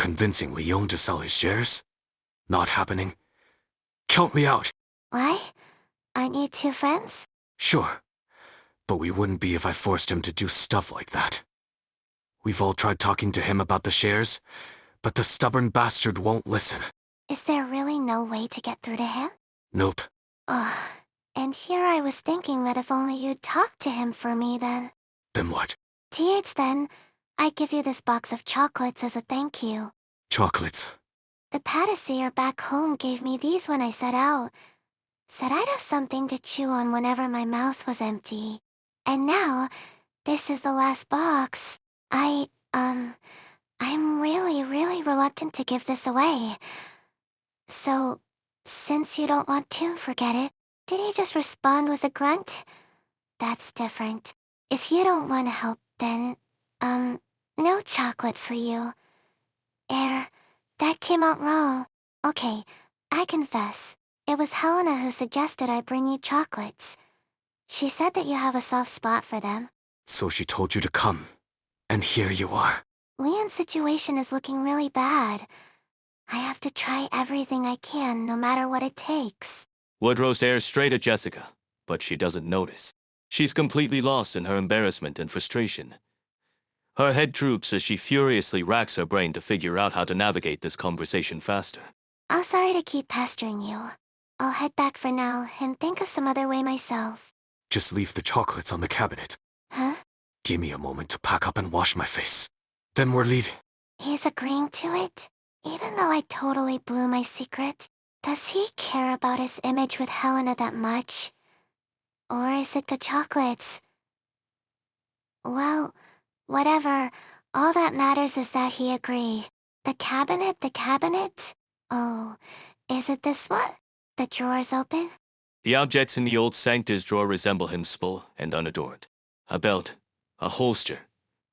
convincing Leon to sell his shares? Not happening. Count me out. Why? Aren't you two friends? Sure. But we wouldn't be if I forced him to do stuff like that. We've all tried talking to him about the shares, but the stubborn bastard won't listen. Is there really no way to get through to him? Nope. Ugh. And here I was thinking that if only you'd talk to him for me then. Then what? Then, I'd give you this box of chocolates as a thank you. Chocolates. The patissier back home gave me these when I set out. Said I'd have something to chew on whenever my mouth was empty. And now, this is the last box. I'm really reluctant to give this away. So, since you don't want to, forget it. Did he just respond with a grunt? That's different. If you don't want to help, then, no chocolate for you. That came out wrong. Okay, I confess. It was Helena who suggested I bring you chocolates. She said that you have a soft spot for them. So she told you to come. And here you are. Leon's situation is looking really bad. I have to try everything I can, no matter what it takes. Woodrow stares straight at Jessica, but she doesn't notice. She's completely lost in her embarrassment and frustration. Her head droops as she furiously racks her brain to figure out how to navigate this conversation faster. I'm sorry to keep pestering you. I'll head back for now and think of some other way myself. Just leave the chocolates on the cabinet. Huh? Give me a moment to pack up and wash my face. Then we're leaving. He's agreeing to it? Even though I totally blew my secret? Does he care about his image with Helena that much? Or is it the chocolates? Well, whatever. All that matters is that he agreed. The cabinet? Oh, is it this one? The drawer's open? The objects in the old Sanctus drawer resemble him small and unadorned. A belt, a holster,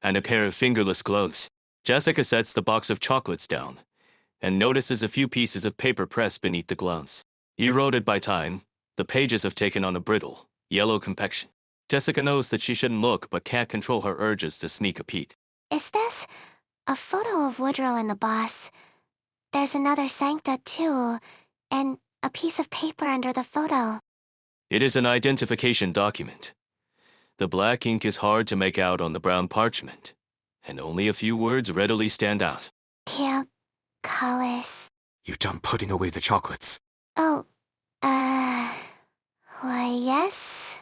and a pair of fingerless gloves. Jessica sets the box of chocolates down and notices a few pieces of paper pressed beneath the gloves. Eroded by time, the pages have taken on a brittle, yellow complexion. Jessica knows that she shouldn't look but can't control her urges to sneak a peek. Is this a photo of Woodrow and the boss? There's another Sancta too, and a piece of paper under the photo. It is an identification document. The black ink is hard to make out on the brown parchment, and only a few words readily stand out. Camp Collis. You done putting away the chocolates? Oh, why yes.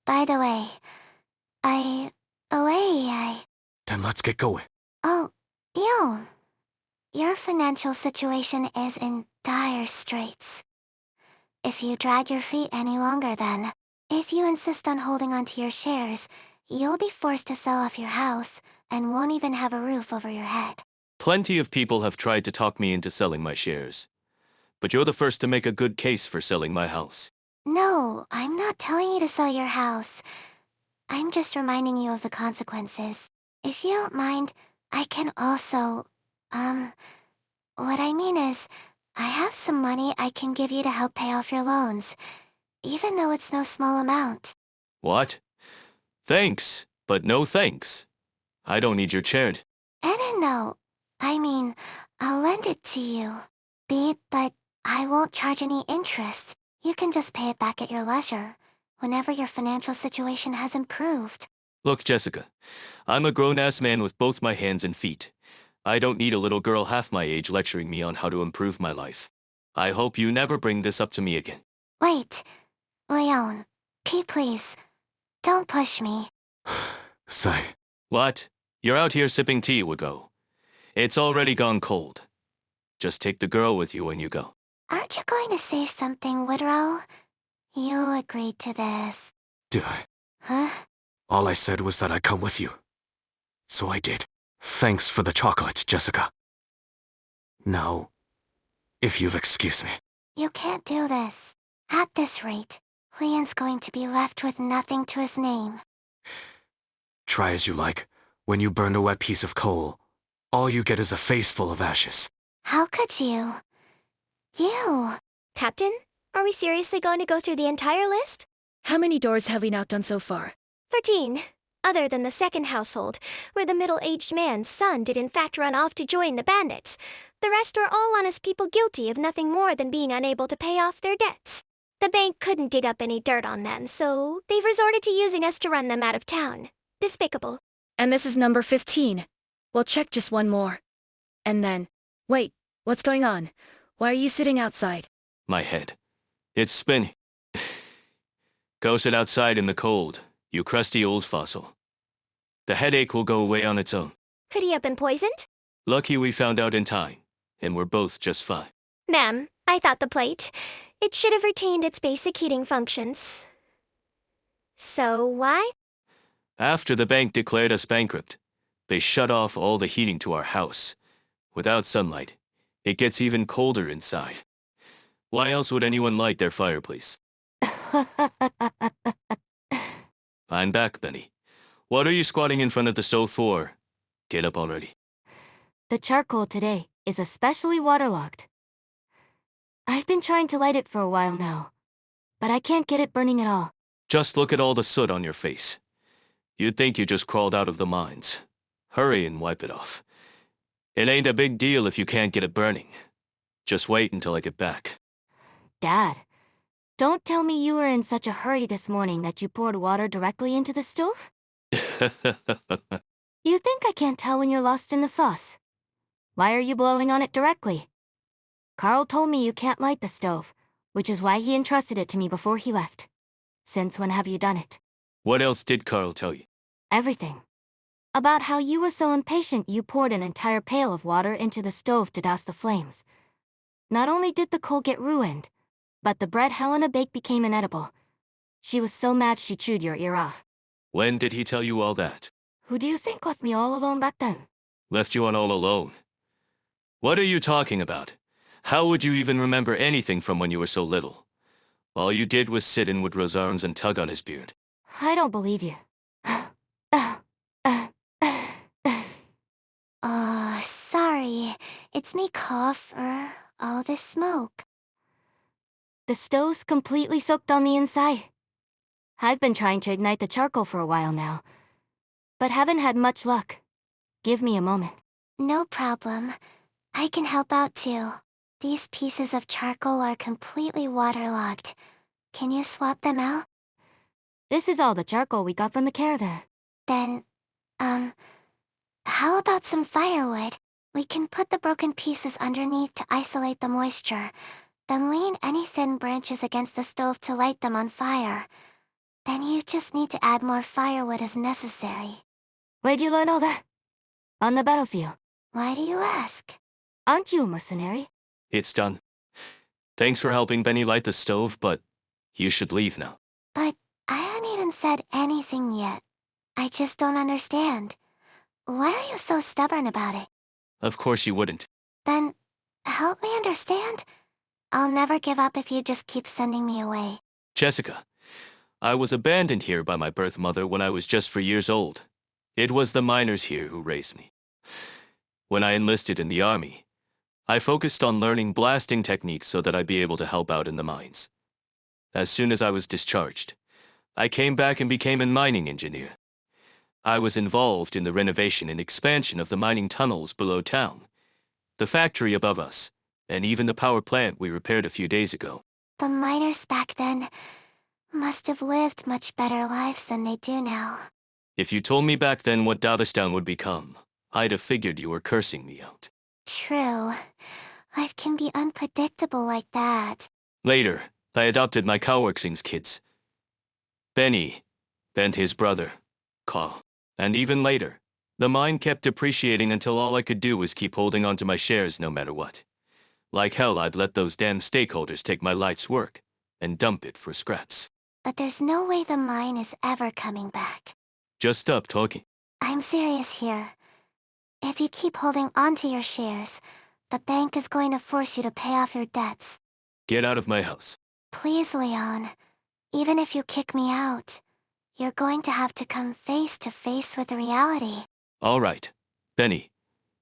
By the way, Then let's get going. Oh, your financial situation is in dire straits. If you drag your feet any longer then, if you insist on holding onto your shares, you'll be forced to sell off your house and won't even have a roof over your head. Plenty of people have tried to talk me into selling my shares, but you're the first to make a good case for selling my house. No, I'm not telling you to sell your house. I'm just reminding you of the consequences. If you don't mind, I can also, what I mean is, I have some money I can give you to help pay off your loans, even though it's no small amount. What? Thanks, but no thanks. I don't need your charity. No, I mean, I'll lend it to you. But I won't charge any interest. You can just pay it back at your leisure, whenever your financial situation has improved. Look, Jessica, I'm a grown-ass man with both my hands and feet. I don't need a little girl half my age lecturing me on how to improve my life. I hope you never bring this up to me again. Wait, Leon, please, don't push me. Say. What? You're out here sipping tea, Woodrow. It's already gone cold. Just take the girl with you when you go. Aren't you going to say something, Woodrow? You agreed to this. Did I? Huh? All I said was that I'd come with you. So I did. Thanks for the chocolates, Jessica. Now, if you'll excuse me. You can't do this. At this rate, Leon's going to be left with nothing to his name. Try as you like. When you burn a wet piece of coal, all you get is a face full of ashes. How could you? You! Captain, are we seriously going to go through the entire list? How many doors have we knocked on so far? 13. other than the second household, where the middle-aged man's son did in fact run off to join the bandits. The rest were all honest people guilty of nothing more than being unable to pay off their debts. The bank couldn't dig up any dirt on them, so they've resorted to using us to run them out of town. Despicable. And this is number 15. We'll check just one more. And then... Wait, what's going on? Why are you sitting outside? My head. It's spinning. Go sit outside in the cold, you crusty old fossil. The headache will go away on its own. Could he have been poisoned? Lucky we found out in time, and we're both just fine. Ma'am, I thought the plate. It should have retained its basic heating functions. So why? After the bank declared us bankrupt, they shut off all the heating to our house. Without sunlight, it gets even colder inside. Why else would anyone light their fireplace? I'm back, Benny. What are you squatting in front of the stove for? Get up already. The charcoal today is especially waterlogged. I've been trying to light it for a while now, but I can't get it burning at all. Just look at all the soot on your face. You'd think you just crawled out of the mines. Hurry and wipe it off. It ain't a big deal if you can't get it burning. Just wait until I get back. Dad, don't tell me you were in such a hurry this morning that you poured water directly into the stove? You think I can't tell when you're lost in the sauce? Why are you blowing on it directly? Carl told me you can't light the stove, which is why he entrusted it to me before he left. Since when have you done it? What else did Carl tell you? Everything. About how you were so impatient you poured an entire pail of water into the stove to douse the flames. Not only did the coal get ruined, but the bread Helena baked became inedible. She was so mad she chewed your ear off. When did he tell you all that? Who do you think left me all alone back then? Left you on all alone? What are you talking about? How would you even remember anything from when you were so little? All you did was sit in Woodrow's arms and tug on his beard. I don't believe you. Oh, sorry. It's me cough or all this smoke. The stove's completely soaked on the inside. I've been trying to ignite the charcoal for a while now, but haven't had much luck. Give me a moment. No problem. I can help out too. These pieces of charcoal are completely waterlogged. Can you swap them out? This is all the charcoal we got from the caravan. Then, how about some firewood? We can put the broken pieces underneath to isolate the moisture, then lean any thin branches against the stove to light them on fire. Then you just need to add more firewood as necessary. Where'd you learn all that? On the battlefield. Why do you ask? Aren't you a mercenary? It's done. Thanks for helping Benny light the stove, but you should leave now. But I haven't even said anything yet. I just don't understand. Why are you so stubborn about it? Of course you wouldn't. Then, help me understand. I'll never give up if you just keep sending me away. Jessica, I was abandoned here by my birth mother when I was just 4 years old. It was the miners here who raised me. When I enlisted in the army, I focused on learning blasting techniques so that I'd be able to help out in the mines. As soon as I was discharged, I came back and became a mining engineer. I was involved in the renovation and expansion of the mining tunnels below town, the factory above us, and even the power plant we repaired a few days ago. The miners back then must have lived much better lives than they do now. If you told me back then what Davistown would become, I'd have figured you were cursing me out. True. Life can be unpredictable like that. Later, I adopted my coworking's kids. Benny, and his brother, Carl. And even later, the mine kept depreciating until all I could do was keep holding on to my shares no matter what. Like hell, I'd let those damn stakeholders take my life's work and dump it for scraps. But there's no way the mine is ever coming back. Just stop talking. I'm serious here. If you keep holding on to your shares, the bank is going to force you to pay off your debts. Get out of my house. Please, Leon. Even if you kick me out, you're going to have to come face to face with reality. All right. Benny,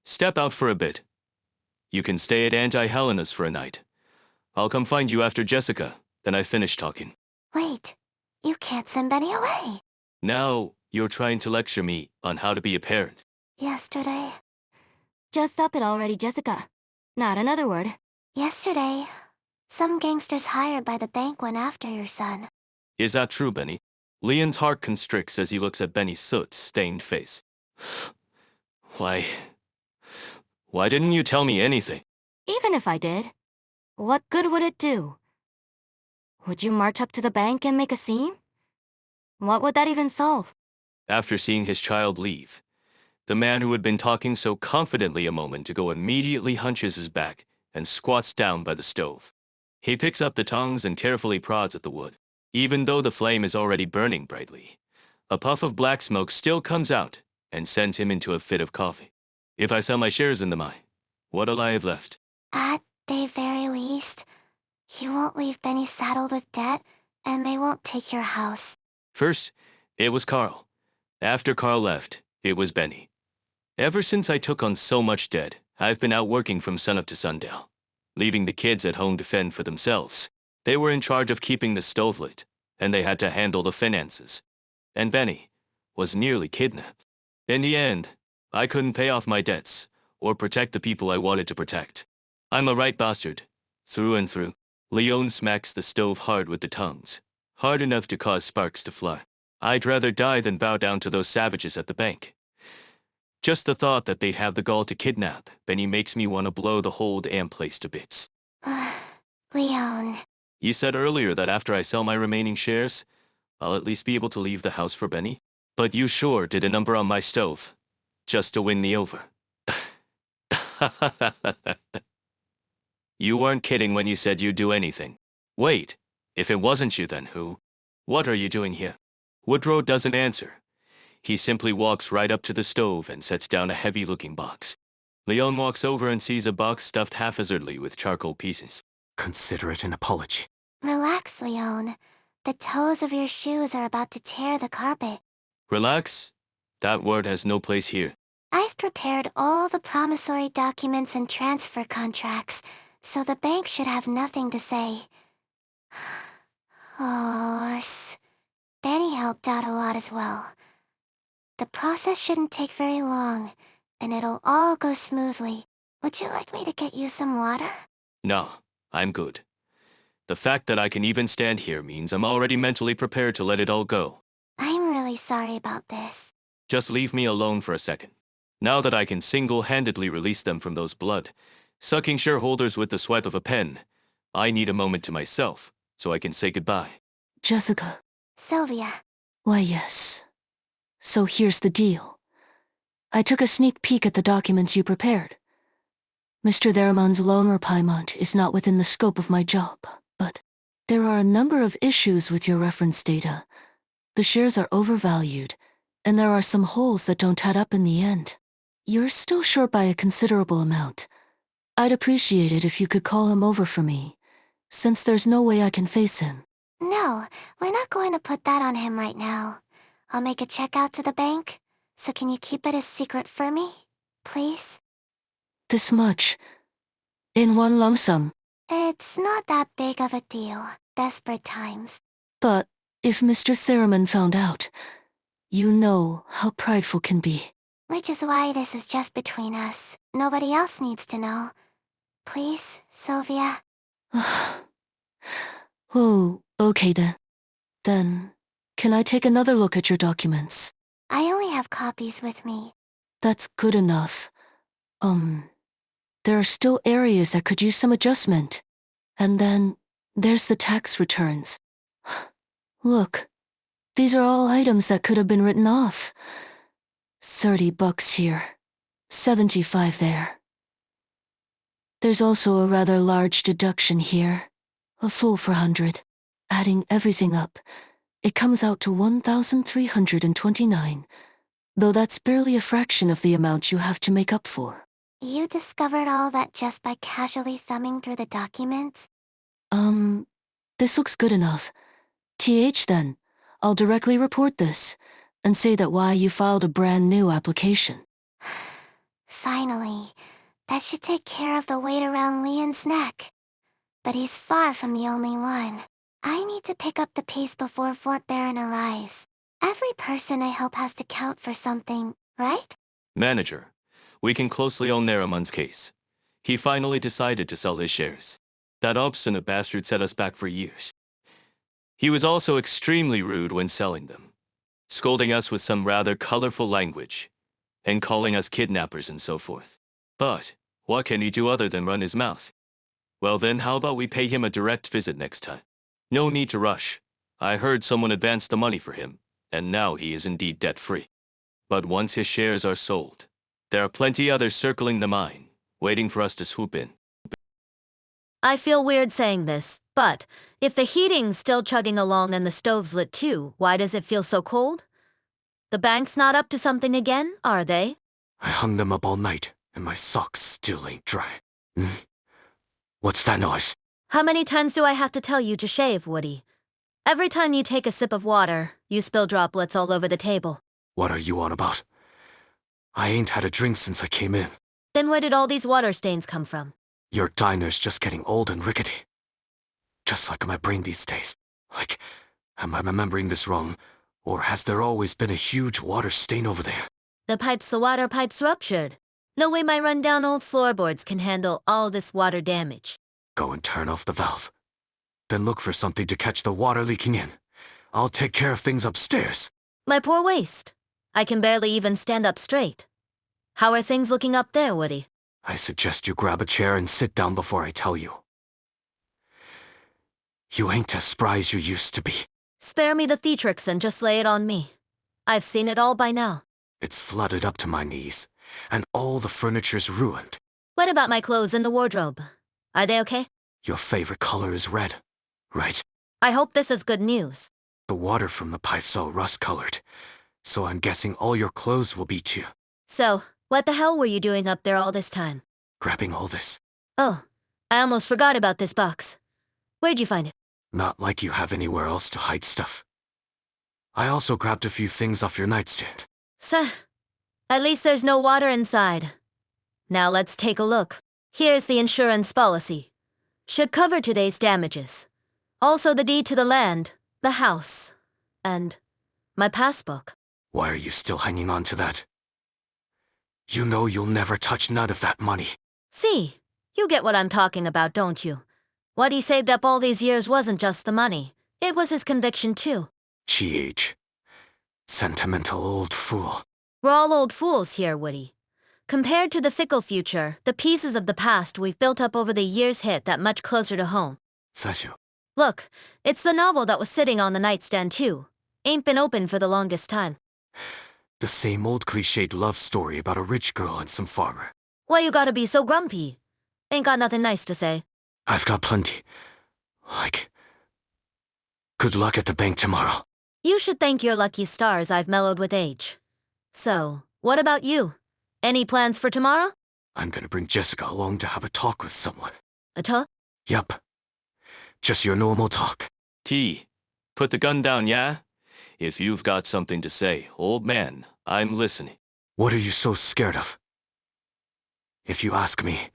step out for a bit. You can stay at Auntie Helena's for a night. I'll come find you after Jessica, then I finish talking. Wait, you can't send Benny away. Now, You're trying to lecture me on how to be a parent. Yesterday. Just stop it already, Jessica. Not another word. Yesterday, some gangsters hired by the bank went after your son. Is that true, Benny? Leon's heart constricts as he looks at Benny's soot-stained face. Why didn't you tell me anything? Even if I did, what good would it do? Would you march up to the bank and make a scene? What would that even solve? After seeing his child leave, the man who had been talking so confidently a moment ago immediately hunches his back and squats down by the stove. He picks up the tongs and carefully prods at the wood. Even though the flame is already burning brightly, a puff of black smoke still comes out and sends him into a fit of coughing. If I sell my shares in the mine, what'll I have left? At the very least, you won't leave Benny saddled with debt, and they won't take your house. First, it was Carl. After Carl left, it was Benny. Ever since I took on so much debt, I've been out working from sunup to sundown, leaving the kids at home to fend for themselves. They were in charge of keeping the stove lit, and they had to handle the finances. And Benny was nearly kidnapped. In the end, I couldn't pay off my debts or protect the people I wanted to protect. I'm a right bastard, through and through. Leon smacks the stove hard with the tongs, hard enough to cause sparks to fly. I'd rather die than bow down to those savages at the bank. Just the thought that they'd have the gall to kidnap Benny makes me want to blow the whole damn place to bits. Leon. You said earlier that after I sell my remaining shares, I'll at least be able to leave the house for Benny. But you sure did a number on my stove, just to win me over. You weren't kidding when you said you'd do anything. Wait, if it wasn't you then who? What are you doing here? Woodrow doesn't answer. He simply walks right up to the stove and sets down a heavy-looking box. Leon walks over and sees a box stuffed haphazardly with charcoal pieces. Consider it an apology. Relax, Leon. The toes of your shoes are about to tear the carpet. Relax? That word has no place here. I've prepared all the promissory documents and transfer contracts, so the bank should have nothing to say. Horse. Benny helped out a lot as well. The process shouldn't take very long, and it'll all go smoothly. Would you like me to get you some water? No, I'm good. The fact that I can even stand here means I'm already mentally prepared to let it all go. I'm really sorry about this. Just leave me alone for a second. Now that I can single-handedly release them from those blood-sucking shareholders with the swipe of a pen, I need a moment to myself so I can say goodbye. Jessica. Sylvia. Why, yes. So here's the deal. I took a sneak peek at the documents you prepared. Mr. Theramon's loan repayment is not within the scope of my job, but there are a number of issues with your reference data. The shares are overvalued, and there are some holes that don't add up in the end. You're still short by a considerable amount. I'd appreciate it if you could call him over for me, since there's no way I can face him. No, we're not going to put that on him right now. I'll make a check out to the bank, so can you keep it a secret for me, please? This much? In one lump sum? It's not that big of a deal. Desperate times. But if Mr. Theremin found out, you know how prideful can be. Which is why this is just between us. Nobody else needs to know. Please, Sylvia? Oh, okay then. Then, can I take another look at your documents? I only have copies with me. That's good enough. There are still areas that could use some adjustment. And then, there's the tax returns. Look, these are all items that could have been written off. $30 here, 75 there. There's also a rather large deduction here, a full 400. Adding everything up, it comes out to 1,329, though that's barely a fraction of the amount you have to make up for. You discovered all that just by casually thumbing through the documents? This looks good enough. TH then, I'll directly report this, and say that why you filed a brand new application. Finally, that should take care of the weight around Leon's neck. But he's far from the only one. I need to pick up the pace before Fort Barren arrives. Every person I help has to count for something, right? Manager, we can closely on Naramon's case. He finally decided to sell his shares. That obstinate bastard set us back for years. He was also extremely rude when selling them, scolding us with some rather colorful language, and calling us kidnappers and so forth. But what can he do other than run his mouth? Well then, how about we pay him a direct visit next time? No need to rush. I heard someone advanced the money for him, and now he is indeed debt-free. But once his shares are sold, there are plenty others circling the mine, waiting for us to swoop in. I feel weird saying this, but if the heating's still chugging along and the stove's lit too, why does it feel so cold? The bank's not up to something again, are they? I hung them up all night, and my socks still ain't dry. What's that noise? How many times do I have to tell you to shave, Woody? Every time you take a sip of water, you spill droplets all over the table. What are you on about? I ain't had a drink since I came in. Then where did all these water stains come from? Your diner's just getting old and rickety. Just like my brain these days. Like, am I remembering this wrong? Or has there always been a huge water stain over there? The water pipe's ruptured. No way my run-down old floorboards can handle all this water damage. Go and turn off the valve. Then look for something to catch the water leaking in. I'll take care of things upstairs. My poor waist. I can barely even stand up straight. How are things looking up there, Woody? I suggest you grab a chair and sit down before I tell you. You ain't as spry as you used to be. Spare me the theatrics and just lay it on me. I've seen it all by now. It's flooded up to my knees, and all the furniture's ruined. What about my clothes in the wardrobe? Are they okay? Your favorite color is red, right? I hope this is good news. The water from the pipe's all rust-colored, so I'm guessing all your clothes will be too. So, what the hell were you doing up there all this time? Grabbing all this. Oh, I almost forgot about this box. Where'd you find it? Not like you have anywhere else to hide stuff. I also grabbed a few things off your nightstand. At least there's no water inside. Now let's take a look. Here's the insurance policy. Should cover today's damages. Also the deed to the land, the house, and my passbook. Why are you still hanging on to that? You know you'll never touch none of that money. See, you get what I'm talking about, don't you? What he saved up all these years wasn't just the money. It was his conviction, too. GH. Sentimental old fool. We're all old fools here, Woody. Compared to the fickle future, the pieces of the past we've built up over the years hit that much closer to home. Says you. Look, it's the novel that was sitting on the nightstand, too. Ain't been open for the longest time. The same old cliched love story about a rich girl and some farmer. Why you gotta be so grumpy? Ain't got nothing nice to say. I've got plenty. Like, good luck at the bank tomorrow. You should thank your lucky stars I've mellowed with age. So, what about you? Any plans for tomorrow? I'm gonna bring Jessica along to have a talk with someone. A talk? Yup. Just your normal talk. T, put the gun down, yeah? If you've got something to say, old man, I'm listening. What are you so scared of? If you ask me,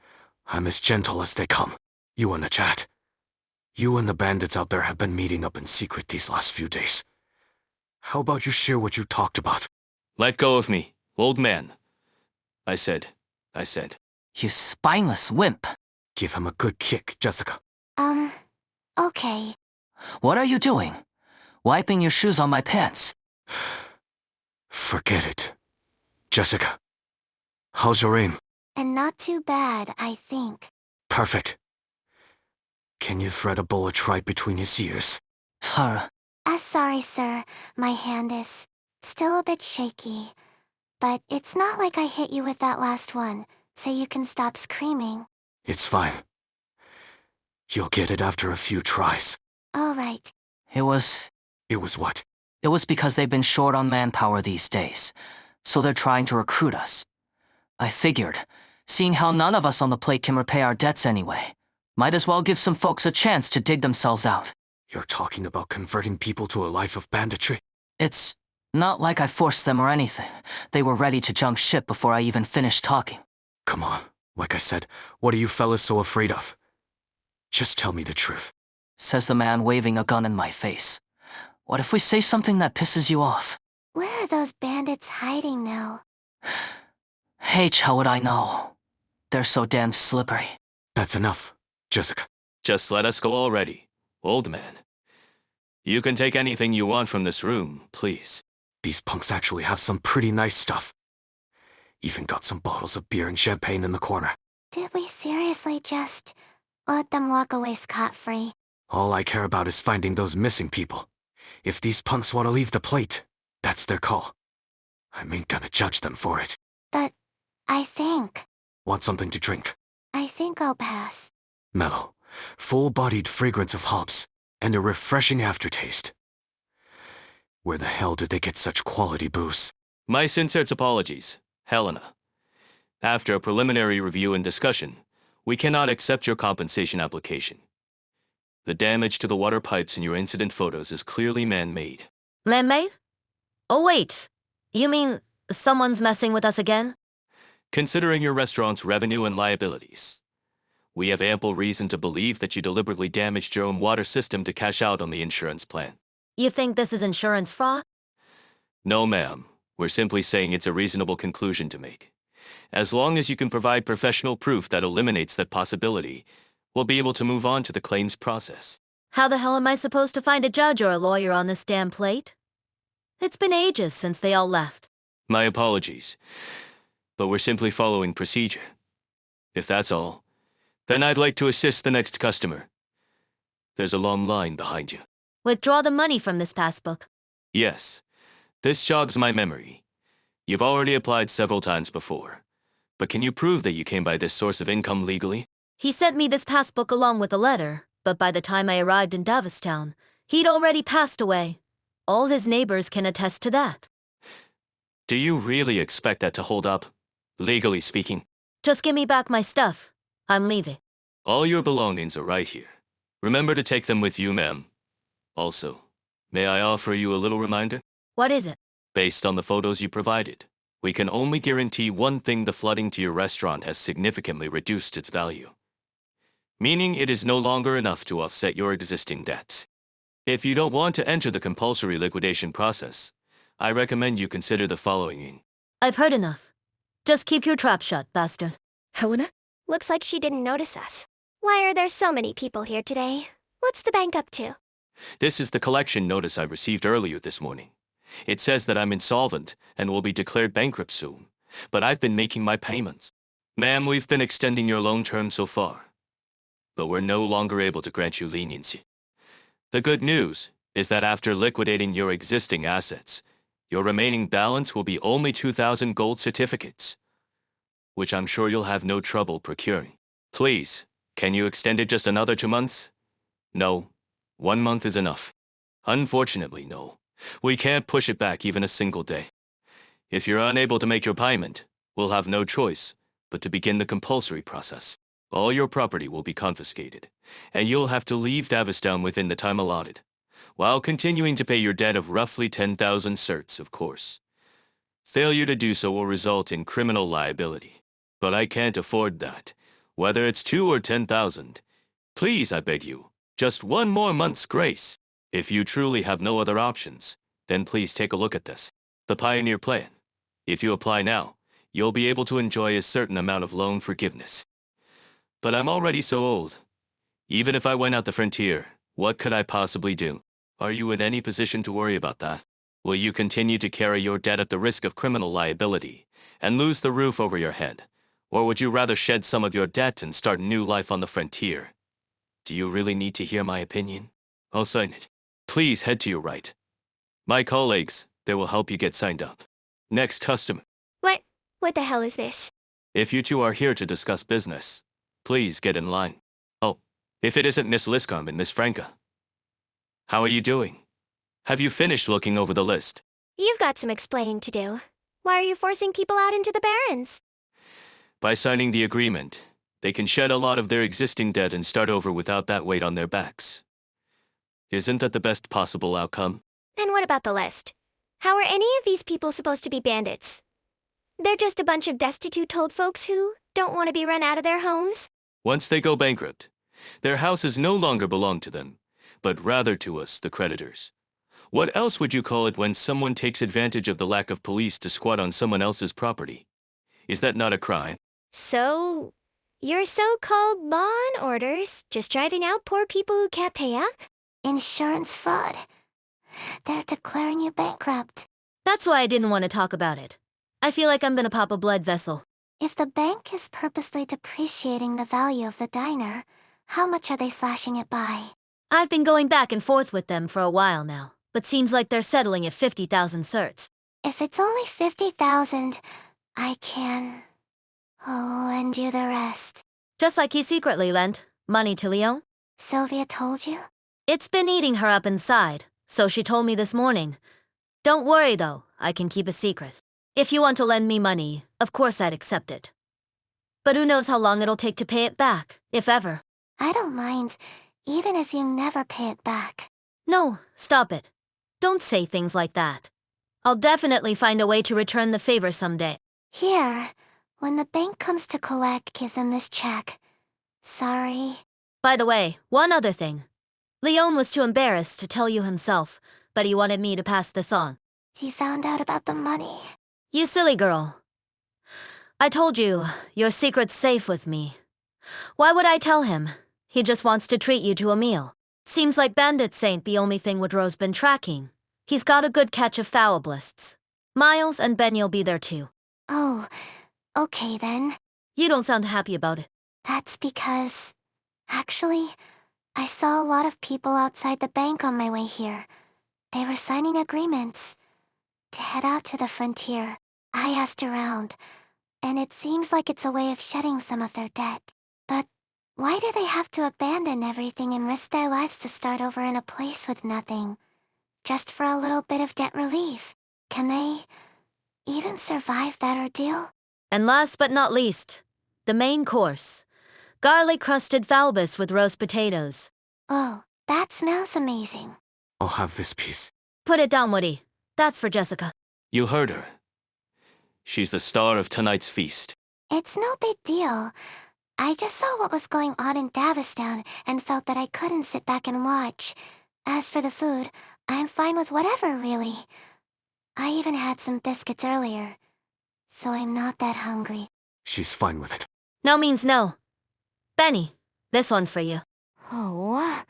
I'm as gentle as they come. You wanna chat? You and the bandits out there have been meeting up in secret these last few days. How about you share what you talked about? Let go of me, old man. I said. You spineless wimp. Give him a good kick, Jessica. Okay. What are you doing? Wiping your shoes on my pants. Forget it. Jessica, how's your aim? And not too bad, I think. Perfect. Can you thread a bullet right between his ears? Sorry, sir. My hand is still a bit shaky. But it's not like I hit you with that last one, so you can stop screaming. It's fine. You'll get it after a few tries. All right. It was what? It was because they've been short on manpower these days, so they're trying to recruit us. I figured, seeing how none of us on the plate can repay our debts anyway, might as well give some folks a chance to dig themselves out. You're talking about converting people to a life of banditry? It's not like I forced them or anything. They were ready to jump ship before I even finished talking. Come on. Like I said, what are you fellas so afraid of? Just tell me the truth. Says the man waving a gun in my face. What if we say something that pisses you off? Where are those bandits hiding now? H, how would I know? They're so damn slippery. That's enough, Jessica. Just let us go already, old man. You can take anything you want from this room, please. These punks actually have some pretty nice stuff. Even got some bottles of beer and champagne in the corner. Did we seriously just let them walk away scot-free? All I care about is finding those missing people. If these punks want to leave the plate, that's their call. I ain't gonna judge them for it. But I think Want something to drink? I'll pass. Mellow, full-bodied fragrance of hops, and a refreshing aftertaste. Where the hell did they get such quality booze? My sincere apologies, Helena. After a preliminary review and discussion, we cannot accept your compensation application. The damage to the water pipes in your incident photos is clearly man-made. Man-made? Oh, wait. You mean someone's messing with us again? Considering your restaurant's revenue and liabilities, we have ample reason to believe that you deliberately damaged your own water system to cash out on the insurance plan. You think this is insurance fraud? No, ma'am. We're simply saying it's a reasonable conclusion to make. As long as you can provide professional proof that eliminates that possibility, we'll be able to move on to the claims process. How the hell am I supposed to find a judge or a lawyer on this damn plate? It's been ages since they all left. My apologies, but we're simply following procedure. If that's all, then I'd like to assist the next customer. There's a long line behind you. Withdraw the money from this passbook. Yes, this jogs my memory. You've already applied several times before. But can you prove that you came by this source of income legally? He sent me this passbook along with a letter, but by the time I arrived in Davistown, he'd already passed away. All his neighbors can attest to that. Do you really expect that to hold up, legally speaking? Just give me back my stuff. I'm leaving. All your belongings are right here. Remember to take them with you, ma'am. Also, may I offer you a little reminder? What is it? Based on the photos you provided, we can only guarantee one thing: the flooding to your restaurant has significantly reduced its value. Meaning it is no longer enough to offset your existing debts. If you don't want to enter the compulsory liquidation process, I recommend you consider the following. I've heard enough. Just keep your trap shut, bastard. Helena? Looks like she didn't notice us. Why are there so many people here today? What's the bank up to? This is the collection notice I received earlier this morning. It says that I'm insolvent and will be declared bankrupt soon, but I've been making my payments. Ma'am, we've been extending your loan term so far, but we're no longer able to grant you leniency. The good news is that after liquidating your existing assets, your remaining balance will be only 2,000 gold certificates, which I'm sure you'll have no trouble procuring. Please, can you extend it just another 2 months? No, 1 month is enough. Unfortunately, no. We can't push it back even a single day. If you're unable to make your payment, we'll have no choice but to begin the compulsory process. All your property will be confiscated, and you'll have to leave Davistown within the time allotted, while continuing to pay your debt of roughly 10,000 certs, of course. Failure to do so will result in criminal liability. But I can't afford that, whether it's 2 or 10,000. Please, I beg you, just 1 more month's grace. If you truly have no other options, then please take a look at this. The Pioneer Plan. If you apply now, you'll be able to enjoy a certain amount of loan forgiveness. But I'm already so old. Even if I went out the frontier, what could I possibly do? Are you in any position to worry about that? Will you continue to carry your debt at the risk of criminal liability and lose the roof over your head? Or would you rather shed some of your debt and start a new life on the frontier? Do you really need to hear my opinion? I'll sign it. Please head to your right. My colleagues, they will help you get signed up. Next customer. What the hell is this? If you two are here to discuss business, please get in line. Oh, if it isn't Miss Liscombe and Miss Franca. How are you doing? Have you finished looking over the list? You've got some explaining to do. Why are you forcing people out into the barrens? By signing the agreement, they can shed a lot of their existing debt and start over without that weight on their backs. Isn't that the best possible outcome? And what about the list? How are any of these people supposed to be bandits? They're just a bunch of destitute old folks who don't want to be run out of their homes? Once they go bankrupt, their houses no longer belong to them, but rather to us, the creditors. What else would you call it when someone takes advantage of the lack of police to squat on someone else's property? Is that not a crime? So, your so-called law and orders just driving out poor people who can't pay up? Insurance fraud. They're declaring you bankrupt. That's why I didn't want to talk about it. I feel like I'm gonna pop a blood vessel. If the bank is purposely depreciating the value of the diner, how much are they slashing it by? I've been going back and forth with them for a while now, but seems like they're settling at 50,000 certs. If it's only 50,000, I can... lend you the rest. Just like he secretly lent money to Leon. Sylvia told you? It's been eating her up inside, so she told me this morning. Don't worry though, I can keep a secret. If you want to lend me money, of course I'd accept it. But who knows how long it'll take to pay it back, if ever. I don't mind, even if you never pay it back. No, stop it. Don't say things like that. I'll definitely find a way to return the favor someday. Here, when the bank comes to collect, give them this check. Sorry. By the way, one other thing. Leon was too embarrassed to tell you himself, but he wanted me to pass this on. He found out about the money. You silly girl. I told you, your secret's safe with me. Why would I tell him? He just wants to treat you to a meal. Seems like bandits ain't the only thing Woodrow's been tracking. He's got a good catch of foulablists. Miles and Benny'll be there too. Oh, okay then. You don't sound happy about it. That's because... Actually, I saw a lot of people outside the bank on my way here. They were signing agreements to head out to the frontier. I asked around, and it seems like it's a way of shedding some of their debt. But why do they have to abandon everything and risk their lives to start over in a place with nothing? Just for a little bit of debt relief. Can they even survive that ordeal? And last but not least, the main course. Garlic-crusted falbus with roast potatoes. Oh, that smells amazing. I'll have this piece. Put it down, Woody. That's for Jessica. You heard her. She's the star of tonight's feast. It's no big deal. I just saw what was going on in Davistown and felt that I couldn't sit back and watch. As for the food, I'm fine with whatever, really. I even had some biscuits earlier, so I'm not that hungry. She's fine with it. No means no. Benny, this one's for you. Oh,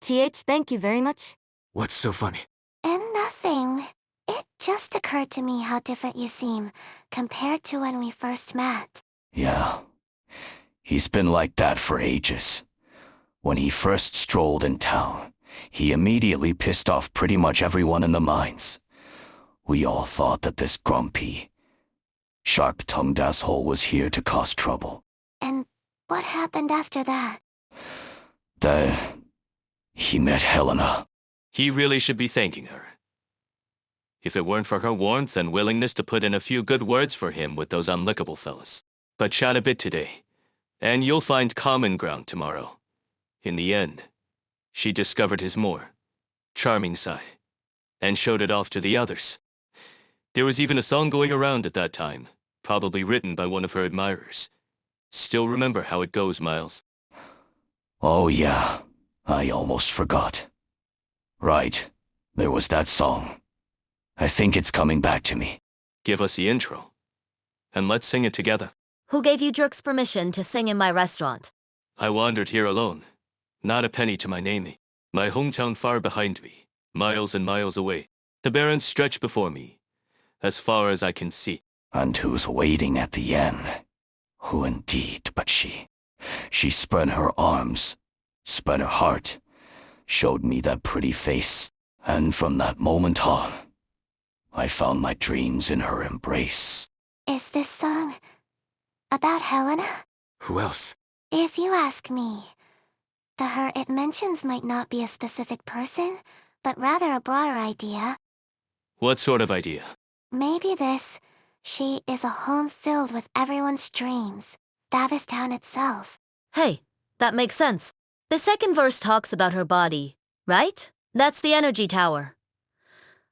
TH, thank you very much. What's so funny? And nothing. It just occurred to me how different you seem compared to when we first met. Yeah. He's been like that for ages. When he first strolled in town, he immediately pissed off pretty much everyone in the mines. We all thought that this grumpy, sharp-tongued asshole was here to cause trouble. And what happened after that? He met Helena. He really should be thanking her. If it weren't for her warmth and willingness to put in a few good words for him with those unlickable fellas. But chat a bit today, and you'll find common ground tomorrow. In the end, she discovered his more charming side, and showed it off to the others. There was even a song going around at that time, probably written by one of her admirers. Still remember how it goes, Miles? Oh yeah, I almost forgot. Right, there was that song. I think it's coming back to me. Give us the intro, and let's sing it together. Who gave you jerks permission to sing in my restaurant? I wandered here alone, not a penny to my name. My hometown far behind me, miles and miles away. The barrens stretch before me, as far as I can see. And who's waiting at the end? Who indeed but she? She spread her arms, spread her heart, showed me that pretty face, and from that moment on, I found my dreams in her embrace. Is this song about Helena? Who else? If you ask me, the her it mentions might not be a specific person, but rather a broader idea. What sort of idea? Maybe this, she is a home filled with everyone's dreams, Davistown itself. Hey, that makes sense. The second verse talks about her body, right? That's the energy tower.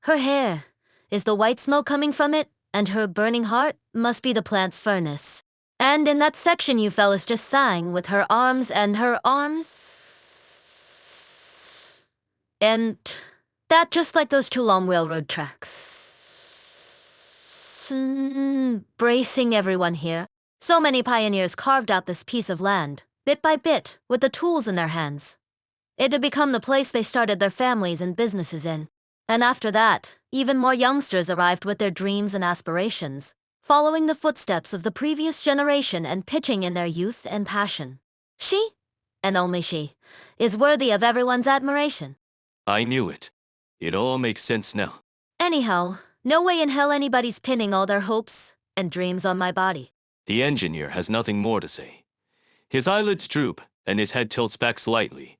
Her hair, is the white smoke coming from it? And her burning heart must be the plant's furnace. And in that section you fellas just sang with her arms and her arms... And That just like those two long railroad tracks. Bracing everyone here. So many pioneers carved out this piece of land, bit by bit, with the tools in their hands. It had become the place they started their families and businesses in. And after that, even more youngsters arrived with their dreams and aspirations, following the footsteps of the previous generation and pitching in their youth and passion. She, and only she, is worthy of everyone's admiration. I knew it. It all makes sense now. Anyhow, no way in hell anybody's pinning all their hopes and dreams on my body. The engineer has nothing more to say. His eyelids droop, and his head tilts back slightly,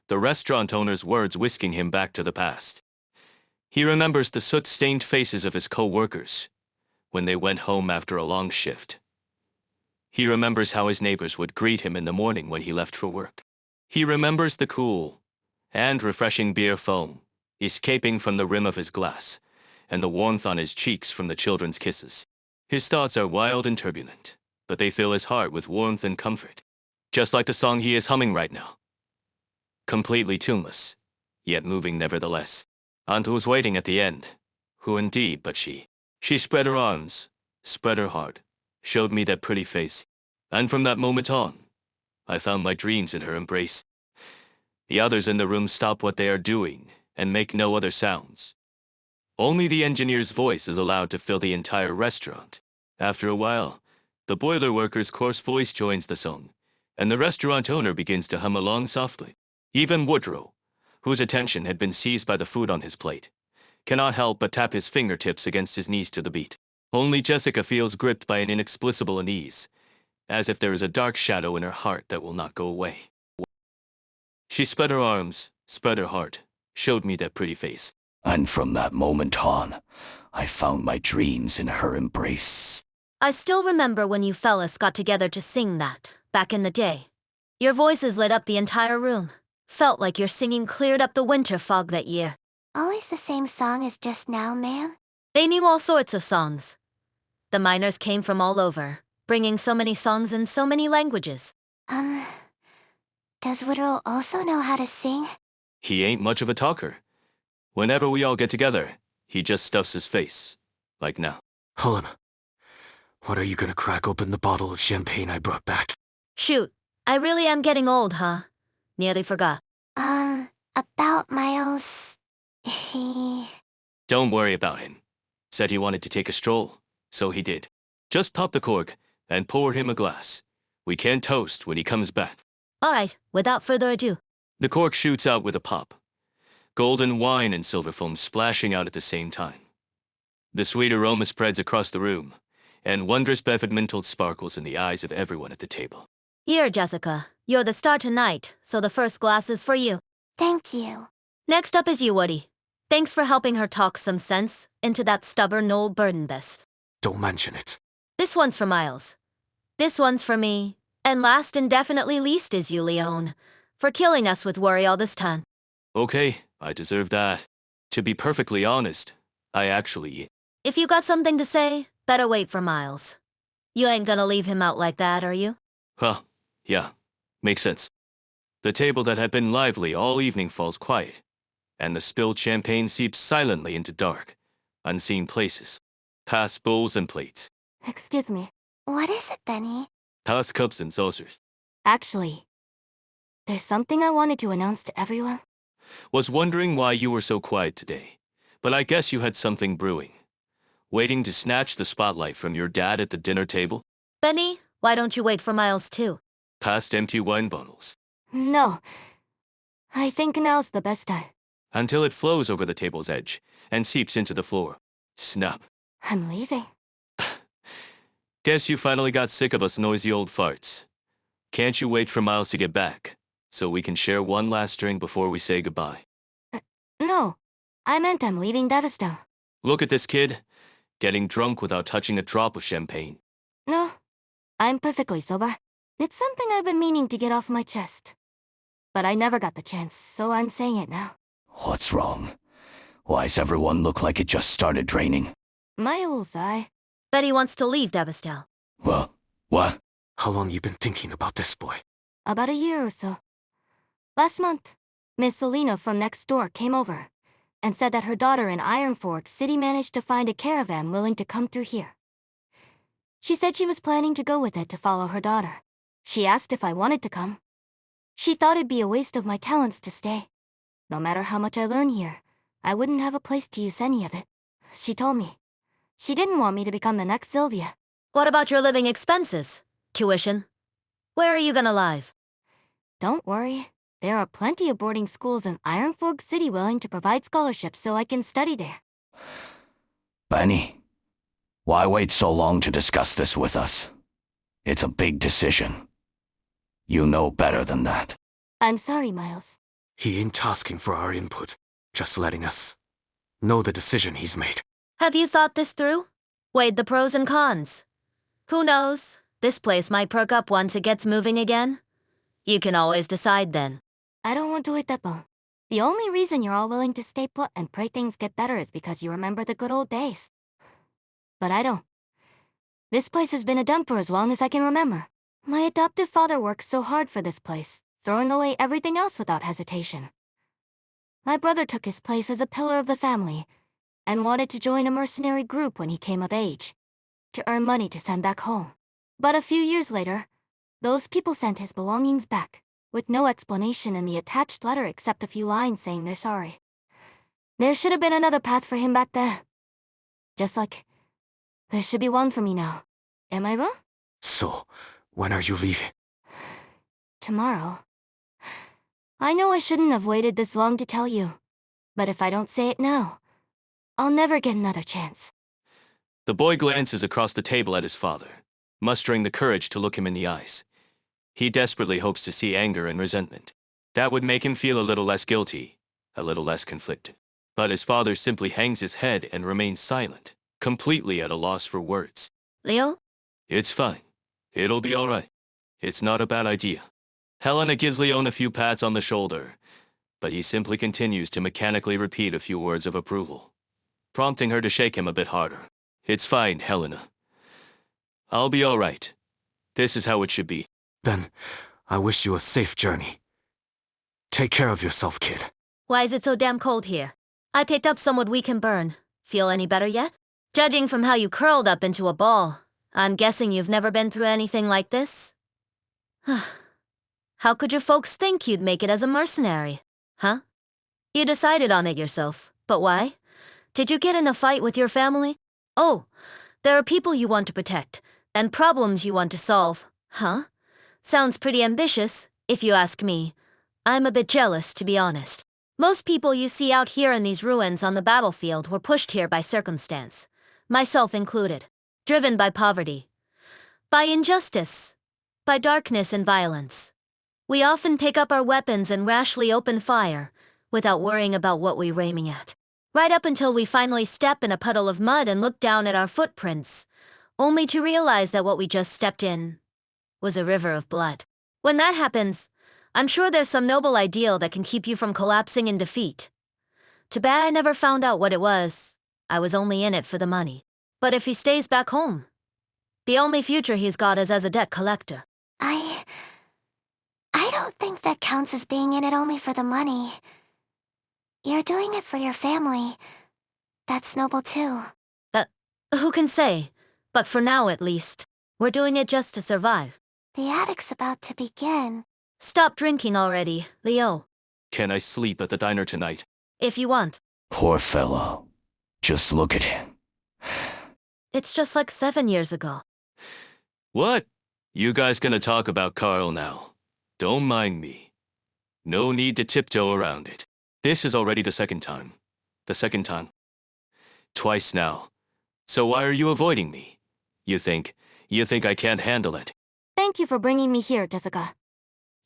the restaurant owner's words whisking him back to the past. He remembers the soot-stained faces of his co-workers when they went home after a long shift. He remembers how his neighbors would greet him in the morning when he left for work. He remembers the cool and refreshing beer foam escaping from the rim of his glass, and the warmth on his cheeks from the children's kisses. His thoughts are wild and turbulent, but they fill his heart with warmth and comfort, just like the song he is humming right now. Completely tuneless, yet moving nevertheless. Aunt was waiting at the end. Who indeed but she? She spread her arms, spread her heart, showed me that pretty face, and from that moment on, I found my dreams in her embrace. The others in the room stop what they are doing and make no other sounds. Only the engineer's voice is allowed to fill the entire restaurant. After a while, the boiler worker's coarse voice joins the song, and the restaurant owner begins to hum along softly. Even Woodrow, whose attention had been seized by the food on his plate, cannot help but tap his fingertips against his knees to the beat. Only Jessica feels gripped by an inexplicable unease, as if there is a dark shadow in her heart that will not go away. She spread her arms, spread her heart, showed me that pretty face. And from that moment on, I found my dreams in her embrace. I still remember when you fellas got together to sing that, back in the day. Your voices lit up the entire room. Felt like your singing cleared up the winter fog that year. Always the same song as just now, ma'am? They knew all sorts of songs. The miners came from all over, bringing so many songs in so many languages. Does Woodrow also know how to sing? He ain't much of a talker. Whenever we all get together, he just stuffs his face, like now. Helen, when are you gonna crack open the bottle of champagne I brought back? Shoot, I really am getting old, huh? Nearly forgot. About Miles... He... Don't worry about him. Said he wanted to take a stroll, so he did. Just pop the cork and pour him a glass. We can toast when he comes back. All right, without further ado. The cork shoots out with a pop. Golden wine and silver foam splashing out at the same time. The sweet aroma spreads across the room, and wondrous bevid-mintled sparkles in the eyes of everyone at the table. Here, Jessica. You're the star tonight, so the first glass is for you. Thank you. Next up is you, Woody. Thanks for helping her talk some sense into that stubborn old burden-best. Don't mention it. This one's for Miles. This one's for me. And last and definitely least is you, Leone, for killing us with worry all this time. Okay, I deserve that. To be perfectly honest, I actually... If you got something to say, better wait for Miles. You ain't gonna leave him out like that, are you? Well, yeah, makes sense. The table that had been lively all evening falls quiet, and the spilled champagne seeps silently into dark, unseen places, past bowls and plates, Excuse me. What is it, Benny? past cups and saucers. Actually, there's something I wanted to announce to everyone. Was wondering why you were so quiet today, but I guess you had something brewing. Waiting to snatch the spotlight from your dad at the dinner table? Benny, why don't you wait for Miles too? Past empty wine bottles. No. I think now's the best time. Until it flows over the table's edge and seeps into the floor. Snap. I'm leaving. Guess you finally got sick of us noisy old farts. Can't you wait for Miles to get back, so we can share one last drink before we say goodbye? No. I meant I'm leaving Daviston. Look at this kid, getting drunk without touching a drop of champagne. No. I'm perfectly sober. It's something I've been meaning to get off my chest. But I never got the chance, so I'm saying it now. What's wrong? Why's everyone look like it just started draining? Miles, Betty wants to leave Davistal. Well, what? How long you been thinking about this boy? about a year or so. Last month, Miss Selena from next door came over. and said that her daughter in Iron Fork City managed to find a caravan willing to come through here. She said she was planning to go with it to follow her daughter. She asked if I wanted to come. She thought it'd be a waste of my talents to stay. No matter how much I learn here, I wouldn't have a place to use any of it. She told me. She didn't want me to become the next Sylvia. What about your living expenses? Tuition? Where are you gonna live? Don't worry. There are plenty of boarding schools in Iron Fork City willing to provide scholarships so I can study there. Benny, why wait so long to discuss this with us? It's a big decision. You know better than that. I'm sorry, Miles. He ain't asking for our input, just letting us know the decision he's made. Have you thought this through? Weighed the pros and cons? Who knows? This place might perk up once it gets moving again. You can always decide then. I don't want to wait that long. The only reason you're all willing to stay put and pray things get better is because you remember the good old days. But I don't. This place has been a dump for as long as I can remember. My adoptive father worked so hard for this place, throwing away everything else without hesitation. My brother took his place as a pillar of the family, and wanted to join a mercenary group when he came of age, to earn money to send back home. But a few years later, those people sent his belongings back, with no explanation in the attached letter except a few lines saying they're sorry. There should have been another path for him back then. Just like there should be one for me now. Am I wrong? So, when are you leaving? Tomorrow. I know I shouldn't have waited this long to tell you, but if I don't say it now, I'll never get another chance. The boy glances across the table at his father, mustering the courage to look him in the eyes. He desperately hopes to see anger and resentment. That would make him feel a little less guilty, a little less conflicted. But his father simply hangs his head and remains silent, completely at a loss for words. Leo? It's fine. It'll be all right. It's not a bad idea. Helena gives Leon a few pats on the shoulder, but he simply continues to mechanically repeat a few words of approval, prompting her to shake him a bit harder. It's fine, Helena. I'll be all right. This is how it should be. Then, I wish you a safe journey. Take care of yourself, kid. Why is it so damn cold here? I picked up some wood we can burn. Feel any better yet? Judging from how you curled up into a ball, I'm guessing you've never been through anything like this? How could your folks think you'd make it as a mercenary? Huh? You decided on it yourself, but why? Did you get in a fight with your family? Oh, there are people you want to protect, and problems you want to solve, huh? Sounds pretty ambitious, if you ask me. I'm a bit jealous, to be honest. Most people you see out here in these ruins on the battlefield were pushed here by circumstance, myself included, driven by poverty, by injustice, by darkness and violence. We often pick up our weapons and rashly open fire, without worrying about what we're aiming at. Right up until we finally step in a puddle of mud and look down at our footprints, only to realize that what we just stepped in was a river of blood. When that happens, I'm sure there's some noble ideal that can keep you from collapsing in defeat. Too bad I never found out what it was. I was only in it for the money. But if he stays back home, the only future he's got is as a debt collector. I don't think that counts as being in it only for the money. You're doing it for your family. That's noble too. Who can say? But for now at least, we're doing it just to survive. The attic's about to begin. Stop drinking already, Leo. Can I sleep at the diner tonight? If you want. Poor fellow. Just look at him. It's just like 7 years ago. What? You guys gonna talk about Carl now? Don't mind me. No need to tiptoe around it. This is already the second time. The second time. Twice now. So why are you avoiding me? You think I can't handle it? Thank you for bringing me here, Jessica.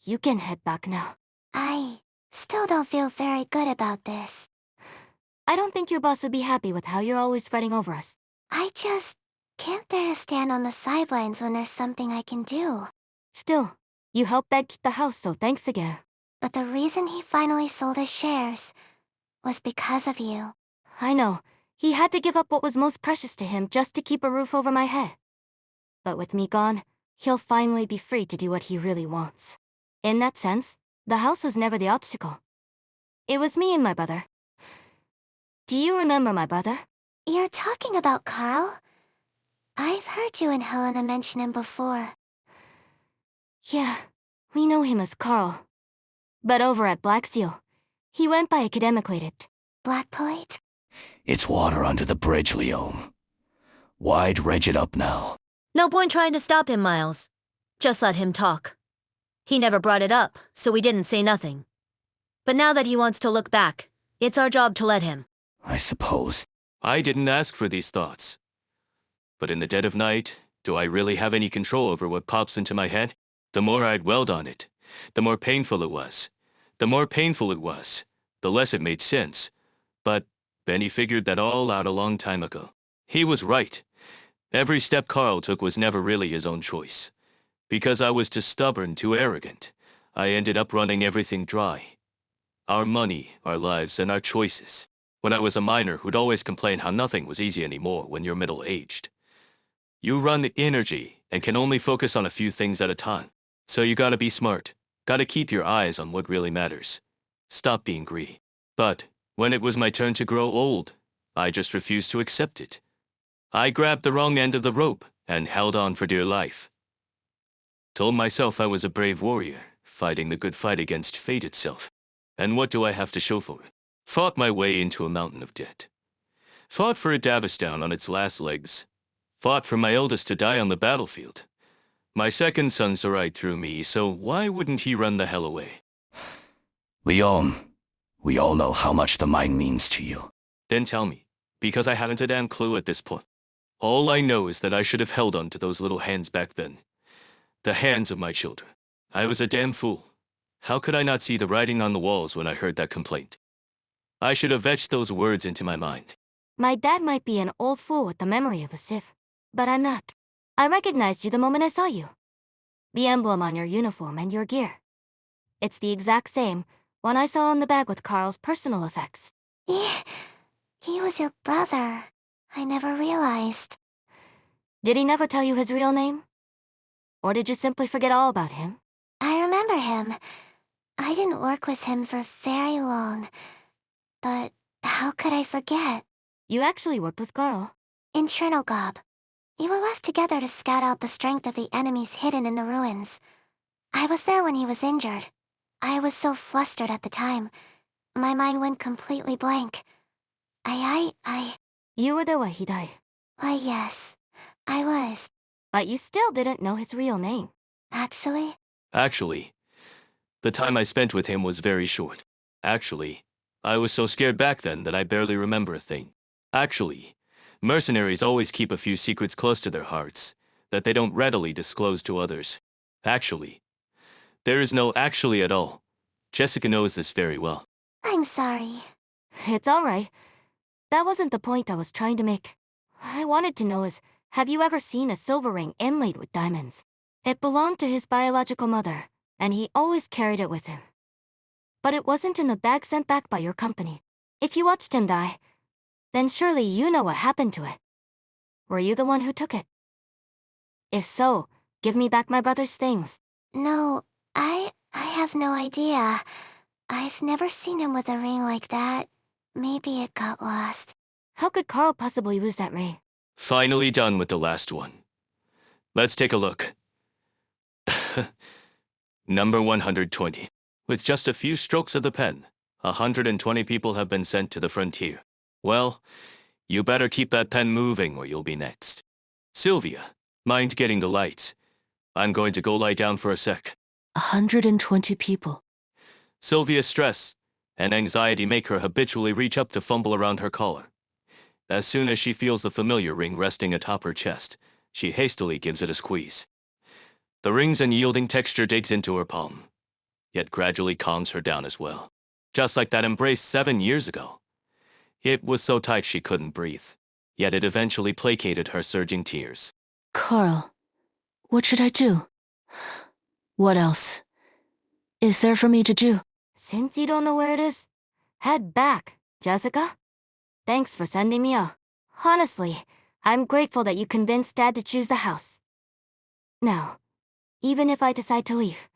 You can head back now. I still don't feel very good about this. I don't think your boss would be happy with how you're always fretting over us. I just can't bear to stand on the sidelines when there's something I can do. Still, you helped Dad keep the house, so thanks again. But the reason he finally sold his shares was because of you. I know. He had to give up what was most precious to him just to keep a roof over my head. But with me gone, he'll finally be free to do what he really wants. In that sense, the house was never the obstacle. It was me and my brother. Do you remember my brother? You're talking about Carl? I've heard you and Helena mention him before. Yeah, we know him as Carl. But over at Blacksteel, he went by academically it. Blackpoint? It's water under the bridge, Leon. Why'd reg it up now? No point trying to stop him, Miles. Just let him talk. He never brought it up, so we didn't say nothing. But now that he wants to look back, it's our job to let him. I suppose. I didn't ask for these thoughts. But in the dead of night, do I really have any control over what pops into my head? The more I'd dwelled on it, the more painful it was. The more painful it was, the less it made sense. But Benny figured that all out a long time ago. He was right. Every step Carl took was never really his own choice. Because I was too stubborn, too arrogant, I ended up running everything dry. Our money, our lives, and our choices. When I was a minor who'd always complain how nothing was easy anymore when you're middle-aged. You run energy and can only focus on a few things at a time. So you gotta be smart. Gotta keep your eyes on what really matters. Stop being greedy. But when it was my turn to grow old, I just refused to accept it. I grabbed the wrong end of the rope and held on for dear life. Told myself I was a brave warrior, fighting the good fight against fate itself. And what do I have to show for it? Fought my way into a mountain of debt. Fought for a Davistown on its last legs. Fought for my eldest to die on the battlefield. My second son saw right through me, so why wouldn't he run the hell away? Leon, we all know how much the mine means to you. Then tell me, because I haven't a damn clue at this point. All I know is that I should have held on to those little hands back then. The hands of my children. I was a damn fool. How could I not see the writing on the walls when I heard that complaint? I should have etched those words into my mind. My dad might be an old fool with the memory of a sieve, but I'm not. I recognized you the moment I saw you. The emblem on your uniform and your gear. It's the exact same one I saw on the bag with Carl's personal effects. He was your brother. I never realized. Did he never tell you his real name? Or did you simply forget all about him? I remember him. I didn't work with him for very long. But how could I forget? You actually worked with Carl. In Chernogob. We were left together to scout out the strength of the enemies hidden in the ruins. I was there when he was injured. I was so flustered at the time. My mind went completely blank. You were there when he died. Why, yes. I was. But you still didn't know his real name. Actually? Actually, the time I spent with him was very short. Actually, I was so scared back then that I barely remember a thing. Actually, mercenaries always keep a few secrets close to their hearts that they don't readily disclose to others. Actually. There is no actually at all. Jessica knows this very well. I'm sorry. It's all right. That wasn't the point I was trying to make. I wanted to know is, have you ever seen a silver ring inlaid with diamonds? It belonged to his biological mother, and he always carried it with him. But it wasn't in the bag sent back by your company. If you watched him die, then surely you know what happened to it. Were you the one who took it? If so, give me back my brother's things. No, I have no idea. I've never seen him with a ring like that. Maybe it got lost. How could Carl possibly lose that ring? Finally done with the last one. Let's take a look. Number 120. With just a few strokes of the pen, 120 people have been sent to the frontier. Well, you better keep that pen moving or you'll be next. Sylvia, mind getting the lights? I'm going to go lie down for a sec. 120 people. Sylvia's stress and anxiety make her habitually reach up to fumble around her collar. As soon as she feels the familiar ring resting atop her chest, she hastily gives it a squeeze. The ring's unyielding texture digs into her palm, yet gradually calms her down as well. Just like that embrace 7 years ago. It was so tight she couldn't breathe, yet it eventually placated her surging tears. Carl, what should I do? What else is there for me to do? Since you don't know where it is, head back, Jessica. Thanks for sending me out. Honestly, I'm grateful that you convinced Dad to choose the house. Now, even if I decide to leave,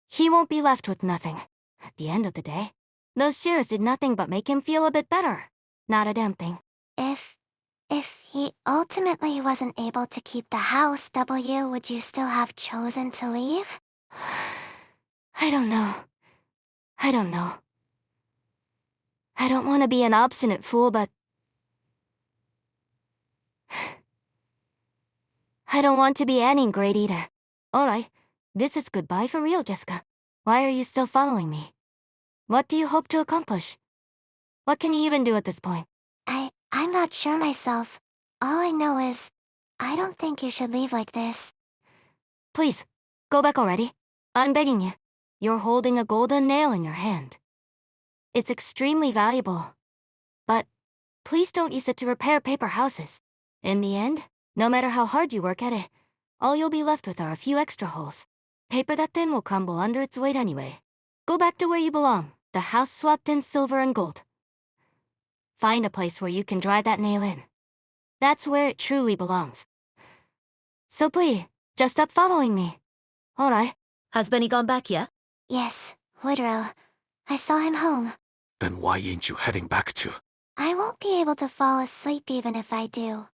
he won't be left with nothing. At the end of the day, those shears did nothing but make him feel a bit better. Not a damn thing. If he ultimately wasn't able to keep the house, would you still have chosen to leave? I don't know. I don't know. I don't want to be an obstinate fool, but... I don't want to be Annie great either. Alright, this is goodbye for real, Jessica. Why are you still following me? What do you hope to accomplish? What can you even do at this point? I'm not sure myself. All I know is, I don't think you should leave like this. Please, go back already. I'm begging you. You're holding a golden nail in your hand. It's extremely valuable. But please don't use it to repair paper houses. In the end, no matter how hard you work at it, all you'll be left with are a few extra holes. Paper that thin will crumble under its weight anyway. Go back to where you belong, the house swathed in silver and gold. Find a place where you can drive that nail in. That's where it truly belongs. So please, just stop following me. Alright. Has Benny gone back yet? Yes, Woodrow. I saw him home. Then why ain't you heading back to? I won't be able to fall asleep even if I do.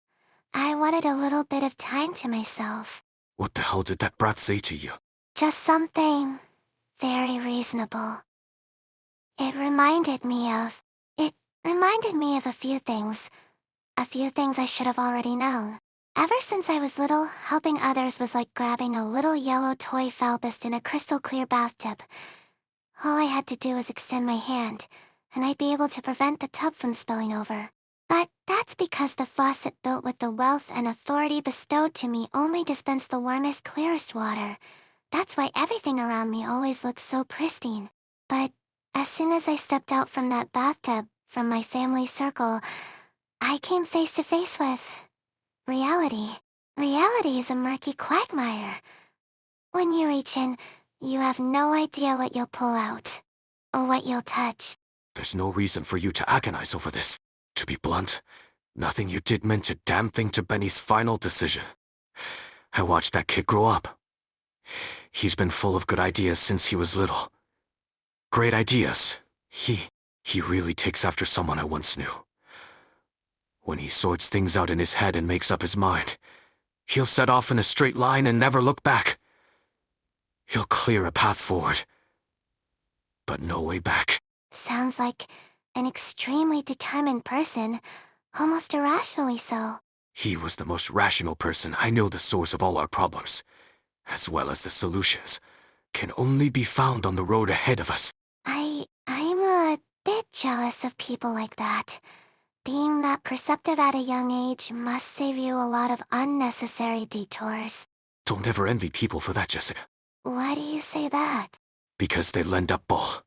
I wanted a little bit of time to myself. What the hell did that brat say to you? Just something very reasonable. It reminded me of a few things. A few things I should have already known. Ever since I was little, helping others was like grabbing a little yellow toy phalbust in a crystal clear bathtub. All I had to do was extend my hand, and I'd be able to prevent the tub from spilling over. But that's because the faucet built with the wealth and authority bestowed to me only dispensed the warmest, clearest water. That's why everything around me always looks so pristine. But as soon as I stepped out from that bathtub, from my family circle, I came face to face with reality. Reality is a murky quagmire. When you reach in, you have no idea what you'll pull out, or what you'll touch. There's no reason for you to agonize over this. To be blunt, nothing you did meant a damn thing to Benny's final decision. I watched that kid grow up. He's been full of good ideas since he was little. Great ideas. He really takes after someone I once knew. When he sorts things out in his head and makes up his mind, he'll set off in a straight line and never look back. He'll clear a path forward, but no way back. Sounds like an extremely determined person, almost irrationally so. He was the most rational person. I know the source of all our problems, as well as the solutions, can only be found on the road ahead of us. I'm a bit jealous of people like that. Being that perceptive at a young age must save you a lot of unnecessary detours. Don't ever envy people for that, Jessica. Why do you say that? Because they lend up bull.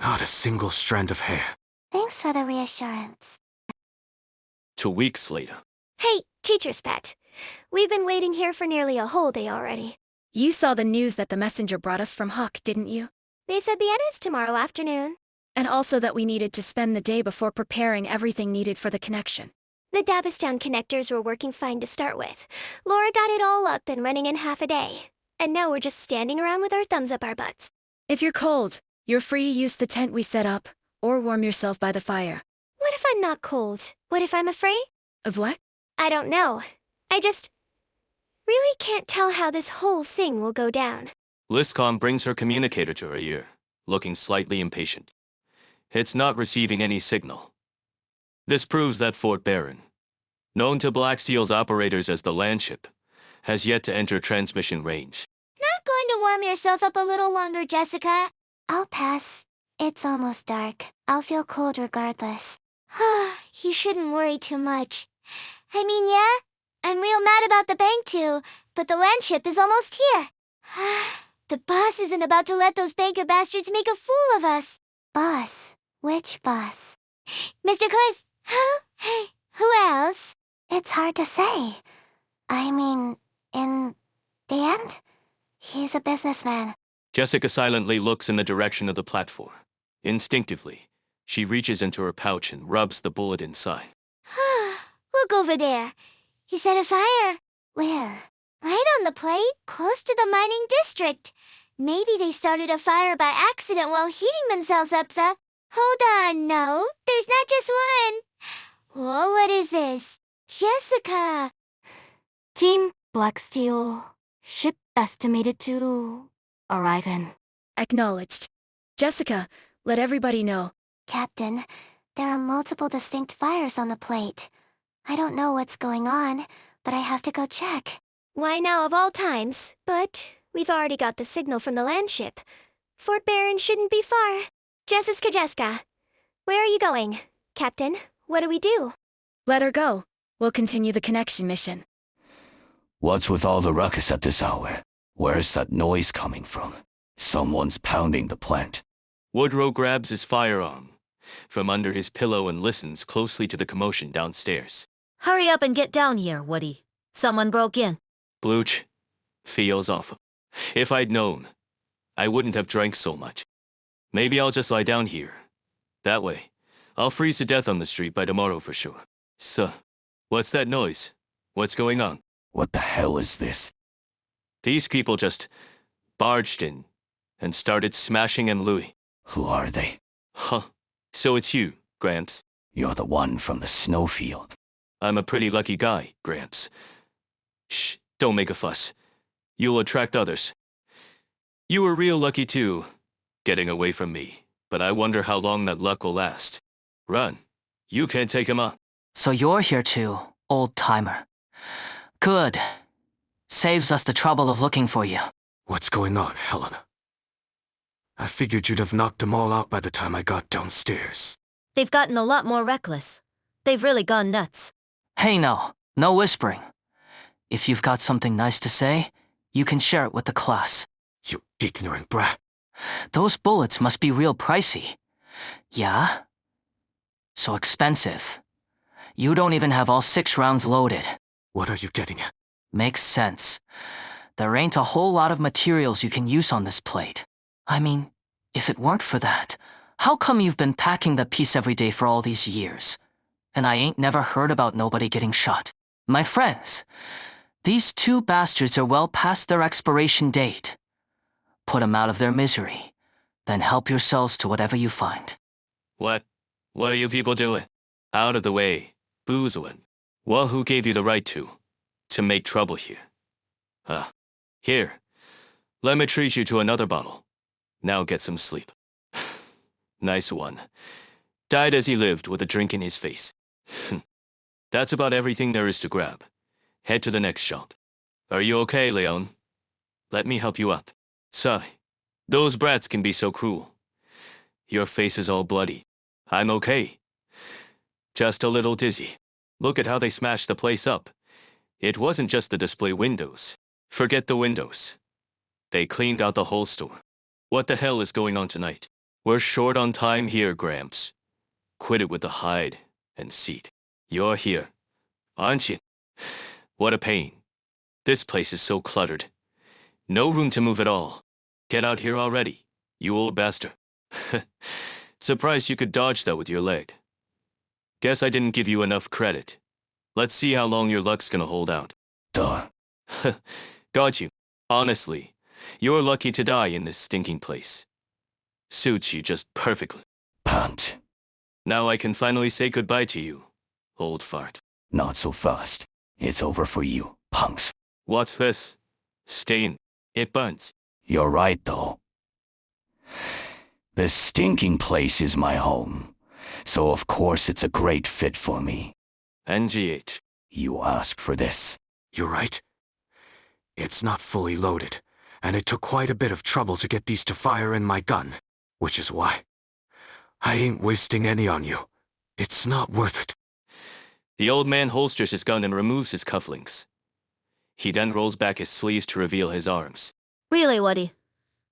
Not a single strand of hair. Thanks for the reassurance. 2 weeks later. Hey, teacher's pet. We've been waiting here for nearly a whole day already. You saw the news that the messenger brought us from Huck, didn't you? They said the end is tomorrow afternoon. And also that we needed to spend the day before preparing everything needed for the connection. The Davistown connectors were working fine to start with. Laura got it all up and running in half a day. And now we're just standing around with our thumbs up our butts. If you're cold, you're free to use the tent we set up, or warm yourself by the fire. What if I'm not cold? What if I'm afraid? Of what? I don't know. I just really can't tell how this whole thing will go down. Liscom brings her communicator to her ear, looking slightly impatient. It's not receiving any signal. This proves that Fort Barren, known to Blacksteel's operators as the Landship, has yet to enter transmission range. Not going to warm yourself up a little longer, Jessica? I'll pass. It's almost dark. I'll feel cold regardless. You shouldn't worry too much. I mean, yeah, I'm real mad about the bank too, but the Landship is almost here. The boss isn't about to let those banker bastards make a fool of us. Boss? Which boss? Mr. Cliff. Who else? It's hard to say. I mean, in the end, he's a businessman. Jessica silently looks in the direction of the platform. Instinctively, she reaches into her pouch and rubs the bullet inside. Look over there. He set a fire. Where? Right on the plate, close to the mining district. Maybe they started a fire by accident while heating themselves up, sir. Hold on, no, there's not just one. Whoa, what is this? Jessica! Team Black Steel, ship estimated to arrive in. Acknowledged. Jessica, let everybody know. Captain, there are multiple distinct fires on the plate. I don't know what's going on, but I have to go check. Why now of all times? But we've already got the signal from the land ship. Fort Barron shouldn't be far. Jessica, where are you going? Captain, what do we do? Let her go. We'll continue the connection mission. What's with all the ruckus at this hour? Where's that noise coming from? Someone's pounding the plant. Woodrow grabs his firearm from under his pillow and listens closely to the commotion downstairs. Hurry up and get down here, Woody. Someone broke in. Blooch feels awful. If I'd known, I wouldn't have drank so much. Maybe I'll just lie down here. That way, I'll freeze to death on the street by tomorrow for sure. So, what's that noise? What's going on? What the hell is this? These people just barged in and started smashing M. Louis. Who are they? Huh. So it's you, Gramps. You're the one from the snowfield. I'm a pretty lucky guy, Gramps. Shh, don't make a fuss. You'll attract others. You were real lucky too, getting away from me. But I wonder how long that luck will last. Run. You can't take him on. So you're here too, old-timer. Good. Saves us the trouble of looking for you. What's going on, Helena? I figured you'd have knocked them all out by the time I got downstairs. They've gotten a lot more reckless. They've really gone nuts. Hey, no whispering. If you've got something nice to say, you can share it with the class. You ignorant brat. Those bullets must be real pricey. Yeah? So expensive. You don't even have all 6 rounds loaded. What are you getting at? Makes sense. There ain't a whole lot of materials you can use on this plate. I mean, if it weren't for that, how come you've been packing that piece every day for all these years? And I ain't never heard about nobody getting shot. My friends, these 2 bastards are well past their expiration date. Put 'em out of their misery, then help yourselves to whatever you find. What? What are you people doing? Out of the way. Boozling. Well, who gave you the right to make trouble here? Here. Let me treat you to another bottle. Now get some sleep. Nice one. Died as he lived with a drink in his face. That's about everything there is to grab. Head to the next shop. Are you okay, Leon? Let me help you up. Sigh. Those brats can be so cruel. Your face is all bloody. I'm okay. Just a little dizzy. Look at how they smashed the place up. It wasn't just the display windows. Forget the windows. They cleaned out the whole store. What the hell is going on tonight? We're short on time here, Gramps. Quit it with the hide and seek. You're here, aren't you? What a pain. This place is so cluttered. No room to move at all. Get out here already, you old bastard. Surprised you could dodge that with your leg. Guess I didn't give you enough credit. Let's see how long your luck's gonna hold out. Duh. Got you. Honestly, you're lucky to die in this stinking place. Suits you just perfectly. Pant. Now I can finally say goodbye to you, old fart. Not so fast. It's over for you, punks. What's this? Stain. It burns. You're right, though. This stinking place is my home, so of course it's a great fit for me. NGH. You asked for this. You're right. It's not fully loaded, and it took quite a bit of trouble to get these to fire in my gun, which is why I ain't wasting any on you. It's not worth it. The old man holsters his gun and removes his cufflinks. He then rolls back his sleeves to reveal his arms. Really, Woody?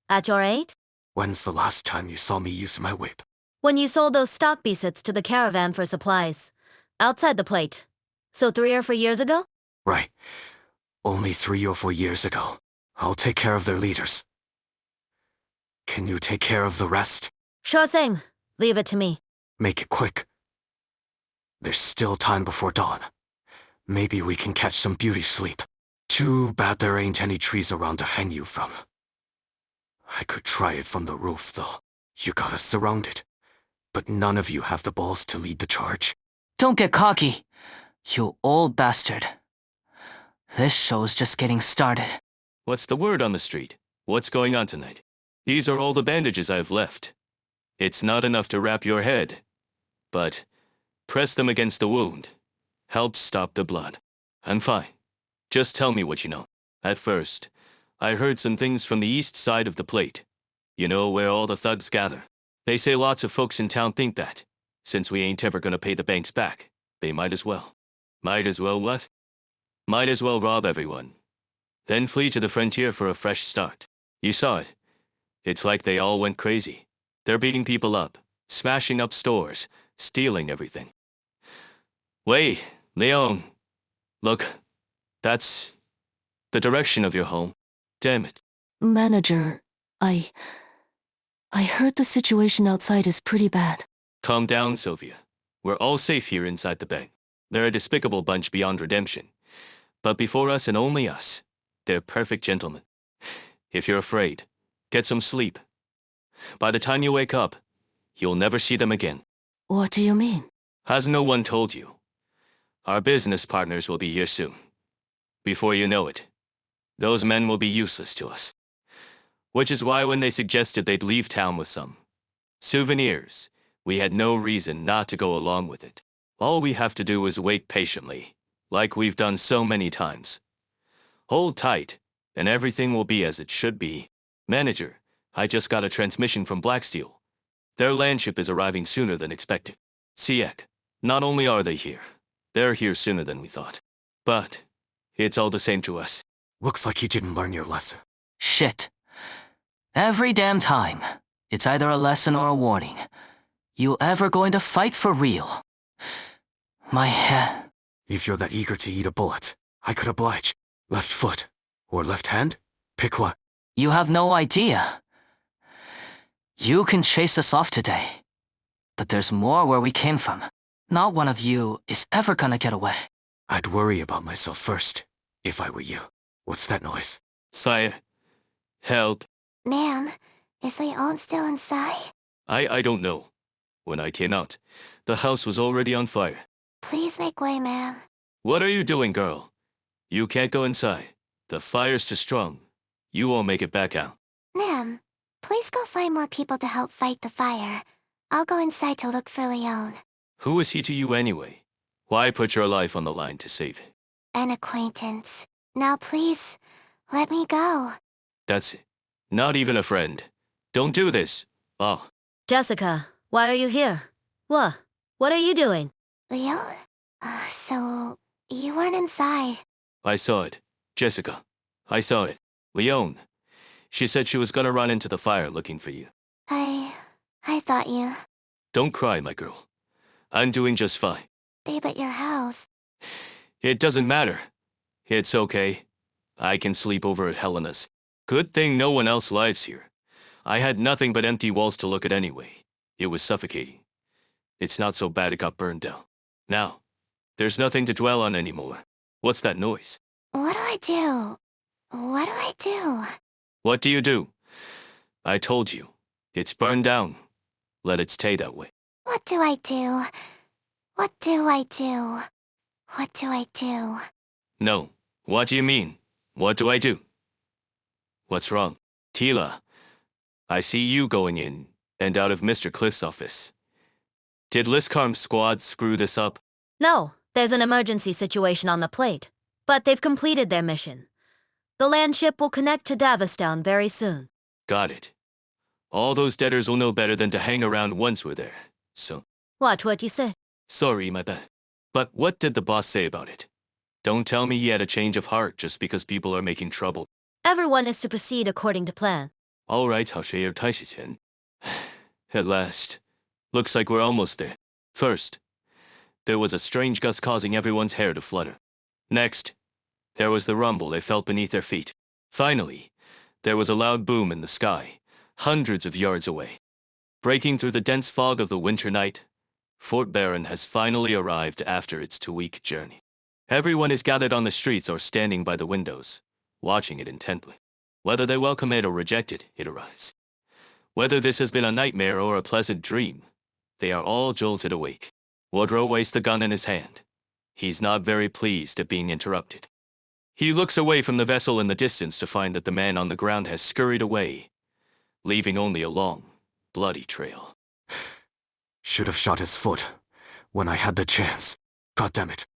At your age? When's the last time you saw me use my whip? When you sold those stock pieces to the caravan for supplies. Outside the plate. So 3 or 4 years ago? Right. Only 3 or 4 years ago. I'll take care of their leaders. Can you take care of the rest? Sure thing. Leave it to me. Make it quick. There's still time before dawn. Maybe we can catch some beauty sleep. Too bad there ain't any trees around to hang you from. I could try it from the roof, though. You got us surrounded. but none of you have the balls to lead the charge. Don't get cocky, you old bastard. This show's just getting started. What's the word on the street? What's going on tonight? These are all the bandages I've left. It's not enough to wrap your head, but press them against the wound. Helps stop the blood. I'm fine. Just tell me what you know. At first, I heard some things from the east side of the plate. You know, where all the thugs gather. They say lots of folks in town think that, since we ain't ever gonna pay the banks back, they might as well. Might as well what? Might as well rob everyone. Then flee to the frontier for a fresh start. You saw it. It's like they all went crazy. They're beating people up, smashing up stores, stealing everything. Wait, Leon. Look, that's the direction of your home. Damn it. Manager, I heard the situation outside is pretty bad. Calm down, Sylvia. We're all safe here inside the bank. They're a despicable bunch beyond redemption. But before us and only us, they're perfect gentlemen. If you're afraid, get some sleep. By the time you wake up, you'll never see them again. What do you mean? Has no one told you? Our business partners will be here soon. Before you know it, those men will be useless to us. Which is why when they suggested they'd leave town with some souvenirs, we had no reason not to go along with it. All we have to do is wait patiently, like we've done so many times. Hold tight, and everything will be as it should be. Manager, I just got a transmission from Blacksteel. Their landship is arriving sooner than expected. Siek, not only are they here, they're here sooner than we thought. But it's all the same to us. Looks like you didn't learn your lesson. Shit. Every damn time, it's either a lesson or a warning. You ever going to fight for real? My head. If you're that eager to eat a bullet, I could oblige. Left foot. Or left hand? Pick one. You have no idea. You can chase us off today. But there's more where we came from. Not one of you is ever gonna get away. I'd worry about myself first, if I were you. What's that noise? Fire. Help. Ma'am, is Leon still inside? I don't know. When I came out, the house was already on fire. Please make way, ma'am. What are you doing, girl? You can't go inside. The fire's too strong. You won't make it back out. Ma'am, please go find more people to help fight the fire. I'll go inside to look for Leon. Who is he to you anyway? Why put your life on the line to save him? An acquaintance. Now please, let me go. That's it. Not even a friend. Don't do this. Oh, Jessica, why are you here? What? What are you doing? Leon? So, you weren't inside. I saw it. Jessica. I saw it. Leon. She said she was gonna run into the fire looking for you. I thought you. Don't cry, my girl. I'm doing just fine. Babe at your house. It doesn't matter. It's okay. I can sleep over at Helena's. Good thing no one else lives here. I had nothing but empty walls to look at anyway. It was suffocating. It's not so bad it got burned down. Now, there's nothing to dwell on anymore. What's that noise? What do I do? What do I do? What do you do? I told you. It's burned down. Let it stay that way. What do I do? What do I do? What do I do? No. What do you mean? What do I do? What's wrong? Tila, I see you going in and out of Mr. Cliff's office. Did Liscarm's squad screw this up? No, there's an emergency situation on the plate. But they've completed their mission. The landship will connect to Davistown very soon. Got it. All those debtors will know better than to hang around once we're there. So, What you say? sorry, my bad. But what did the boss say about it? Don't tell me he had a change of heart just because people are making trouble. Everyone is to proceed according to plan. All right, I'll share your Taishichen. At last. Looks like we're almost there. First, there was a strange gust causing everyone's hair to flutter. Next, there was the rumble they felt beneath their feet. Finally, there was a loud boom in the sky, hundreds of yards away. Breaking through the dense fog of the winter night, Fort Barron has finally arrived after its 2-week journey. Everyone is gathered on the streets or standing by the windows, watching it intently. Whether they welcome it or reject it, it arrives. Whether this has been a nightmare or a pleasant dream, They are all jolted awake. Woodrow weighs the gun in his hand. He's not very pleased at being interrupted. He looks away from the vessel in the distance to find that the man on the ground has scurried away, leaving only a long, bloody trail. Should have shot his foot when I had the chance. God damn it.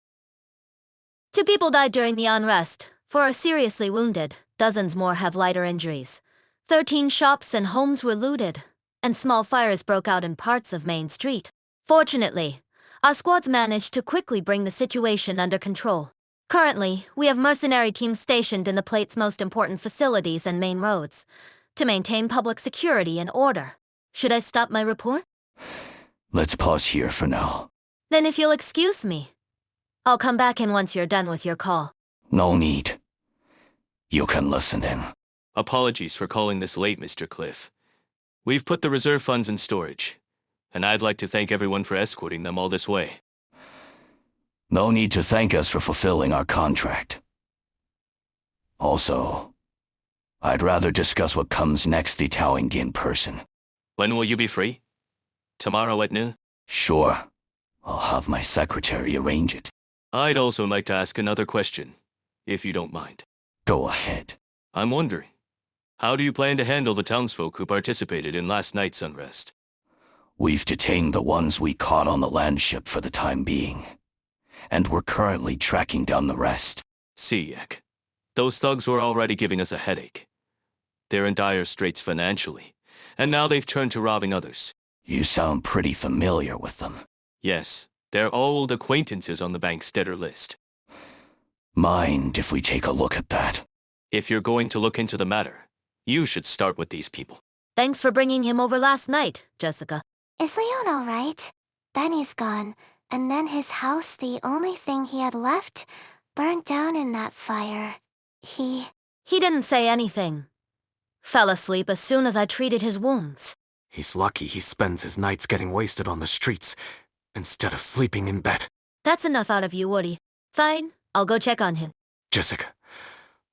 2 people died during the unrest. 4 are seriously wounded. Dozens more have lighter injuries. 13 shops and homes were looted, and small fires broke out in parts of Main Street. Fortunately, our squads managed to quickly bring the situation under control. Currently, we have mercenary teams stationed in the plate's most important facilities and main roads to maintain public security and order. Should I stop my report? Let's pause here for now. Then if you'll excuse me, I'll come back in once you're done with your call. No need. You can listen in. Apologies for calling this late, Mr. Cliff. We've put the reserve funds in storage, and I'd like to thank everyone for escorting them all this way. No need to thank us for fulfilling our contract. Also, I'd rather discuss what comes next detailing in person. When will you be free? Tomorrow at noon? Sure. I'll have my secretary arrange it. I'd also like to ask another question, if you don't mind. Go ahead. I'm wondering, how do you plan to handle the townsfolk who participated in last night's unrest? We've detained the ones we caught on the landship for the time being, and we're currently tracking down the rest. Siak, those thugs were already giving us a headache. They're in dire straits financially, and now they've turned to robbing others. You sound pretty familiar with them. Yes, they're old acquaintances on the bank's debtor list. Mind if we take a look at that? If you're going to look into the matter, you should start with these people. Thanks for bringing him over last night, Jessica. Is Leon all right? Benny's gone, and then his house, the only thing he had left, burned down in that fire. He didn't say anything. Fell asleep as soon as I treated his wounds. He's lucky he spends his nights getting wasted on the streets instead of sleeping in bed. That's enough out of you, Woody. Fine, I'll go check on him. Jessica,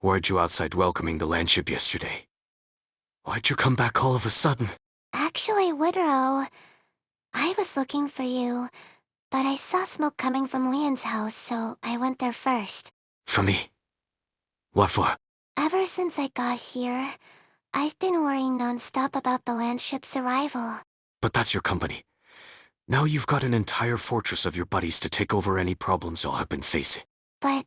where'd you outside welcoming the landship yesterday? Why'd you come back all of a sudden? Actually, Woodrow, I was looking for you, but I saw smoke coming from Leon's house, so I went there first. For me? What for? Ever since I got here, I've been worrying nonstop about the landship's arrival. But that's your company. Now you've got an entire fortress of your buddies to take over any problems you'll have been facing. But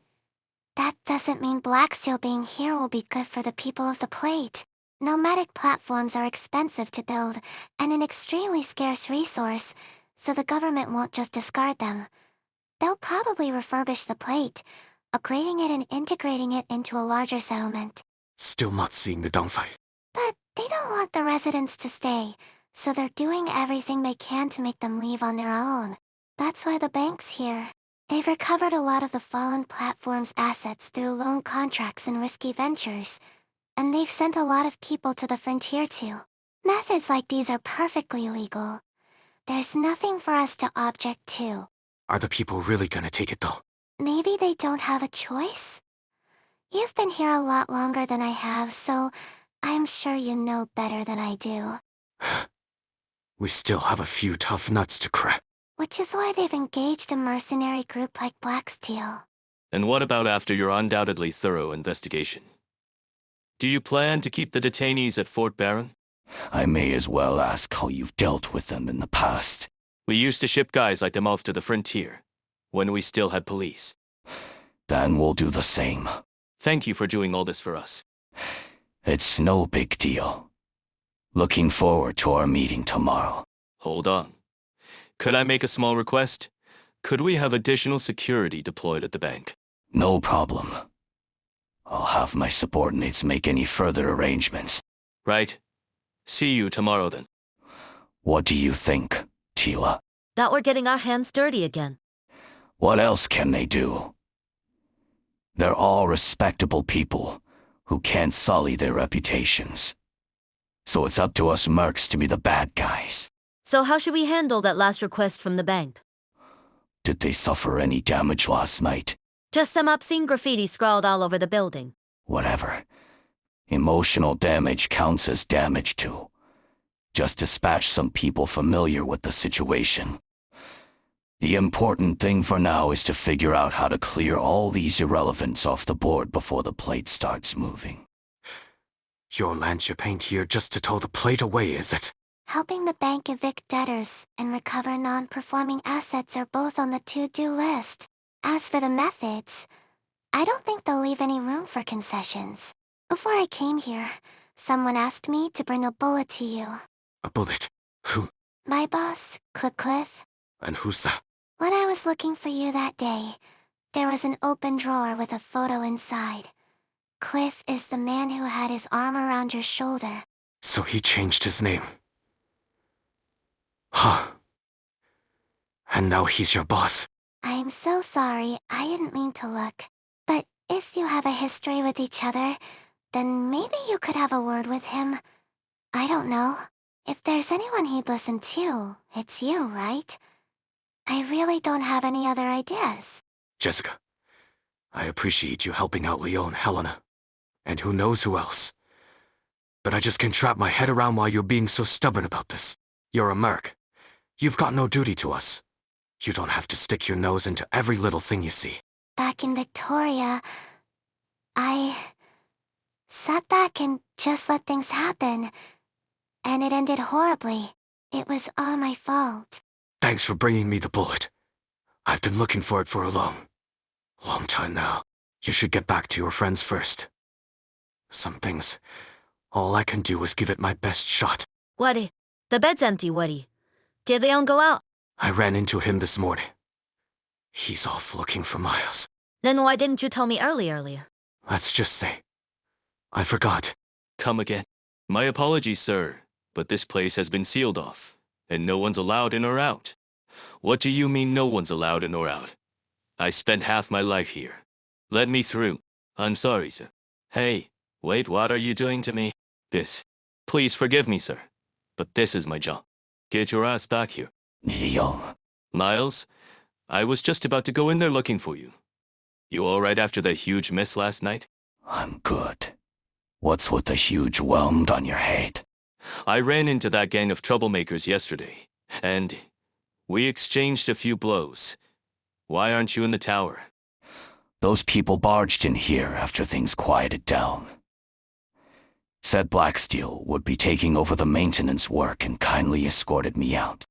that doesn't mean Black Steel being here will be good for the people of the plate. Nomadic platforms are expensive to build and an extremely scarce resource, so the government won't just discard them. They'll probably refurbish the plate, upgrading it and integrating it into a larger settlement. Still not seeing the downside. But they don't want the residents to stay, so they're doing everything they can to make them leave on their own. That's why the bank's here. They've recovered a lot of the fallen platform's assets through loan contracts and risky ventures, and they've sent a lot of people to the frontier too. Methods like these are perfectly legal. There's nothing for us to object to. Are the people really gonna take it though? Maybe they don't have a choice? You've been here a lot longer than I have, so I'm sure you know better than I do. We still have a few tough nuts to crack. Which is why they've engaged a mercenary group like Black Steel. And what about after your undoubtedly thorough investigation? Do you plan to keep the detainees at Fort Barron? I may as well ask how you've dealt with them in the past. We used to ship guys like them off to the frontier, when we still had police. Then we'll do the same. Thank you for doing all this for us. It's no big deal. Looking forward to our meeting tomorrow. Hold on. Could I make a small request? Could we have additional security deployed at the bank? No problem. I'll have my subordinates make any further arrangements. Right. See you tomorrow then. What do you think, Tila? That we're getting our hands dirty again. What else can they do? They're all respectable people who can't sully their reputations. So it's up to us mercs to be the bad guys. So how should we handle that last request from the bank? Did they suffer any damage last night? Just some obscene graffiti scrawled all over the building. Whatever. Emotional damage counts as damage too. Just dispatch some people familiar with the situation. The important thing for now is to figure out how to clear all these irrelevants off the board before the plate starts moving. Your landship ain't here just to tow the plate away, is it? Helping the bank evict debtors and recover non-performing assets are both on the to-do list. As for the methods, I don't think they'll leave any room for concessions. Before I came here, someone asked me to bring a bullet to you. A bullet? Who? My boss, Cliff. And who's that? When I was looking for you that day, there was an open drawer with a photo inside. Cliff is the man who had his arm around your shoulder. So he changed his name. Huh. And now he's your boss. I'm so sorry, I didn't mean to look. But if you have a history with each other, then maybe you could have a word with him. I don't know. If there's anyone he'd listen to, it's you, right? I really don't have any other ideas. Jessica, I appreciate you helping out Leo and Helena. And who knows who else. But I just can't wrap my head around why you're being so stubborn about this. You're a merc. You've got no duty to us. You don't have to stick your nose into every little thing you see. Back in Victoria, I sat back and just let things happen. And it ended horribly. It was all my fault. Thanks for bringing me the bullet. I've been looking for it for a long time now. You should get back to your friends first. Some things, all I can do is give it my best shot. Waddy, the bed's empty, Waddy. Did Leon go out? I ran into him this morning. He's off looking for Miles. Then why didn't you tell me earlier? Let's just say, I forgot. Come again. My apologies, sir, but this place has been sealed off, and no one's allowed in or out. What do you mean no one's allowed in or out? I spent half my life here. Let me through. I'm sorry, sir. Hey, wait, what are you doing to me? This. Please forgive me, sir, but this is my job. Get your ass back here. Leon. Miles, I was just about to go in there looking for you. You all right after that huge mess last night? I'm good. What's with the huge whelmed on your head? I ran into that gang of troublemakers yesterday, and we exchanged a few blows. Why aren't you in the tower? Those people barged in here after things quieted down. Said Blacksteel would be taking over the maintenance work and kindly escorted me out.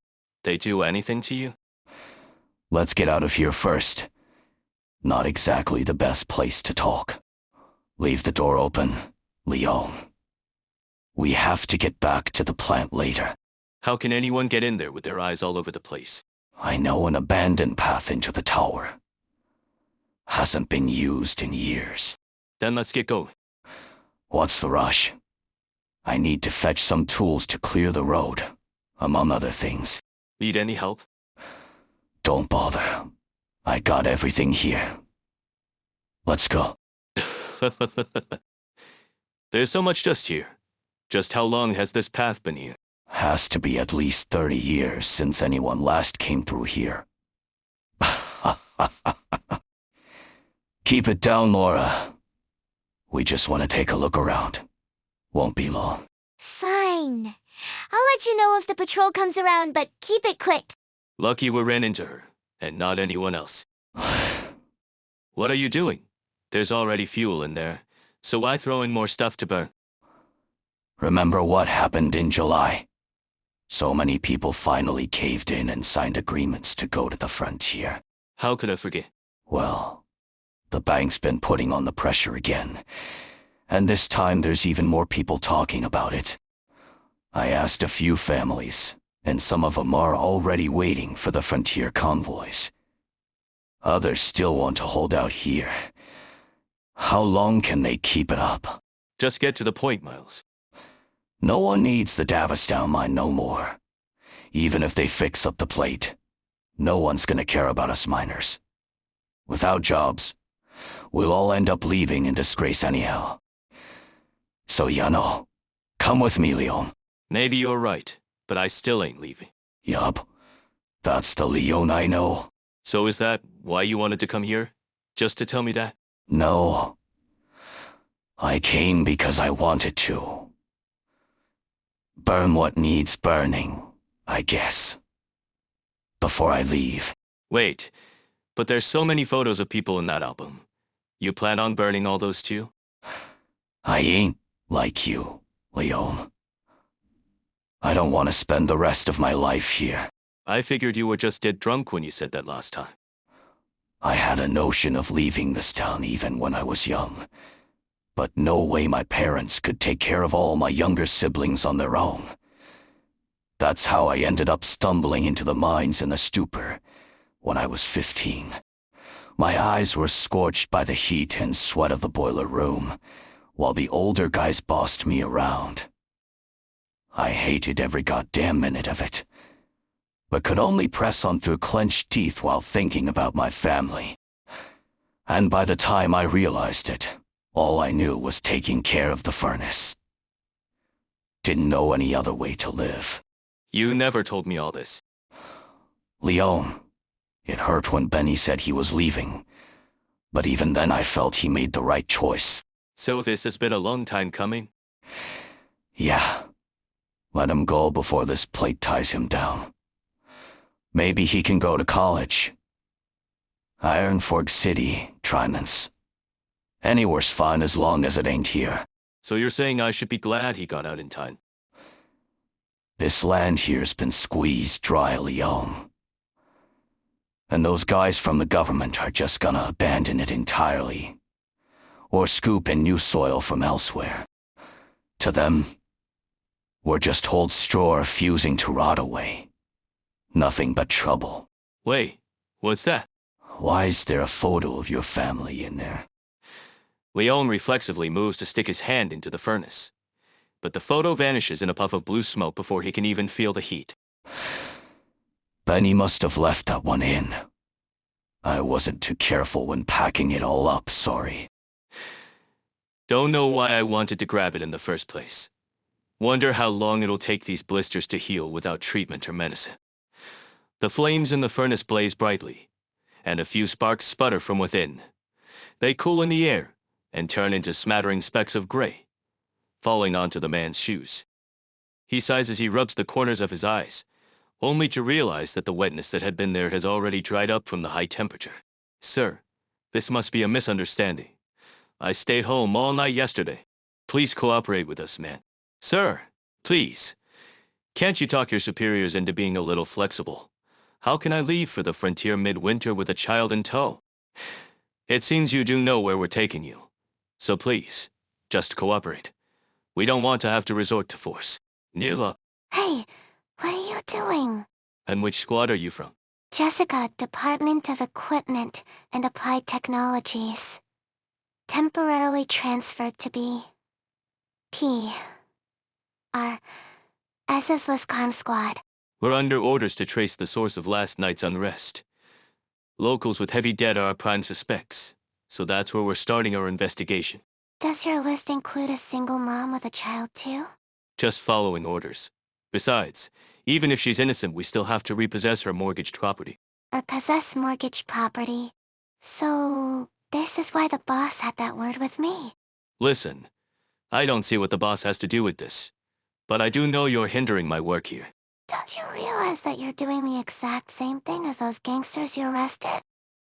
They do anything to you? Let's get out of here first. Not exactly the best place to talk. Leave the door open, Leon. We have to get back to the plant later. How can anyone get in there with their eyes all over the place? I know an abandoned path into the tower. Hasn't been used in years. Then let's get going. What's the rush? I need to fetch some tools to clear the road, among other things. Need any help? Don't bother. I got everything here. Let's go. There's so much just here. Just how long has this path been here? Has to be at least 30 years since anyone last came through here. Keep it down, Laura. We just want to take a look around. Won't be long. Fine. I'll let you know if the patrol comes around, but keep it quick. Lucky we ran into her, and not anyone else. What are you doing? There's already fuel in there, so why throw in more stuff to burn? Remember what happened in July? So many people finally caved in and signed agreements to go to the frontier. How could I forget? Well, the bank's been putting on the pressure again. And this time there's even more people talking about it. I asked a few families, and some of them are already waiting for the frontier convoys. Others still want to hold out here. How long can they keep it up? Just get to the point, Miles. No one needs the Davistown mine no more. Even if they fix up the plate, no one's gonna care about us miners. Without jobs, we'll all end up leaving in disgrace anyhow. So you know, come with me, Leon. Maybe you're right, but I still ain't leaving. Yup, that's the Leon I know. So is that why you wanted to come here? Just to tell me that? No. I came because I wanted to. Burn what needs burning, I guess. Before I leave. Wait, but there's so many photos of people in that album. You plan on burning all those too? I ain't like you, Leon. I don't want to spend the rest of my life here. I figured you were just dead drunk when you said that last time. I had a notion of leaving this town even when I was young. But no way my parents could take care of all my younger siblings on their own. That's how I ended up stumbling into the mines in a stupor when I was 15. My eyes were scorched by the heat and sweat of the boiler room, while the older guys bossed me around. I hated every goddamn minute of it, but could only press on through clenched teeth while thinking about my family. And by the time I realized it, all I knew was taking care of the furnace. Didn't know any other way to live. You never told me all this. Leon, it hurt when Benny said he was leaving, but even then I felt he made the right choice. So this has been a long time coming? Yeah. Let him go before this plate ties him down. Maybe he can go to college. Ironforge City, Trimans. Anywhere's fine as long as it ain't here. So you're saying I should be glad he got out in time? This land here's been squeezed dry, Leon. And those guys from the government are just gonna abandon it entirely. Or scoop in new soil from elsewhere. To them, we're just old straw refusing to rot away. Nothing but trouble. Wait, what's that? Why's there a photo of your family in there? Leon reflexively moves to stick his hand into the furnace. But the photo vanishes in a puff of blue smoke before he can even feel the heat. Benny must have left that one in. I wasn't too careful when packing it all up, sorry. Don't know why I wanted to grab it in the first place. Wonder how long it'll take these blisters to heal without treatment or medicine. The flames in the furnace blaze brightly, and a few sparks sputter from within. They cool in the air and turn into smattering specks of gray, falling onto the man's shoes. He sighs as he rubs the corners of his eyes, only to realize that the wetness that had been there has already dried up from the high temperature. Sir, this must be a misunderstanding. I stayed home all night yesterday. Please cooperate with us, man. Sir, please. Can't you talk your superiors into being a little flexible? How can I leave for the frontier midwinter with a child in tow? It seems you do know where we're taking you. So please, just cooperate. We don't want to have to resort to force. Nila. Hey, what are you doing? And which squad are you from? Jessica, Department of Equipment and Applied Technologies. Temporarily transferred to B. P. R. SS's Liscarm Squad. We're under orders to trace the source of last night's unrest. Locals with heavy debt are our prime suspects, so that's where we're starting our investigation. Does your list include a single mom with a child too? Just following orders. Besides, even if she's innocent, we still have to repossess her mortgaged property. Or possess mortgage property. So, this is why the boss had that word with me. Listen, I don't see what the boss has to do with this, but I do know you're hindering my work here. Don't you realize that you're doing the exact same thing as those gangsters you arrested?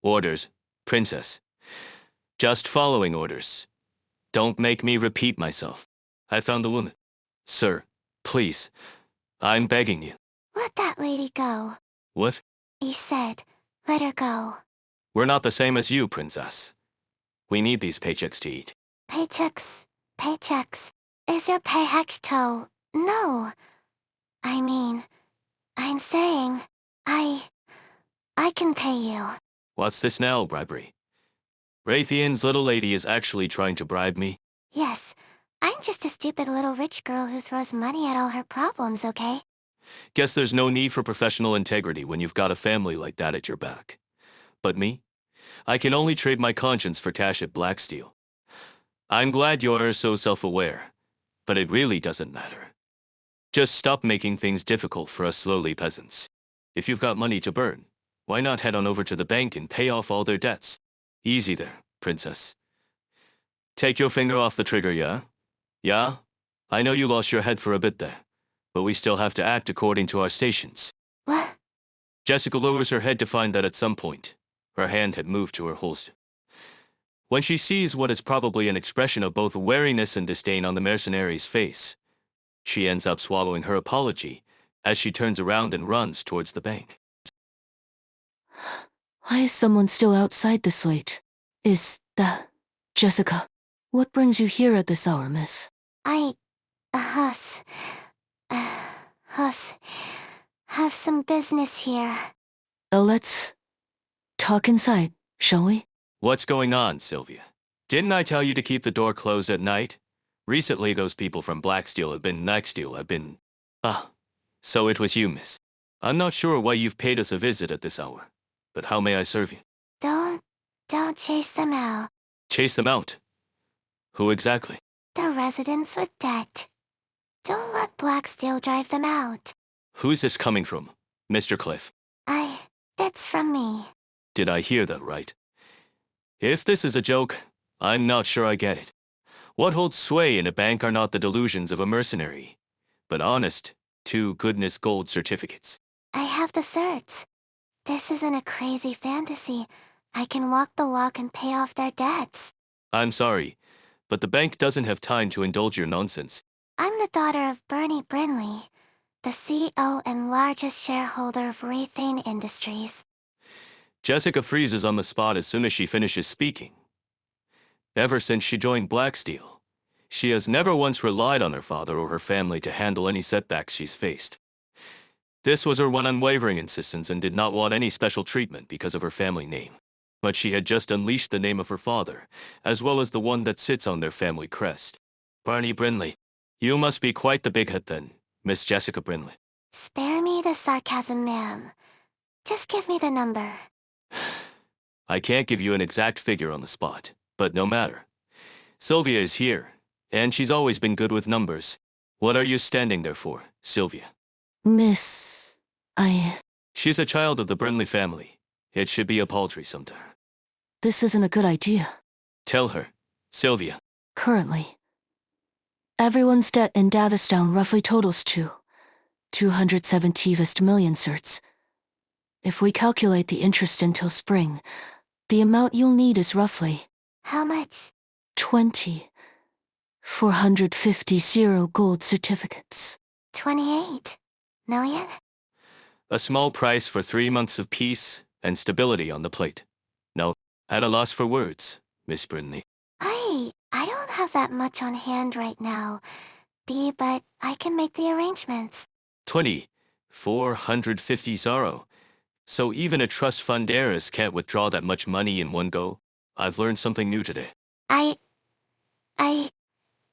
Orders, princess. Just following orders. Don't make me repeat myself. I found the woman. Sir, please. I'm begging you. Let that lady go. What? He said, let her go. We're not the same as you, princess. We need these paychecks to eat. Paychecks. Paychecks. Is your pay hecto? No. I mean, I'm saying, I can pay you. What's this now, bribery? Raytheon's little lady is actually trying to bribe me? Yes, I'm just a stupid little rich girl who throws money at all her problems, okay? Guess there's no need for professional integrity when you've got a family like that at your back. But me? I can only trade my conscience for cash at Black Steel. I'm glad you're so self-aware, but it really doesn't matter. Just stop making things difficult for us lowly peasants. If you've got money to burn, why not head on over to the bank and pay off all their debts? Easy there, princess. Take your finger off the trigger, yeah? Yeah? I know you lost your head for a bit there. but we still have to act according to our stations. What? Jessica lowers her head to find that at some point, her hand had moved to her holster. When she sees what is probably an expression of both wariness and disdain on the mercenary's face, she ends up swallowing her apology as she turns around and runs towards the bank. Why is someone still outside this late? Is that Jessica? What brings you here at this hour, miss? Huth, have some business here. Let's talk inside, shall we? What's going on, Sylvia? Didn't I tell you to keep the door closed at night? Recently, those people from Blacksteel have been. So it was you, miss. I'm not sure why you've paid us a visit at this hour, but how may I serve you? Don't chase them out. Chase them out? Who exactly? The residents with debt. Don't let Blacksteel drive them out. Who's this coming from, Mr. Cliff? It's from me. Did I hear that right? If this is a joke, I'm not sure I get it. What holds sway in a bank are not the delusions of a mercenary, but honest, to-goodness gold certificates. I have the certs. This isn't a crazy fantasy. I can walk the walk and pay off their debts. I'm sorry, but the bank doesn't have time to indulge your nonsense. I'm the daughter of Bernie Brinley, the CEO and largest shareholder of Rethane Industries. Jessica freezes on the spot as soon as she finishes speaking. Ever since she joined Blacksteel, she has never once relied on her father or her family to handle any setbacks she's faced. This was her one unwavering insistence and did not want any special treatment because of her family name. But she had just unleashed the name of her father, as well as the one that sits on their family crest. Barney Brinley, you must be quite the big head then, Miss Jessica Brinley. Spare me the sarcasm, ma'am. Just give me the number. I can't give you an exact figure on the spot, but no matter. Sylvia is here, and she's always been good with numbers. What are you standing there for, Sylvia? Miss, She's a child of the Brinley family. It should be a paltry sometime. This isn't a good idea. Tell her, Sylvia. Currently, everyone's debt in Davistown roughly totals 270 million certs. If we calculate the interest until spring, the amount you'll need is roughly How much? 450 gold certificates. 28 million? A small price for 3 months of peace and stability on the plate. No, at a loss for words, Miss Brinley. I don't have that much on hand right now, but I can make the arrangements. 450 Zaro. So even a trust fund heiress can't withdraw that much money in one go? I've learned something new today.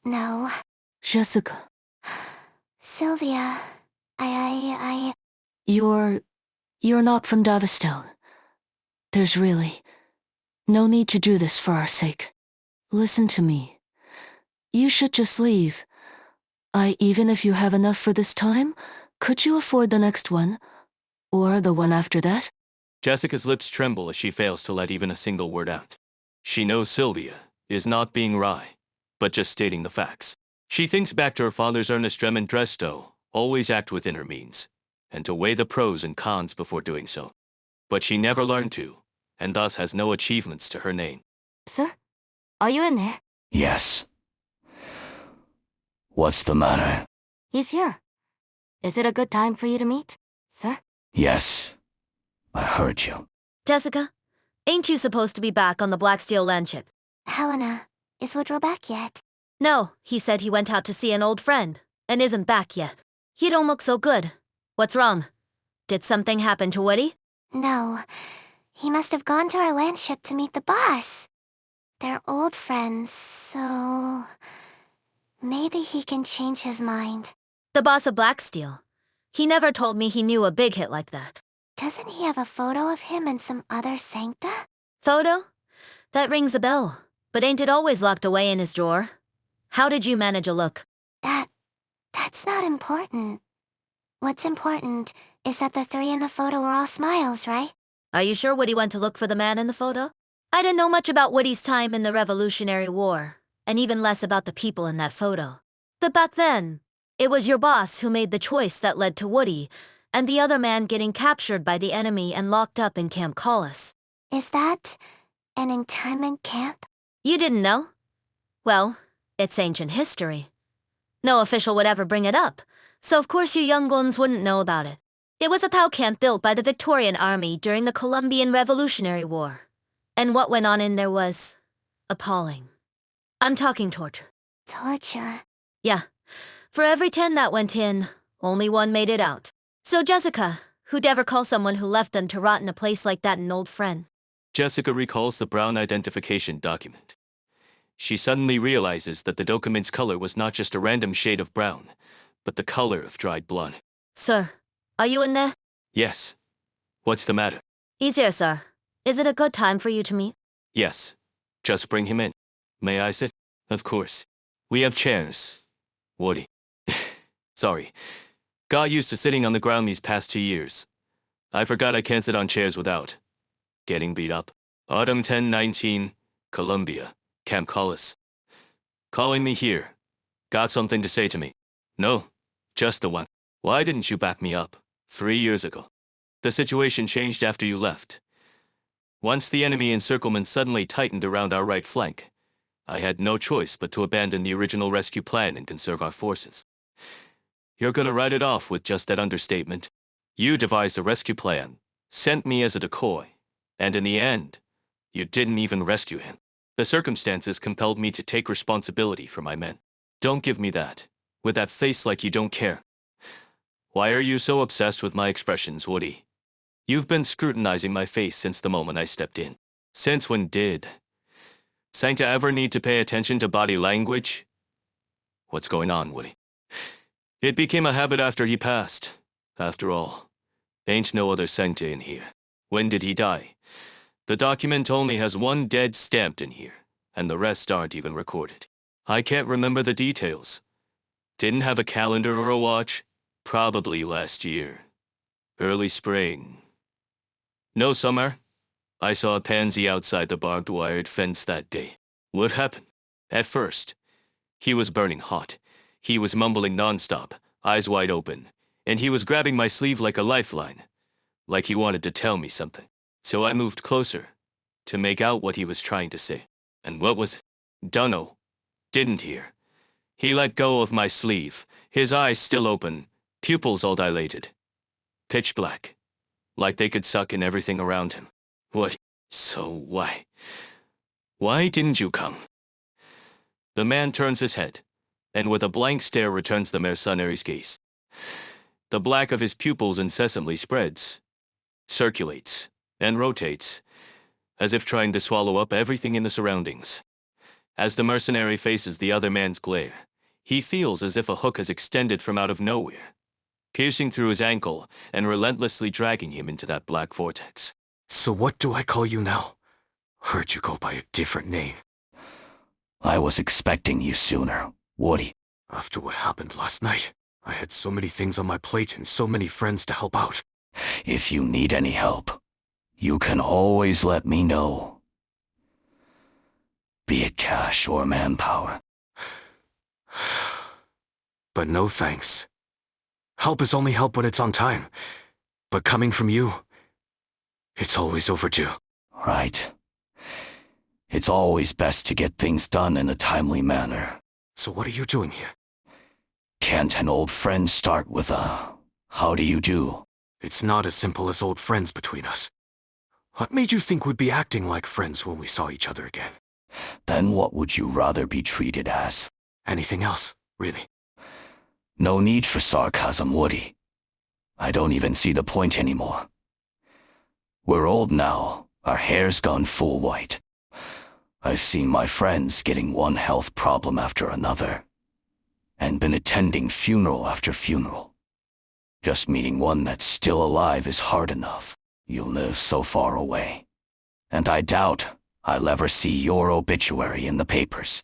No. Jessica, Sylvia, you're not from Davistown. There's really no need to do this for our sake. Listen to me. You should just leave. Even if you have enough for this time, could you afford the next one? Or the one after that? Jessica's lips tremble as she fails to let even a single word out. She knows Sylvia is not being wry, but just stating the facts. She thinks back to her father's earnest Dremondresto, always act within her means, and to weigh the pros and cons before doing so. But she never learned to, and thus has no achievements to her name. Sir? Are you in there? Yes. What's the matter? He's here. Is it a good time for you to meet, sir? Yes. I heard you. Jessica, ain't you supposed to be back on the Blacksteel landship? Helena, is Woodrow back yet? No, he said he went out to see an old friend, and isn't back yet. You don't look so good. What's wrong? Did something happen to Woody? No. He must have gone to our landship to meet the boss. They're old friends, so maybe he can change his mind. The boss of Blacksteel. He never told me he knew a big hit like that. Doesn't he have a photo of him and some other sancta? Photo? That rings a bell, but ain't it always locked away in his drawer? How did you manage a look? That's not important. What's important is that the three in the photo were all smiles, right? Are you sure Woody went to look for the man in the photo? I didn't know much about Woody's time in the Revolutionary War, and even less about the people in that photo. But back then, It was your boss who made the choice that led to Woody, and the other man getting captured by the enemy and locked up in Camp Collis. Is that an internment camp? You didn't know? Well, it's ancient history. No official would ever bring it up, so of course you young guns wouldn't know about it. It was a POW camp built by the Victorian Army during the Colombian Revolutionary War. And what went on in there was appalling. I'm talking torture. Torture. Yeah. For every 10 that went in, only 1 made it out. So Jessica, who'd ever call someone who left them to rot in a place like that an old friend? Jessica recalls the brown identification document. She suddenly realizes that the document's color was not just a random shade of brown, but the color of dried blood. Sir, are you in there? Yes. What's the matter? He's here, sir. Is it a good time for you to meet? Yes. Just bring him in. May I sit? Of course. We have chairs. Woody. Sorry. Got used to sitting on the ground these past 2 years. I forgot I can't sit on chairs without getting beat up. Autumn 1019, Columbia, Camp Collis. Calling me here. Got something to say to me? No, just the one. Why didn't you back me up 3 years ago? The situation changed after you left. Once the enemy encirclement suddenly tightened around our right flank, I had no choice but to abandon the original rescue plan and conserve our forces. You're gonna write it off with just that understatement. You devised a rescue plan, sent me as a decoy, and in the end, you didn't even rescue him. The circumstances compelled me to take responsibility for my men. Don't give me that, with that face like you don't care. Why are you so obsessed with my expressions, Woody? You've been scrutinizing my face since the moment I stepped in. Since when did Sancta ever need to pay attention to body language? What's going on, Woody? It became a habit after he passed. After all, ain't no other Sancta in here. When did he die? The document only has 1 dead stamped in here, and the rest aren't even recorded. I can't remember the details. Didn't have a calendar or a watch. Probably last year. Early spring. No summer. I saw a pansy outside the barbed wired fence that day. What happened? At first, he was burning hot. He was mumbling nonstop, eyes wide open, and he was grabbing my sleeve like a lifeline, like he wanted to tell me something. So I moved closer to make out what he was trying to say. And what was it? Dunno. Didn't hear. He let go of my sleeve, his eyes still open, pupils all dilated. Pitch black. Like they could suck in everything around him. What? So why? Why didn't you come? The man turns his head, and with a blank stare returns the mercenary's gaze. The black of his pupils incessantly spreads, circulates, and rotates, as if trying to swallow up everything in the surroundings. As the mercenary faces the other man's glare, he feels as if a hook has extended from out of nowhere, piercing through his ankle and relentlessly dragging him into that black vortex. So what do I call you now? Heard you go by a different name. I was expecting you sooner, Woody. After what happened last night, I had so many things on my plate and so many friends to help out. If you need any help, you can always let me know. Be it cash or manpower. But no thanks. Help is only help when it's on time. But coming from you, it's always overdue. Right. It's always best to get things done in a timely manner. So what are you doing here? Can't an old friend start with a, how do you do? It's not as simple as old friends between us. What made you think we'd be acting like friends when we saw each other again? Then what would you rather be treated as? Anything else, really? No need for sarcasm, Woody. I don't even see the point anymore. We're old now, our hair's gone full white. I've seen my friends getting one health problem after another, and been attending funeral after funeral. Just meeting one that's still alive is hard enough. You live so far away. And I doubt I'll ever see your obituary in the papers.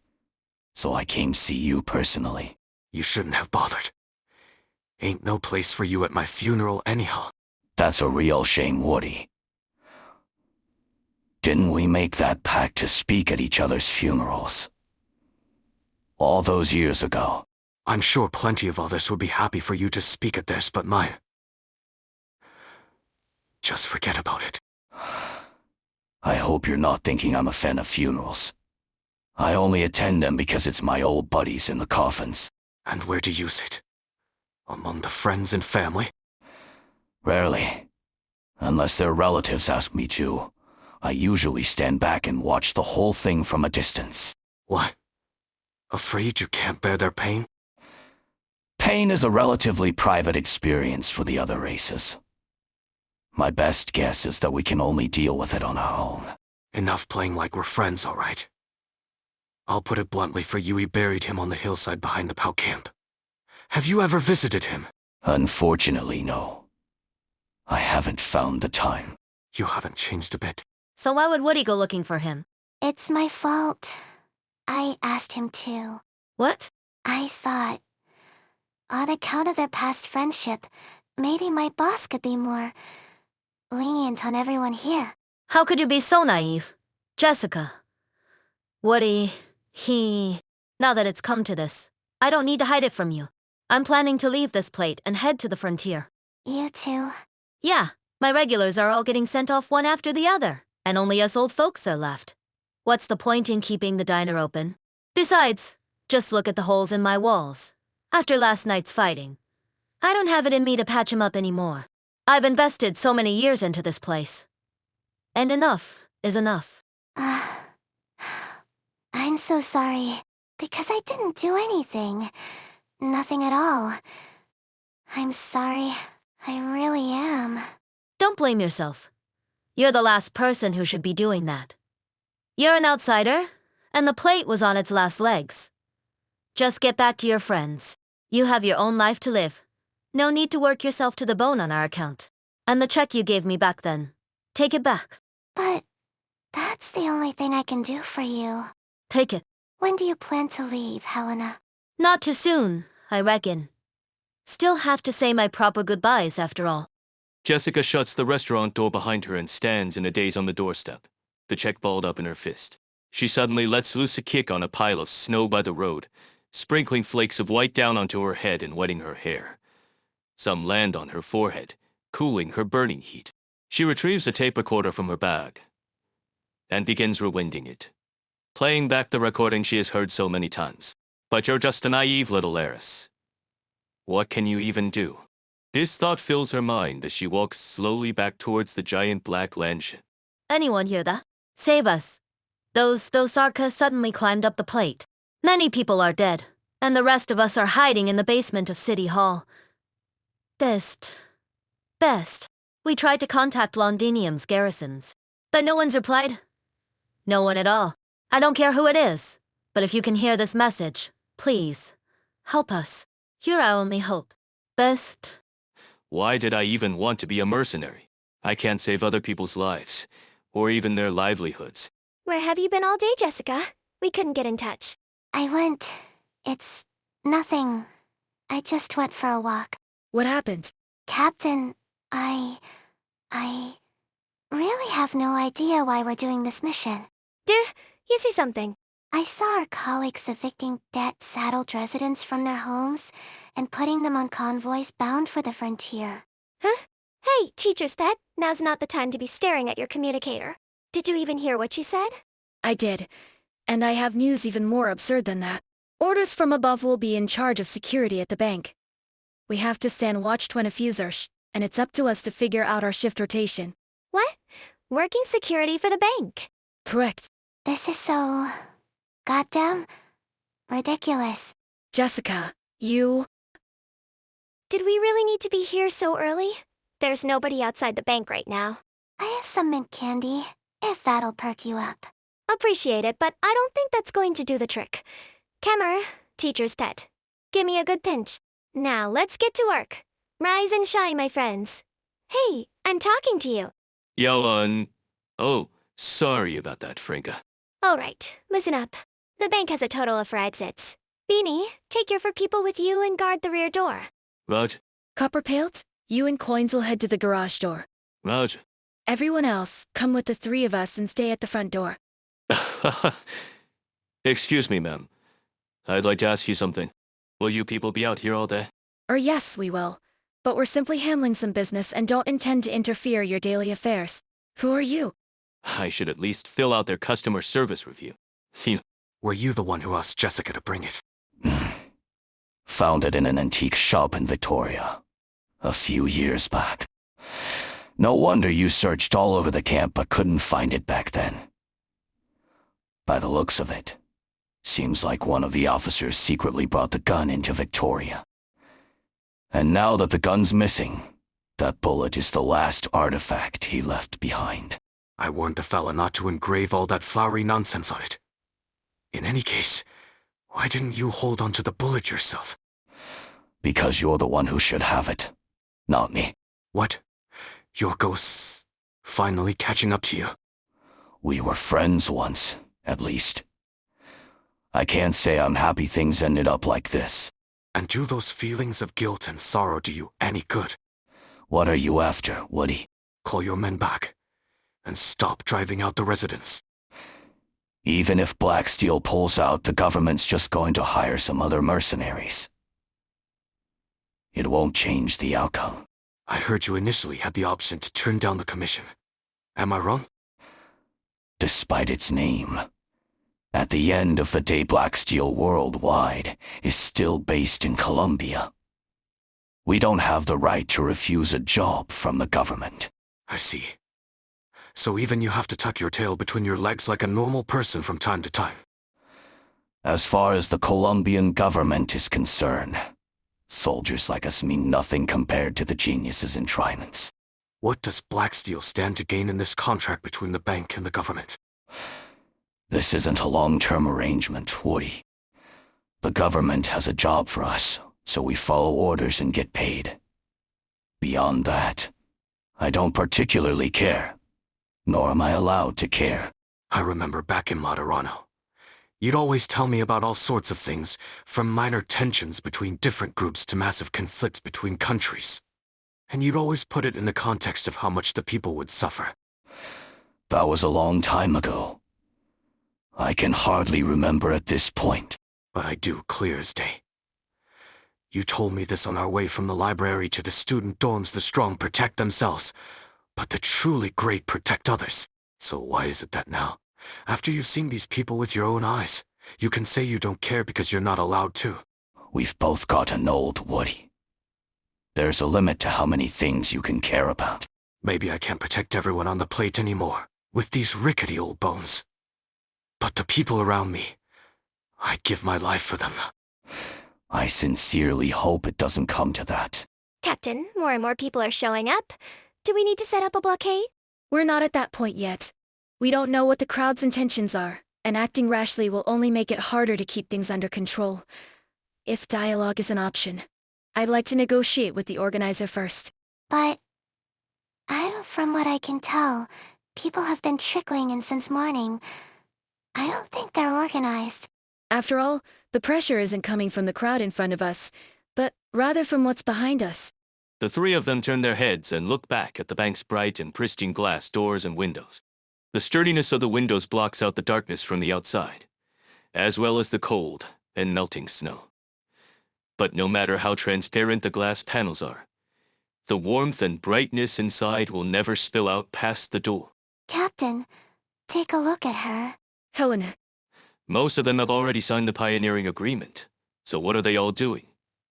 So I came see you personally. You shouldn't have bothered. Ain't no place for you at my funeral anyhow. That's a real shame, Woody. Didn't we make that pact to speak at each other's funerals? All those years ago. I'm sure plenty of others would be happy for you to speak at this, but mine. Just forget about it. I hope you're not thinking I'm a fan of funerals. I only attend them because it's my old buddies in the coffins. And where do you sit? Among the friends and family? Rarely. Unless their relatives ask me to. I usually stand back and watch the whole thing from a distance. What? Afraid you can't bear their pain? Pain is a relatively private experience for the other races. My best guess is that we can only deal with it on our own. Enough playing like we're friends, all right? I'll put it bluntly, for Yui buried him on the hillside behind the POW camp. Have you ever visited him? Unfortunately, no. I haven't found the time. You haven't changed a bit. So why would Woody go looking for him? It's my fault. I asked him to. What? I thought, on account of their past friendship, maybe my boss could be more lenient on everyone here. How could you be so naive? Jessica. Woody, Now that it's come to this, I don't need to hide it from you. I'm planning to leave this plate and head to the frontier. You too? Yeah, my regulars are all getting sent off one after the other, and only us old folks are left. What's the point in keeping the diner open? Besides, just look at the holes in my walls. After last night's fighting, I don't have it in me to patch 'em up anymore. I've invested so many years into this place. And enough is enough. I'm so sorry, because I didn't do anything. Nothing at all. I'm sorry. I really am. Don't blame yourself. You're the last person who should be doing that. You're an outsider, and the plate was on its last legs. Just get back to your friends. You have your own life to live. No need to work yourself to the bone on our account. And the check you gave me back then, take it back. But that's the only thing I can do for you. Take it. When do you plan to leave, Helena? Not too soon, I reckon. Still have to say my proper goodbyes after all. Jessica shuts the restaurant door behind her and stands in a daze on the doorstep, the check balled up in her fist. She suddenly lets loose a kick on a pile of snow by the road, sprinkling flakes of white down onto her head and wetting her hair. Some land on her forehead, cooling her burning heat. She retrieves a tape recorder from her bag and begins rewinding it, playing back the recording she has heard so many times. But you're just a naive little heiress. What can you even do? This thought fills her mind as she walks slowly back towards the giant black mansion. Anyone hear that? Save us. Those Sarkas suddenly climbed up the plate. Many people are dead, and the rest of us are hiding in the basement of City Hall. Best. We tried to contact Londinium's garrisons, but no one's replied. No one at all. I don't care who it is, but if you can hear this message, please, help us. You're our only hope. Best. Why did I even want to be a mercenary? I can't save other people's lives, or even their livelihoods. Where have you been all day, Jessica? We couldn't get in touch. I went. It's nothing. I just went for a walk. What happened? Captain, I really have no idea why we're doing this mission. You see something? I saw our colleagues evicting debt-saddled residents from their homes and putting them on convoys bound for the frontier. Huh? Hey, Teacher's Pet, now's not the time to be staring at your communicator. Did you even hear what she said? I did. And I have news even more absurd than that. Orders from above will be in charge of security at the bank. We have to stand watch 24 and it's up to us to figure out our shift rotation. What? Working security for the bank? Correct. This is so goddamn ridiculous. Jessica, you... Did we really need to be here so early? There's nobody outside the bank right now. I have some mint candy, if that'll perk you up. Appreciate it, but I don't think that's going to do the trick. Kemmer, Teacher's Pet, give me a good pinch. Now let's get to work. Rise and shine, my friends. Hey, I'm talking to you. Oh, sorry about that, Franca. All right, listen up. The bank has a total of 4 exits. Beanie, take your 4 people with you and guard the rear door. Right. Copperpelt, you and Coins will head to the garage door. Right. Everyone else, come with the 3 of us and stay at the front door. Excuse me, ma'am. I'd like to ask you something. Will you people be out here all day? Yes, we will. But we're simply handling some business and don't intend to interfere your daily affairs. Who are you? I should at least fill out their customer service review. Phew. Were you the one who asked Jessica to bring it? Found it in an antique shop in Victoria. A few years back. No wonder you searched all over the camp but couldn't find it back then. By the looks of it, seems like one of the officers secretly brought the gun into Victoria. And now that the gun's missing, that bullet is the last artifact he left behind. I warned the fella not to engrave all that flowery nonsense on it. In any case, why didn't you hold on to the bullet yourself? Because you're the one who should have it, not me. What? Your ghost's finally catching up to you? We were friends once, at least. I can't say I'm happy things ended up like this. And do those feelings of guilt and sorrow do you any good? What are you after, Woody? Call your men back, and stop driving out the residents. Even if Black Steel pulls out, the government's just going to hire some other mercenaries. It won't change the outcome. I heard you initially had the option to turn down the commission. Am I wrong? Despite its name, at the end of the day, Black Steel Worldwide is still based in Colombia. We don't have the right to refuse a job from the government. I see. So even you have to tuck your tail between your legs like a normal person from time to time. As far as the Colombian government is concerned, soldiers like us mean nothing compared to the geniuses in Tridents. What does Black Steel stand to gain in this contract between the bank and the government? This isn't a long-term arrangement, Woody. The government has a job for us, so we follow orders and get paid. Beyond that, I don't particularly care, nor am I allowed to care. I remember back in Materano, you'd always tell me about all sorts of things, from minor tensions between different groups to massive conflicts between countries. And you'd always put it in the context of how much the people would suffer. That was a long time ago. I can hardly remember at this point. But I do clear as day. You told me this on our way from the library to the student dorms. The strong protect themselves, but the truly great protect others. So why is it that now, after you've seen these people with your own eyes, you can say you don't care because you're not allowed to? We've both gotten old, Woody. There's a limit to how many things you can care about. Maybe I can't protect everyone on the plate anymore, with these rickety old bones. But the people around me, I'd give my life for them. I sincerely hope it doesn't come to that. Captain, more and more people are showing up. Do we need to set up a blockade? We're not at that point yet. We don't know what the crowd's intentions are, and acting rashly will only make it harder to keep things under control. If dialogue is an option, I'd like to negotiate with the organizer first. But from what I can tell, people have been trickling in since morning. I don't think they're organized. After all, the pressure isn't coming from the crowd in front of us, but rather from what's behind us. The three of them turn their heads and look back at the bank's bright and pristine glass doors and windows. The sturdiness of the windows blocks out the darkness from the outside, as well as the cold and melting snow. But no matter how transparent the glass panels are, the warmth and brightness inside will never spill out past the door. Captain, take a look at her. Helena, Most of them have already signed the pioneering agreement. So what are they all doing?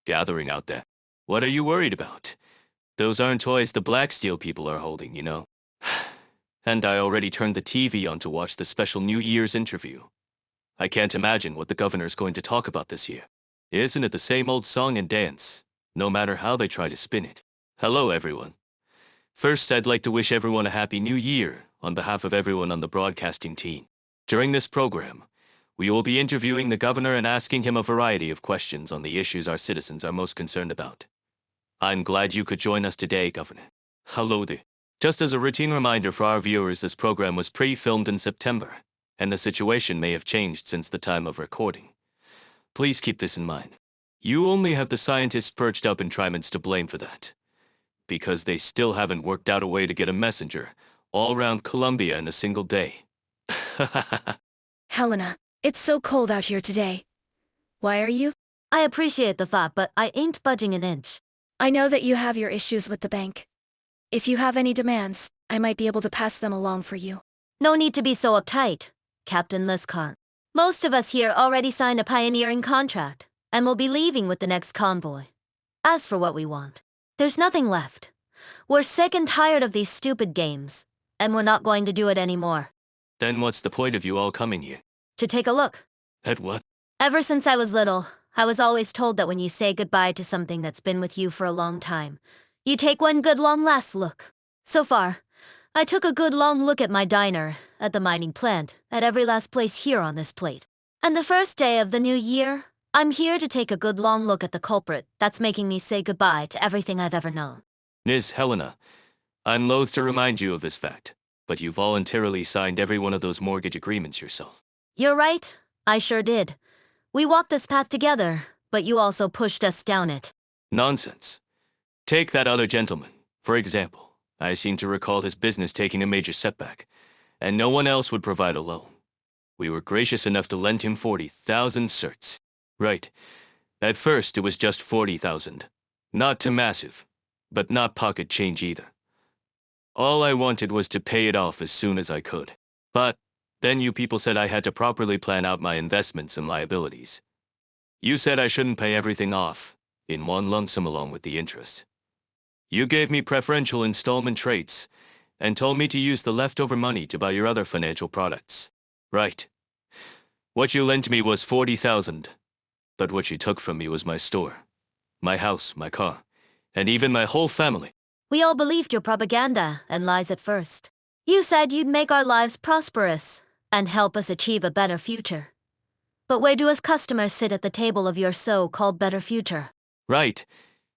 Gathering out there. What are you worried about? Those aren't toys the Black Steel people are holding, you know. And I already turned the TV on to watch the special New Year's interview. I can't imagine what the governor's going to talk about this year. Isn't it the same old song and dance, no matter how they try to spin it? Hello, everyone. First, I'd like to wish everyone a Happy New Year on behalf of everyone on the broadcasting team. During this program, we will be interviewing the governor and asking him a variety of questions on the issues our citizens are most concerned about. I'm glad you could join us today, Governor. Hello there. Just as a routine reminder for our viewers, this program was pre-filmed in September, and the situation may have changed since the time of recording. Please keep this in mind. You only have the scientists perched up in Tridents to blame for that, because they still haven't worked out a way to get a messenger all around Colombia in a single day. Helena, it's so cold out here today. Why are you? I appreciate the thought, but I ain't budging an inch. I know that you have your issues with the bank. If you have any demands, I might be able to pass them along for you. No need to be so uptight, Captain Liscar. Most of us here already signed a pioneering contract, and will be leaving with the next convoy. As for what we want, there's nothing left. We're sick and tired of these stupid games, and we're not going to do it anymore. Then what's the point of you all coming here? To take a look. At what? Ever since I was little, I was always told that when you say goodbye to something that's been with you for a long time, you take one good long last look. So far, I took a good long look at my diner, at the mining plant, at every last place here on this plate. And the first day of the new year, I'm here to take a good long look at the culprit that's making me say goodbye to everything I've ever known. Ms. Helena, I'm loath to remind you of this fact, but you voluntarily signed every one of those mortgage agreements yourself. You're right, I sure did. We walked this path together, but you also pushed us down it. Nonsense. Take that other gentleman, for example. I seem to recall his business taking a major setback, and no one else would provide a loan. We were gracious enough to lend him 40,000 certs. Right. At first, it was just 40,000. Not too massive, but not pocket change either. All I wanted was to pay it off as soon as I could. But then you people said I had to properly plan out my investments and liabilities. You said I shouldn't pay everything off in one lump sum along with the interest. You gave me preferential installment traits and told me to use the leftover money to buy your other financial products. Right. What you lent me was 40,000, but what you took from me was my store, my house, my car, and even my whole family. We all believed your propaganda and lies at first. You said you'd make our lives prosperous and help us achieve a better future. But where do us customers sit at the table of your so-called better future? Right.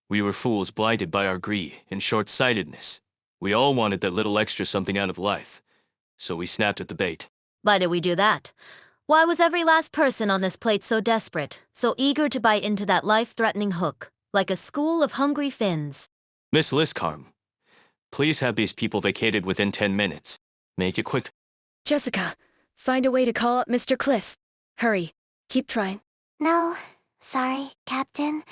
We were fools blinded by our greed and short-sightedness. We all wanted that little extra something out of life, so we snapped at the bait. Why did we do that? Why was every last person on this plate so desperate, so eager to bite into that life-threatening hook, like a school of hungry fins? Miss Liscarm, please have these people vacated within 10 minutes. Make it quick. Jessica, find a way to call up Mr. Cliff. Hurry. Keep trying. No, sorry, Captain.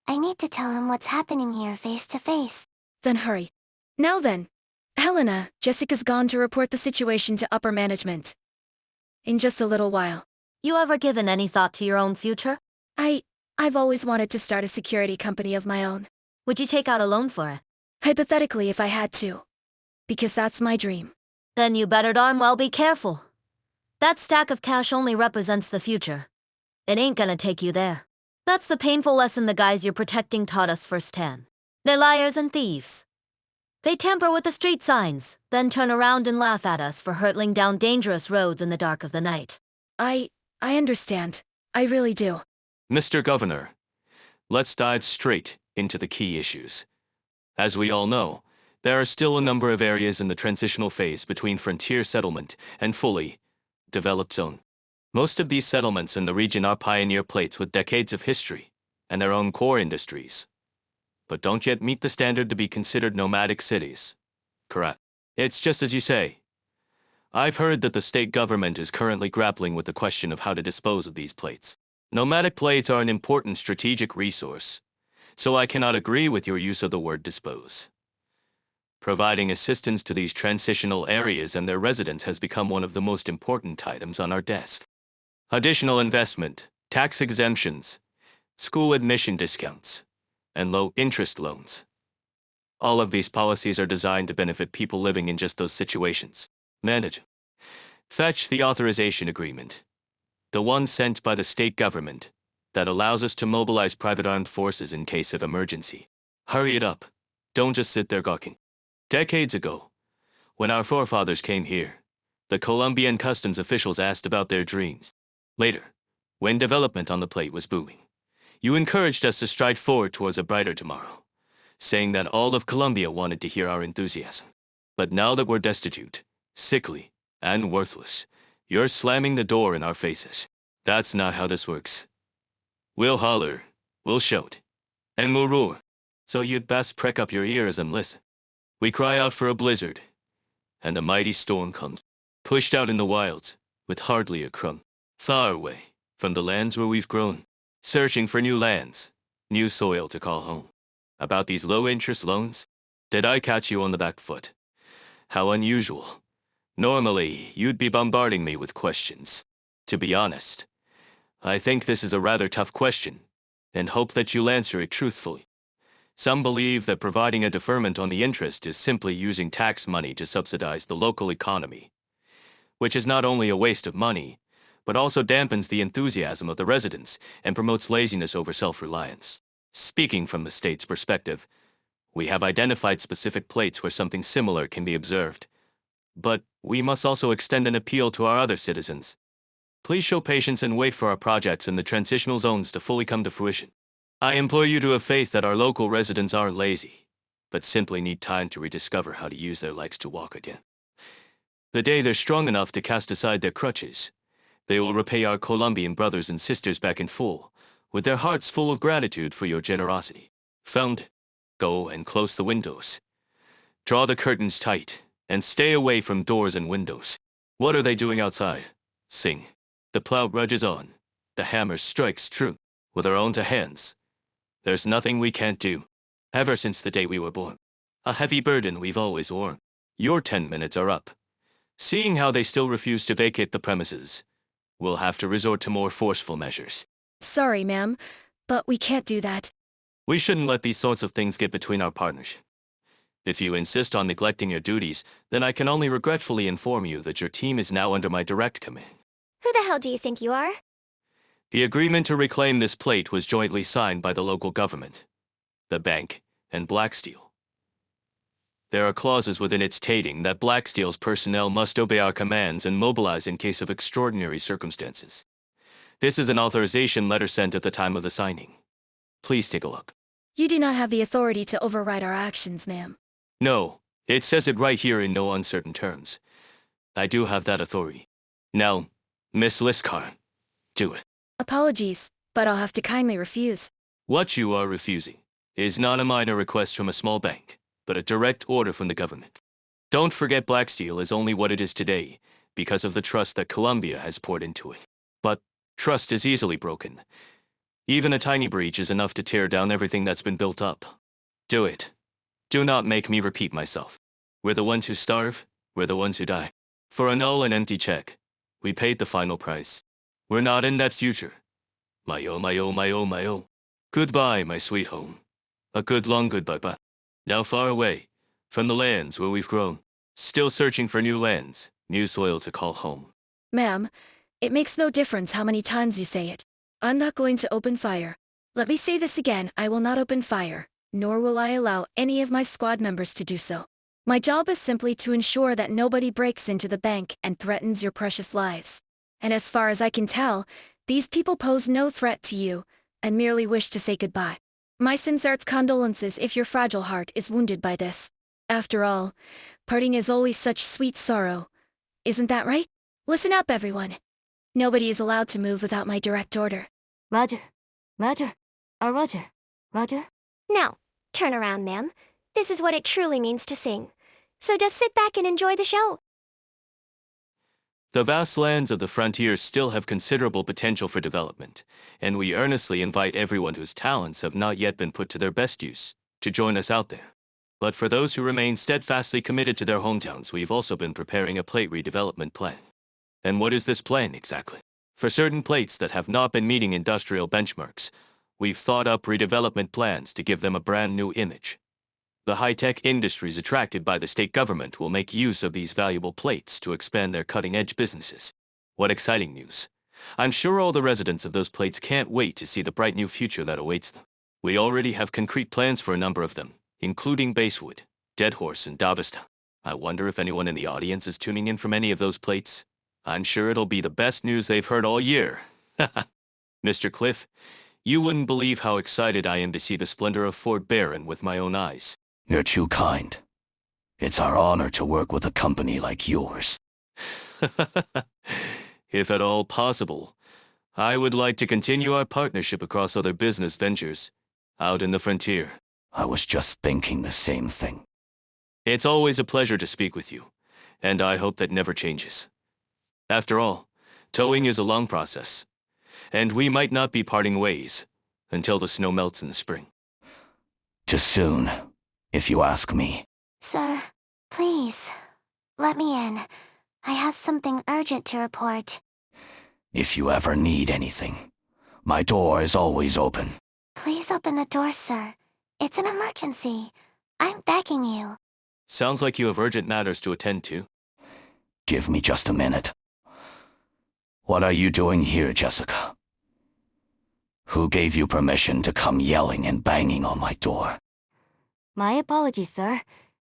I need to tell him what's happening here face to face. Then hurry. Now then. Helena, Jessica's gone to report the situation to upper management. In just a little while. You ever given any thought to your own future? I've always wanted to start a security company of my own. Would you take out a loan for it? Hypothetically, if I had to. Because that's my dream. Then you better darn well be careful. That stack of cash only represents the future. It ain't gonna take you there. That's the painful lesson the guys you're protecting taught us firsthand. They're liars and thieves. They tamper with the street signs, then turn around and laugh at us for hurtling down dangerous roads in the dark of the night. I understand. I really do. Mr. Governor, let's dive straight into the key issues. As we all know, there are still a number of areas in the transitional phase between frontier settlement and fully developed zone. Most of these settlements in the region are pioneer plates with decades of history and their own core industries, but don't yet meet the standard to be considered nomadic cities. Correct. It's just as you say. I've heard that the state government is currently grappling with the question of how to dispose of these plates. Nomadic plates are an important strategic resource, so I cannot agree with your use of the word dispose. Providing assistance to these transitional areas and their residents has become one of the most important items on our desk. Additional investment, tax exemptions, school admission discounts, and low-interest loans. All of these policies are designed to benefit people living in just those situations. Manage. Fetch the authorization agreement, the one sent by the state government, that allows us to mobilize private armed forces in case of emergency. Hurry it up. Don't just sit there gawking. Decades ago, when our forefathers came here, the Colombian customs officials asked about their dreams. Later, when development on the plate was booming, you encouraged us to stride forward towards a brighter tomorrow, saying that all of Colombia wanted to hear our enthusiasm. But now that we're destitute, sickly, and worthless, you're slamming the door in our faces. That's not how this works. We'll holler, we'll shout, and we'll roar, so you'd best prick up your ears and listen. We cry out for a blizzard, and the mighty storm comes, pushed out in the wilds, with hardly a crumb, far away from the lands where we've grown. Searching for new lands, new soil to call home. About these low-interest loans? Did I catch you on the back foot? How unusual. Normally, you'd be bombarding me with questions. To be honest, I think this is a rather tough question, and hope that you'll answer it truthfully. Some believe that providing a deferment on the interest is simply using tax money to subsidize the local economy, which is not only a waste of money, but also dampens the enthusiasm of the residents and promotes laziness over self-reliance. Speaking from the state's perspective, we have identified specific plates where something similar can be observed. But we must also extend an appeal to our other citizens. Please show patience and wait for our projects in the transitional zones to fully come to fruition. I implore you to have faith that our local residents aren't lazy, but simply need time to rediscover how to use their legs to walk again. The day they're strong enough to cast aside their crutches, they will repay our Colombian brothers and sisters back in full, with their hearts full of gratitude for your generosity. Found. Go and close the windows. Draw the curtains tight, and stay away from doors and windows. What are they doing outside? Sing. The plow rudges on. The hammer strikes true. With our own two hands. There's nothing we can't do. Ever since the day we were born. A heavy burden we've always worn. Your 10 minutes are up. Seeing how they still refuse to vacate the premises, we'll have to resort to more forceful measures. Sorry, ma'am, but we can't do that. We shouldn't let these sorts of things get between our partners. If you insist on neglecting your duties, then I can only regretfully inform you that your team is now under my direct command. Who the hell do you think you are? The agreement to reclaim this plate was jointly signed by the local government, the bank, and Blacksteel. There are clauses within it stating that Blacksteel's personnel must obey our commands and mobilize in case of extraordinary circumstances. This is an authorization letter sent at the time of the signing. Please take a look. You do not have the authority to override our actions, ma'am. No, it says it right here in no uncertain terms. I do have that authority. Now, Miss Liskar, do it. Apologies, but I'll have to kindly refuse. What you are refusing is not a minor request from a small bank, but a direct order from the government. Don't forget Blacksteel is only what it is today because of the trust that Columbia has poured into it. But trust is easily broken. Even a tiny breach is enough to tear down everything that's been built up. Do it. Do not make me repeat myself. We're the ones who starve, we're the ones who die. For a null and empty check, we paid the final price. We're not in that future. My oh, my oh, my oh, my oh. Goodbye, my sweet home. A good long goodbye. Now far away, from the lands where we've grown. Still searching for new lands, new soil to call home. Ma'am, it makes no difference how many times you say it. I'm not going to open fire. Let me say this again, I will not open fire, nor will I allow any of my squad members to do so. My job is simply to ensure that nobody breaks into the bank and threatens your precious lives. And as far as I can tell, these people pose no threat to you, and merely wish to say goodbye. My sincerest condolences if your fragile heart is wounded by this. After all, parting is always such sweet sorrow. Isn't that right? Listen up, everyone. Nobody is allowed to move without my direct order. Roger. Roger. Roger. Roger. Now, turn around, ma'am. This is what it truly means to sing. So just sit back and enjoy the show. The vast lands of the frontier still have considerable potential for development, and we earnestly invite everyone whose talents have not yet been put to their best use to join us out there. But for those who remain steadfastly committed to their hometowns, we've also been preparing a plate redevelopment plan. And what is this plan exactly? For certain plates that have not been meeting industrial benchmarks, we've thought up redevelopment plans to give them a brand new image. The high-tech industries attracted by the state government will make use of these valuable plates to expand their cutting-edge businesses. What exciting news. I'm sure all the residents of those plates can't wait to see the bright new future that awaits them. We already have concrete plans for a number of them, including Basewood, Dead Horse, and Davista. I wonder if anyone in the audience is tuning in from any of those plates. I'm sure it'll be the best news they've heard all year. Mr. Cliff, you wouldn't believe how excited I am to see the splendor of Fort Barron with my own eyes. You're too kind. It's our honor to work with a company like yours. If at all possible, I would like to continue our partnership across other business ventures, out in the frontier. I was just thinking the same thing. It's always a pleasure to speak with you, and I hope that never changes. After all, towing is a long process. and we might not be parting ways until the snow melts in the spring. Too soon, if you ask me. Sir, please, let me in. I have something urgent to report. If you ever need anything, my door is always open. Please open the door, sir. It's an emergency. I'm begging you. Sounds like you have urgent matters to attend to. Give me just a minute. What are you doing here, Jessica? Who gave you permission to come yelling and banging on my door? My apologies, sir,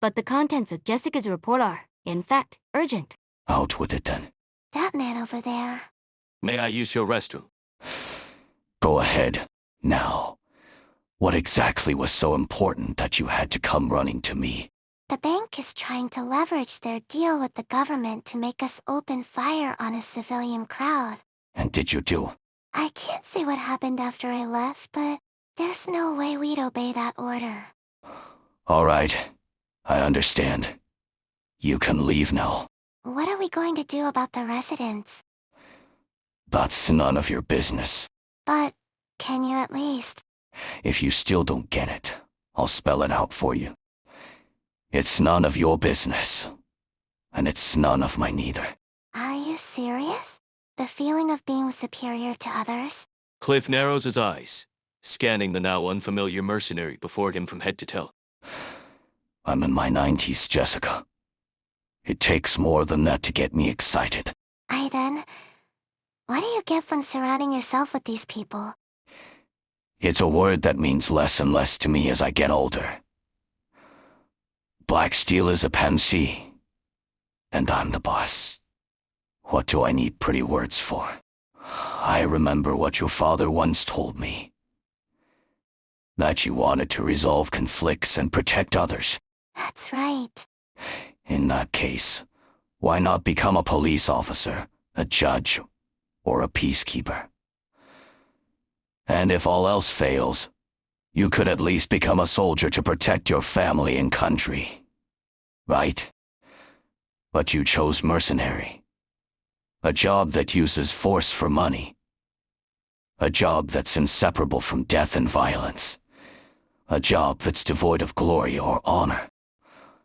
but the contents of Jessica's report are, in fact, urgent. Out with it then. That man over there. May I use your restroom? Go ahead, now. What exactly was so important that you had to come running to me? The bank is trying to leverage their deal with the government to make us open fire on a civilian crowd. And did you do? I can't say what happened after I left, but there's no way we'd obey that order. All right, I understand. You can leave now. What are we going to do about the residents? That's none of your business. But, can you at least? If you still don't get it, I'll spell it out for you. It's none of your business. And it's none of mine neither. Are you serious? The feeling of being superior to others? Cliff narrows his eyes, scanning the now unfamiliar mercenary before him from head to toe. I'm in my 90s, Jessica. It takes more than that to get me excited. What do you get from surrounding yourself with these people? It's a word that means less and less to me as I get older. Black Steel is a pansy, and I'm the boss. What do I need pretty words for? I remember what your father once told me. That you wanted to resolve conflicts and protect others. That's right. In that case, why not become a police officer, a judge, or a peacekeeper? And if all else fails, you could at least become a soldier to protect your family and country. Right? But you chose mercenary. A job that uses force for money. A job that's inseparable from death and violence. A job that's devoid of glory or honor.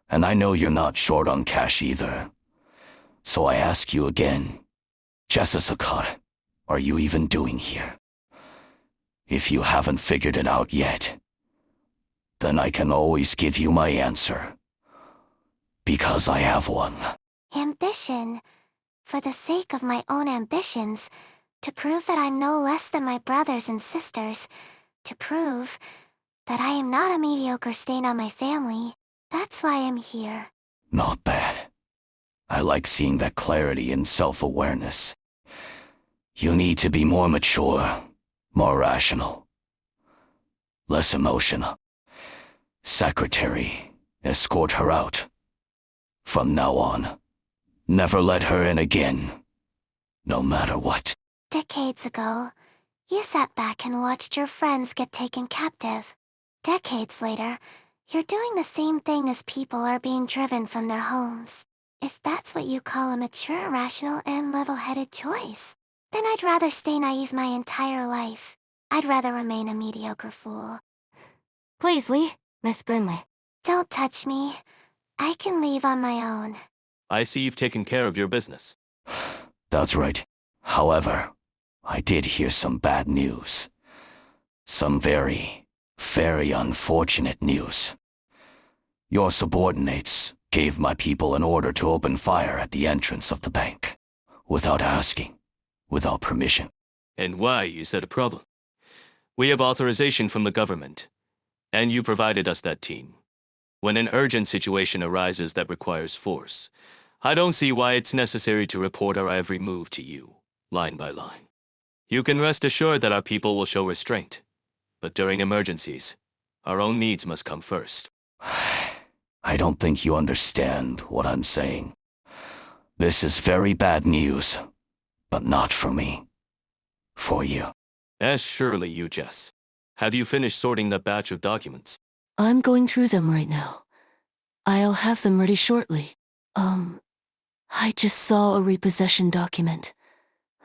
And I know you're not short on cash either. So I ask you again, Jessica, are you even doing here? If you haven't figured it out yet, then I can always give you my answer. Because I have one. Ambition. For the sake of my own ambitions, to prove that I'm no less than my brothers and sisters, to prove that I am not a mediocre stain on my family. That's why I'm here. Not bad. I like seeing that clarity and self-awareness. You need to be more mature, more rational, less emotional. Secretary, escort her out. From now on, never let her in again, no matter what. Decades ago, you sat back and watched your friends get taken captive. Decades later, you're doing the same thing as people are being driven from their homes. If that's what you call a mature, rational, and level-headed choice, then I'd rather stay naive my entire life. I'd rather remain a mediocre fool. Please, Lee, Miss Brinley. Don't touch me. I can leave on my own. I see you've taken care of your business. That's right. However, I did hear some bad news. Some very, very unfortunate news. Your subordinates gave my people an order to open fire at the entrance of the bank. Without asking. Without permission. And why is that a problem? We have authorization from the government, and you provided us that team. When an urgent situation arises that requires force, I don't see why it's necessary to report our every move to you, line by line. You can rest assured that our people will show restraint, but during emergencies, our own needs must come first. I don't think you understand what I'm saying. This is very bad news, but not for me. For you. As surely you, Jess. Have you finished sorting that batch of documents? I'm going through them right now. I'll have them ready shortly. I just saw a repossession document.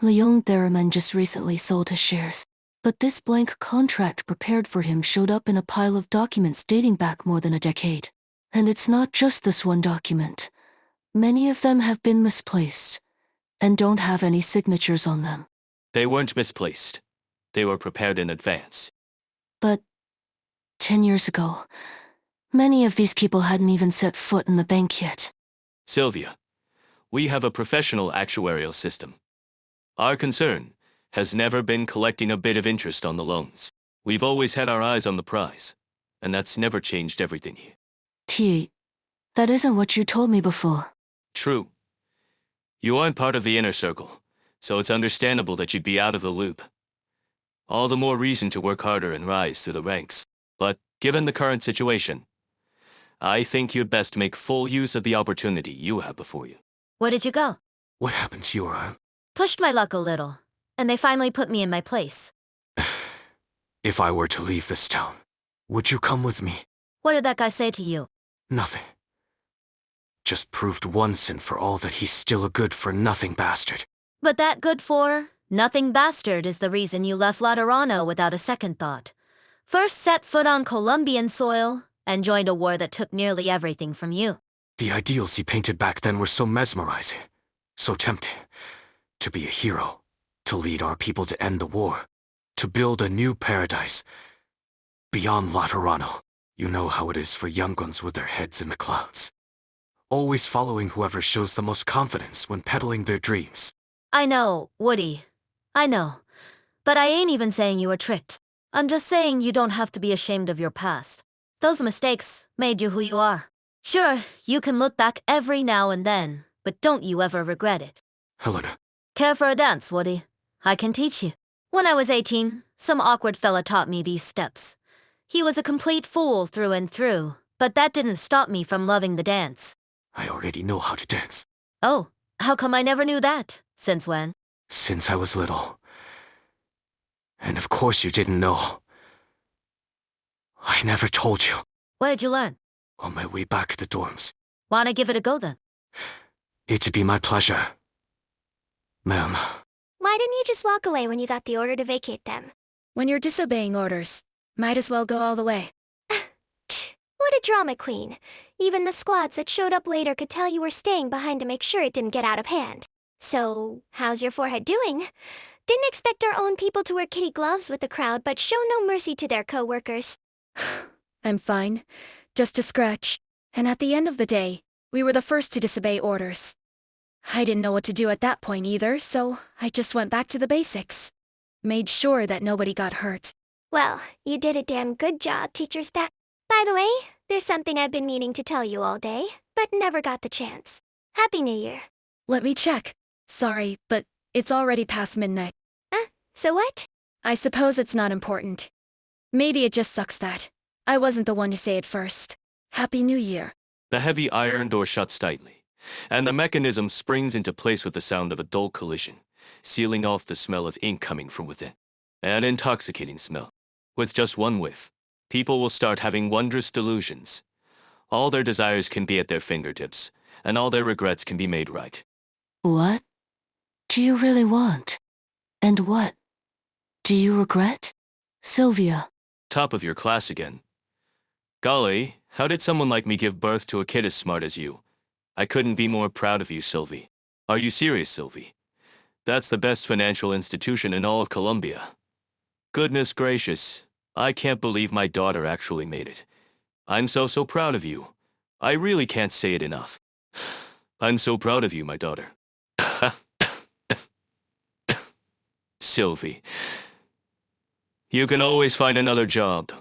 Leon Theremin just recently sold his shares. But this blank contract prepared for him showed up in a pile of documents dating back more than a decade. And it's not just this one document. Many of them have been misplaced and don't have any signatures on them. They weren't misplaced. They were prepared in advance. But 10 years ago, many of these people hadn't even set foot in the bank yet. Sylvia, we have a professional actuarial system. Our concern has never been collecting a bit of interest on the loans. We've always had our eyes on the prize, and that's never changed everything here. That isn't what you told me before. True. You aren't part of the inner circle, so it's understandable that you'd be out of the loop. All the more reason to work harder and rise through the ranks. But given the current situation, I think you'd best make full use of the opportunity you have before you. Where did you go? What happened to your arm? Pushed my luck a little, and they finally put me in my place. If I were to leave this town, would you come with me? What did that guy say to you? Nothing. Just proved once and for all that he's still a good-for-nothing bastard. But that good for nothing bastard is the reason you left Laterano without a second thought. First set foot on Colombian soil, and joined a war that took nearly everything from you. The ideals he painted back then were so mesmerizing, so tempting. To be a hero, to lead our people to end the war, to build a new paradise. Beyond Laterano, you know how it is for young ones with their heads in the clouds. Always following whoever shows the most confidence when peddling their dreams. I know, Woody. I know. But I ain't even saying you were tricked. I'm just saying you don't have to be ashamed of your past. Those mistakes made you who you are. Sure, you can look back every now and then, but don't you ever regret it. Helena. Care for a dance, Woody? I can teach you. When I was 18, some awkward fella taught me these steps. He was a complete fool through and through, but that didn't stop me from loving the dance. I already know how to dance. Oh, how come I never knew that? Since when? Since I was little. And of course you didn't know. I never told you. Where'd you learn? On my way back to the dorms. Wanna give it a go then? It'd be my pleasure. Ma'am. Why didn't you just walk away when you got the order to vacate them? When you're disobeying orders, might as well go all the way. What a drama queen. Even the squads that showed up later could tell you were staying behind to make sure it didn't get out of hand. So, how's your forehead doing? Didn't expect our own people to wear kitty gloves with the crowd, but show no mercy to their co-workers. I'm fine. Just a scratch. And at the end of the day, we were the first to disobey orders. I didn't know what to do at that point either, so I just went back to the basics. Made sure that nobody got hurt. Well, you did a damn good job, Teacher Stat. By the way, there's something I've been meaning to tell you all day, but never got the chance. Happy New Year. Let me check. Sorry, but it's already past midnight. So what? I suppose it's not important. Maybe it just sucks that I wasn't the one to say it first. Happy New Year. The heavy iron door shuts tightly, and the mechanism springs into place with the sound of a dull collision, sealing off the smell of ink coming from within. An intoxicating smell. With just one whiff, people will start having wondrous delusions. All their desires can be at their fingertips, and all their regrets can be made right. What do you really want? And what do you regret? Sylvia. Top of your class again. Golly, how did someone like me give birth to a kid as smart as you? I couldn't be more proud of you, Sylvie. Are you serious, Sylvie? That's the best financial institution in all of Colombia. Goodness gracious, I can't believe my daughter actually made it. I'm so proud of you. I really can't say it enough. I'm so proud of you, my daughter. Sylvie, you can always find another job.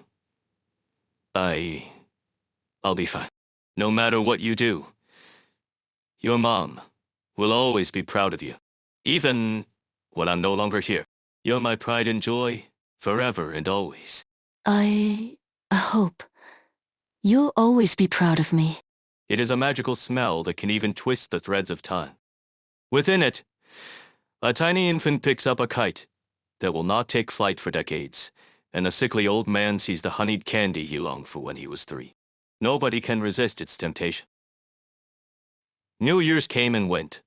I'll be fine. No matter what you do, your mom will always be proud of you. Even when I'm no longer here. You're my pride and joy, forever and always. I hope you'll always be proud of me. It is a magical smell that can even twist the threads of time. Within it, a tiny infant picks up a kite that will not take flight for decades, and a sickly old man sees the honeyed candy he longed for when he was 3. Nobody can resist its temptation. New Year's came and went.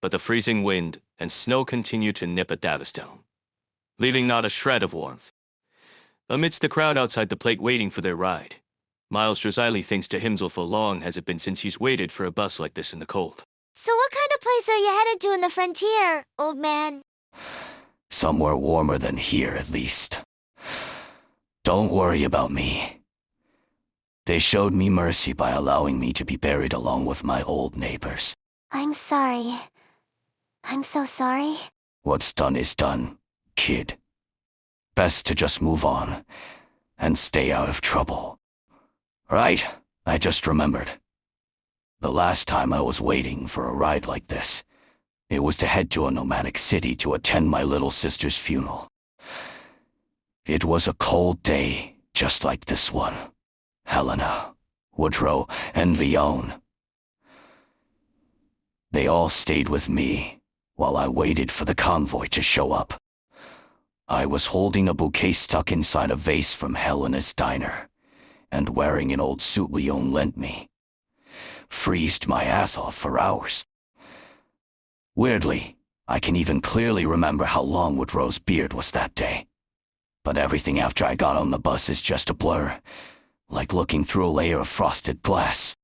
but the freezing wind and snow continued to nip at Davistown, leaving not a shred of warmth. Amidst the crowd outside the plate waiting for their ride, Miles Drozili thinks to himself how long has it been since he's waited for a bus like this in the cold. So what kind of place are you headed to in the frontier, old man? Somewhere warmer than here, at least. Don't worry about me. They showed me mercy by allowing me to be buried along with my old neighbors. I'm sorry. I'm so sorry. What's done is done, kid. Best to just move on and stay out of trouble. Right, I just remembered. The last time I was waiting for a ride like this, it was to head to a nomadic city to attend my little sister's funeral. It was a cold day, just like this one. Helena, Woodrow, and Leon. They all stayed with me while I waited for the convoy to show up. I was holding a bouquet stuck inside a vase from Helena's diner, and wearing an old suit Leon lent me. Freezed my ass off for hours. Weirdly, I can even clearly remember how long Woodrow's beard was that day. But everything after I got on the bus is just a blur, like looking through a layer of frosted glass.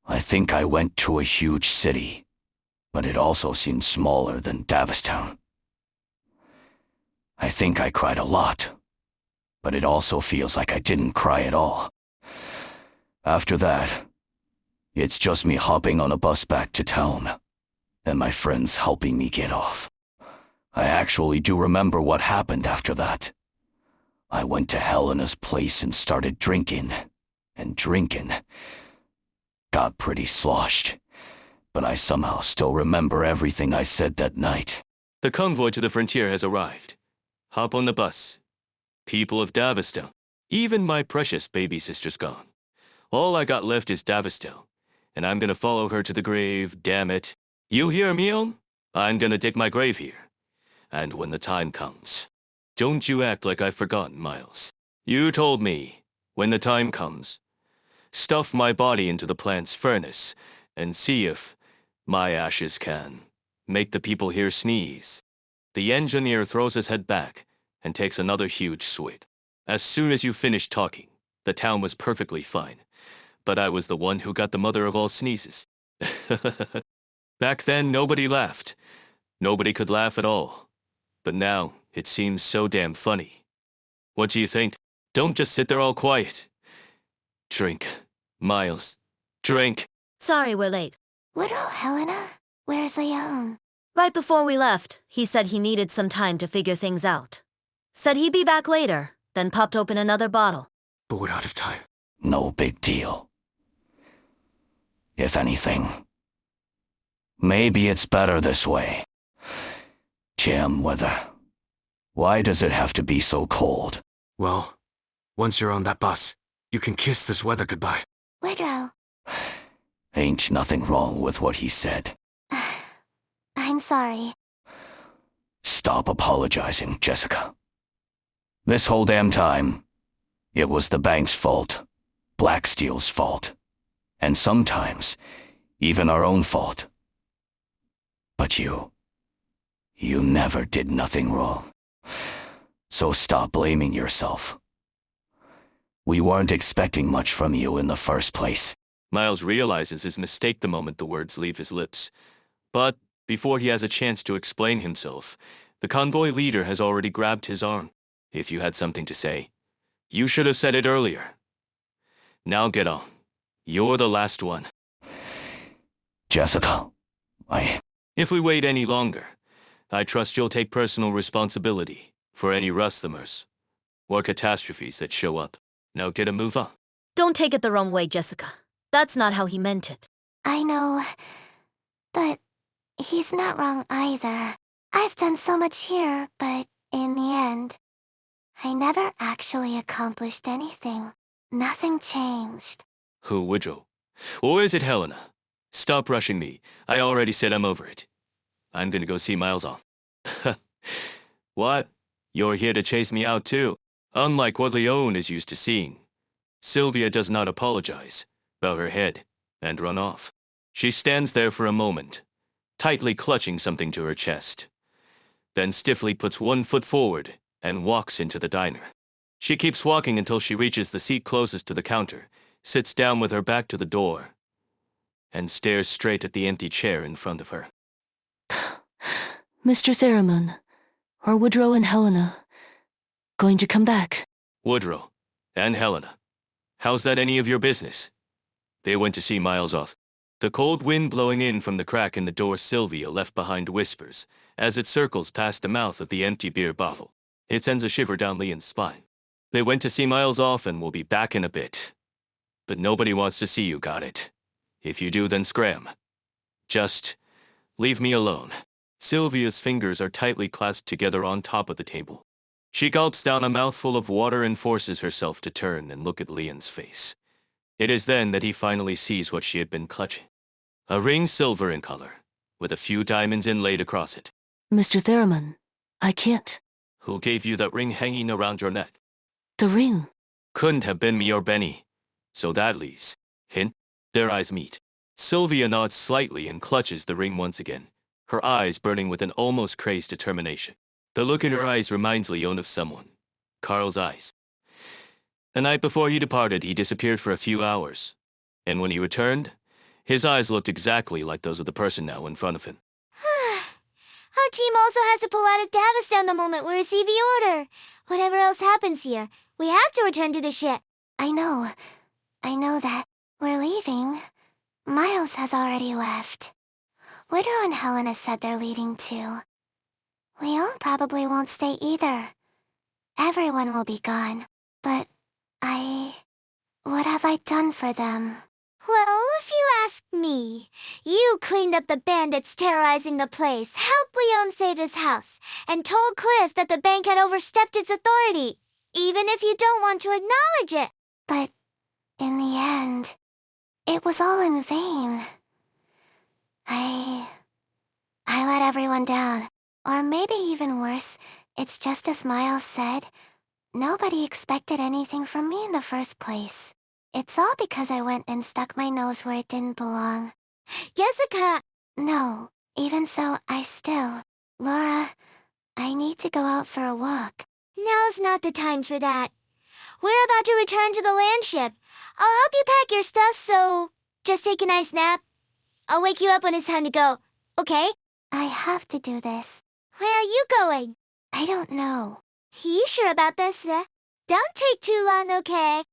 I think I went to a huge city, but it also seemed smaller than Davistown. I think I cried a lot, but it also feels like I didn't cry at all. After that, it's just me hopping on a bus back to town, and my friends helping me get off. I actually do remember what happened after that. I went to Helena's place and started drinking, and drinking. Got pretty sloshed, but I somehow still remember everything I said that night. The convoy to the frontier has arrived. Hop on the bus. People of Davistown. Even my precious baby sister's gone. All I got left is Davistown, and I'm gonna follow her to the grave, damn it. You hear me, Owen? I'm gonna dig my grave here. And when the time comes, don't you act like I've forgotten, Miles. You told me, when the time comes, stuff my body into the plant's furnace and see if my ashes can make the people here sneeze. The engineer throws his head back and takes another huge swig. As soon as you finished talking, the town was perfectly fine, but I was the one who got the mother of all sneezes. Back then, nobody laughed. Nobody could laugh at all. But now, it seems so damn funny. What do you think? Don't just sit there all quiet. Drink, Miles. Drink. Sorry we're late. Widow Helena? Where's Leon? Right before we left, he said he needed some time to figure things out. Said he'd be back later, then popped open another bottle. But we're out of time. No big deal. If anything, maybe it's better this way. Jam weather. Why does it have to be so cold? Well, once you're on that bus, you can kiss this weather goodbye. Widow. Ain't nothing wrong with what he said. I'm sorry. Stop apologizing, Jessica. This whole damn time, it was the bank's fault, Blacksteel's fault, and sometimes even our own fault. But you never did nothing wrong. So stop blaming yourself. We weren't expecting much from you in the first place. Miles realizes his mistake the moment the words leave his lips. But before he has a chance to explain himself, the convoy leader has already grabbed his arm. If you had something to say, you should have said it earlier. Now get on. You're the last one. Jessica, If we wait any longer, I trust you'll take personal responsibility for any rustlers or catastrophes that show up. Now get a move on. Don't take it the wrong way, Jessica. That's not how he meant it. I know, but he's not wrong either. I've done so much here, but in the end, I never actually accomplished anything. Nothing changed. Who, Woodrow? Or is it Helena? Stop rushing me. I already said I'm over it. I'm gonna go see Miles off. What? You're here to chase me out too? Unlike what Leon is used to seeing. Sylvia does not apologize, bow her head, and run off. She stands there for a moment, tightly clutching something to her chest. Then stiffly puts one foot forward and walks into the diner. She keeps walking until she reaches the seat closest to the counter, sits down with her back to the door, and stares straight at the empty chair in front of her. Mr. Theremin, are Woodrow and Helena going to come back? Woodrow and Helena. How's that any of your business? They went to see Miles off. The cold wind blowing in from the crack in the door Sylvia left behind whispers as it circles past the mouth of the empty beer bottle. It sends a shiver down Leon's spine. They went to see Miles off and will be back in a bit. But nobody wants to see you, got it? If you do, then scram. Just leave me alone. Sylvia's fingers are tightly clasped together on top of the table. She gulps down a mouthful of water and forces herself to turn and look at Leon's face. It is then that he finally sees what she had been clutching. A ring silver in color, with a few diamonds inlaid across it. Mr. Theremin, I can't. Who gave you that ring hanging around your neck? The ring. Couldn't have been me or Benny. So that leaves. Hint. Their eyes meet. Sylvia nods slightly and clutches the ring once again, her eyes burning with an almost crazed determination. The look in her eyes reminds Leon of someone. Carl's eyes. The night before he departed, he disappeared for a few hours. And when he returned, his eyes looked exactly like those of the person now in front of him. Our team also has to pull out of Davistown the moment we receive the order. Whatever else happens here, we have to return to the ship. I know that. We're leaving. Miles has already left. Woodrow and Helena said they're leaving too. Leon probably won't stay either. Everyone will be gone. But what have I done for them? Well, if you ask me, you cleaned up the bandits terrorizing the place, helped Leon save his house, and told Cliff that the bank had overstepped its authority, even if you don't want to acknowledge it. But in the end, it was all in vain. I let everyone down. Or maybe even worse, it's just as Miles said. Nobody expected anything from me in the first place. It's all because I went and stuck my nose where it didn't belong. Jessica! No, even so, Laura, I need to go out for a walk. Now's not the time for that. We're about to return to the land ship. I'll help you pack your stuff, so just take a nice nap. I'll wake you up when it's time to go, okay? I have to do this. Where are you going? I don't know. You sure about this? Don't take too long, okay?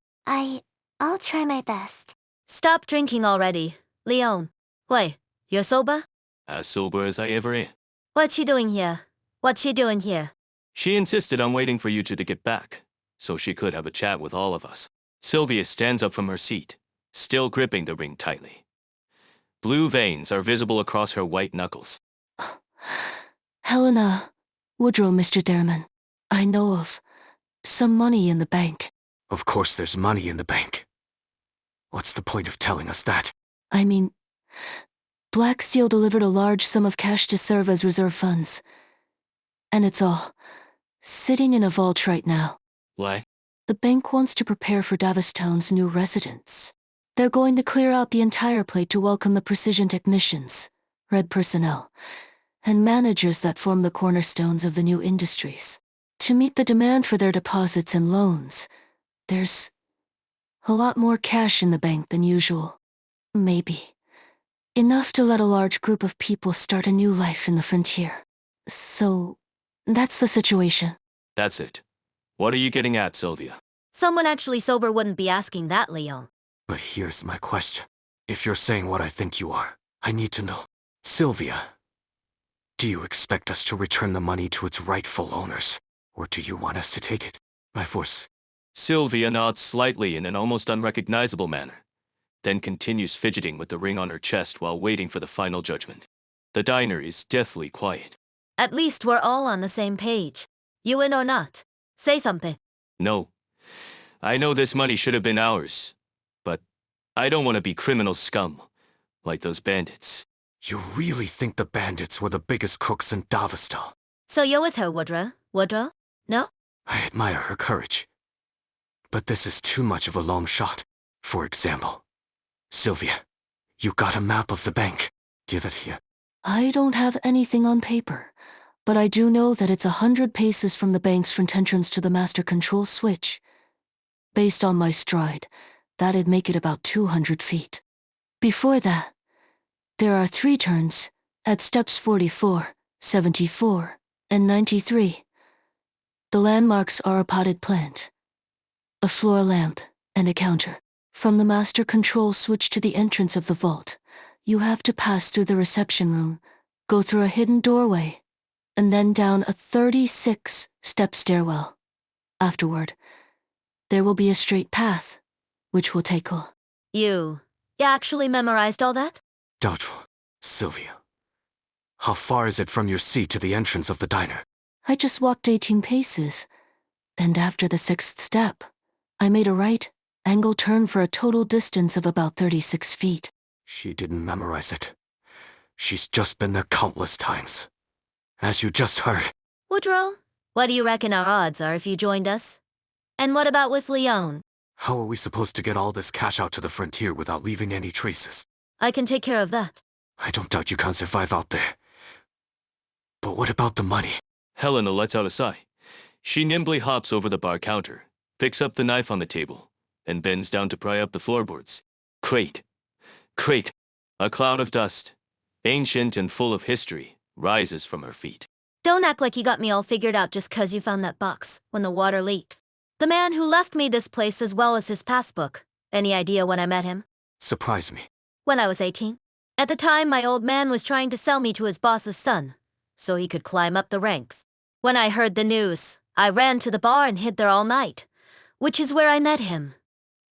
I'll try my best. Stop drinking already. Leon. Wait, you're sober? As sober as I ever am. What's she doing here? What's she doing here? She insisted on waiting for you two to get back, so she could have a chat with all of us. Sylvia stands up from her seat, still gripping the ring tightly. Blue veins are visible across her white knuckles. Helena, Woodrow, Mr. Theremin, I know of some money in the bank. Of course there's money in the bank. What's the point of telling us that? I mean, Black Steel delivered a large sum of cash to serve as reserve funds. And it's all sitting in a vault right now. Why? The bank wants to prepare for Davistown's new residents. They're going to clear out the entire plate to welcome the precision technicians, red personnel, and managers that form the cornerstones of the new industries. To meet the demand for their deposits and loans, there's a lot more cash in the bank than usual. Maybe enough to let a large group of people start a new life in the frontier. So, that's the situation. That's it. What are you getting at, Sylvia? Someone actually sober wouldn't be asking that, Leon. But here's my question. If you're saying what I think you are, I need to know. Sylvia, do you expect us to return the money to its rightful owners? Or do you want us to take it by force? Sylvia nods slightly in an almost unrecognizable manner, then continues fidgeting with the ring on her chest while waiting for the final judgment. The diner is deathly quiet. At least we're all on the same page. You in or not? Say something. No. I know this money should have been ours, but I don't want to be criminal scum, like those bandits. You really think the bandits were the biggest crooks in Davistown? So you're with her, Woodrow? Woodrow? No? I admire her courage. But this is too much of a long shot. For example, Sylvia, you got a map of the bank. Give it here. I don't have anything on paper, but I do know that it's 100 paces from the bank's front entrance to the master control switch. Based on my stride, that'd make it about 200 feet. Before that, there are 3 turns, at steps 44, 74, and 93. The landmarks are a potted plant, a floor lamp, and a counter. From the master control switch to the entrance of the vault, you have to pass through the reception room, go through a hidden doorway, and then down a 36-step stairwell. Afterward, there will be a straight path, which will take all. You actually memorized all that? Doubtful. Sylvia. How far is it from your seat to the entrance of the diner? I just walked 18 paces, and after the 6th step, I made a right-angle turn for a total distance of about 36 feet. She didn't memorize it. She's just been there countless times. As you just heard. Woodrow, what do you reckon our odds are if you joined us? And what about with Leon? How are we supposed to get all this cash out to the frontier without leaving any traces? I can take care of that. I don't doubt you can't survive out there. But what about the money? Helena lets out a sigh. She nimbly hops over the bar counter, picks up the knife on the table, and bends down to pry up the floorboards. Crate. Crate. A cloud of dust, ancient and full of history, rises from her feet. Don't act like you got me all figured out just 'cause you found that box when the water leaked. The man who left me this place as well as his passbook. Any idea when I met him? Surprise me. When I was 18. At the time, my old man was trying to sell me to his boss's son, so he could climb up the ranks. When I heard the news, I ran to the bar and hid there all night, which is where I met him.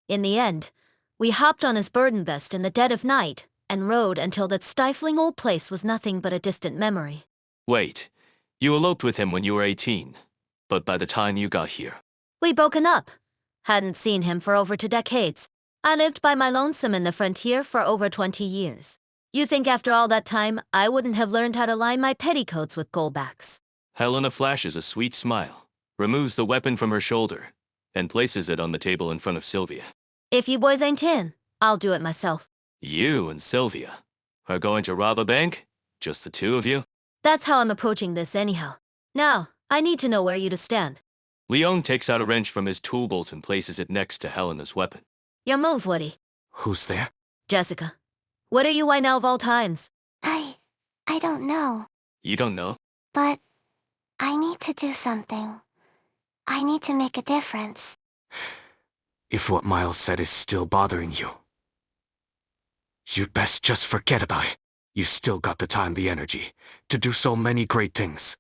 In the end, we hopped on his burden vest in the dead of night and rode until that stifling old place was nothing but a distant memory. Wait, you eloped with him when you were 18, but by the time you got here. We broken up. Hadn't seen him for over 2 decades. I lived by my lonesome in the frontier for over 20 years. You think after all that time, I wouldn't have learned how to line my petticoats with goldbacks? Helena flashes a sweet smile, removes the weapon from her shoulder, and places it on the table in front of Sylvia. If you boys ain't in, I'll do it myself. You and Sylvia are going to rob a bank? Just the 2 of you? That's how I'm approaching this anyhow. Now, I need to know where you to stand. Leon takes out a wrench from his tool bolt and places it next to Helena's weapon. Your move, Woody. Who's there? Jessica. What are you right now of all times? I don't know, You don't know? but I need to do something. I need to make a difference. If what Miles said is still bothering you, you'd best just forget about it. You still got the time, the energy, to do so many great things.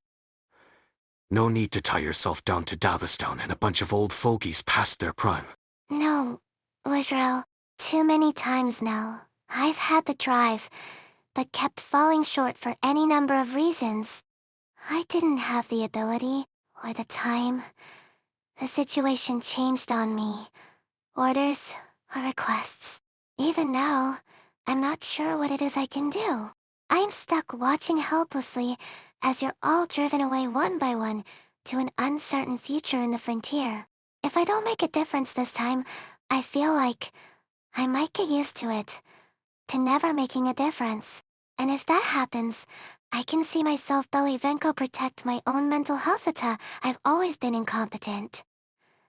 No need to tie yourself down to Davistown and a bunch of old fogies past their prime. No, Woodrow, too many times now. I've had the drive, but kept falling short for any number of reasons. I didn't have the ability, or the time. The situation changed on me. Orders or requests. Even now, I'm not sure what it is I can do. I'm stuck watching helplessly as you're all driven away one by one to an uncertain future in the frontier. If I don't make a difference this time, I feel like I might get used to it, to never making a difference. And if that happens, I can see myself Belly Venko protect my own mental health. I've always been incompetent.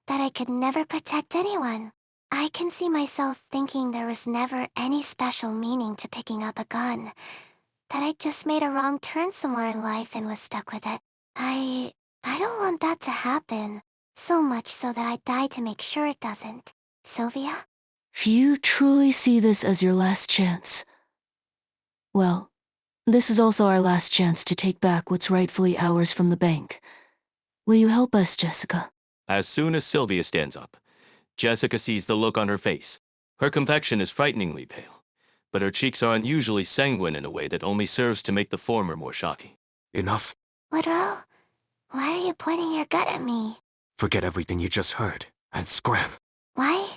That I could never protect anyone. I can see myself thinking there was never any special meaning to picking up a gun. That I just made a wrong turn somewhere in life and was stuck with it. I don't want that to happen. So much so that I die to make sure it doesn't. Sylvia? If you truly see this as your last chance, well, this is also our last chance to take back what's rightfully ours from the bank. Will you help us, Jessica? As soon as Sylvia stands up, Jessica sees the look on her face. Her complexion is frighteningly pale, but her cheeks are unusually sanguine in a way that only serves to make the former more shocking. Enough? Woodrow? Why are you pointing your gun at me? Forget everything you just heard, and scram. Why?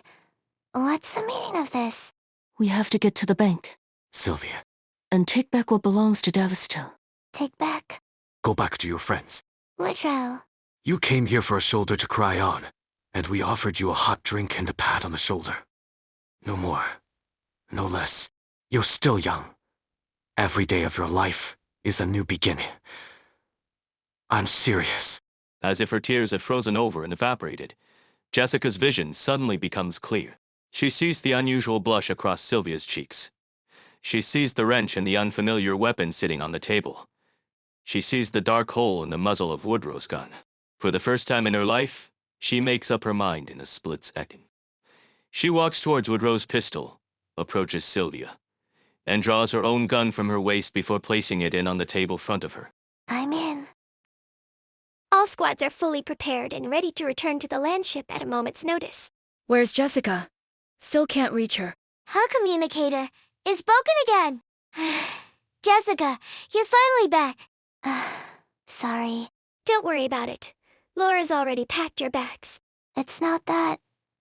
What's the meaning of this? We have to get to the bank Sylvia, and take back what belongs to Davistown. Take back? go back to your friends. Woodrow. You came here for a shoulder to cry on, and we offered you a hot drink and a pat on the shoulder. No more. No less. You're still young. Every day of your life is a new beginning. I'm serious. As if her tears had frozen over and evaporated, Jessica's vision suddenly becomes clear. She sees the unusual blush across Sylvia's cheeks. She sees the wrench and the unfamiliar weapon sitting on the table. She sees the dark hole in the muzzle of Woodrow's gun. For the first time in her life, she makes up her mind in a split second. She walks towards Woodrow's pistol, approaches Sylvia, and draws her own gun from her waist before placing it in on the table front of her. I'm in. All squads are fully prepared and ready to return to the landship at a moment's notice. Where's Jessica? Still can't reach her. Her communicator is broken again. Jessica, you're finally back. Sorry. Don't worry about it. Laura's already packed your bags. It's not that.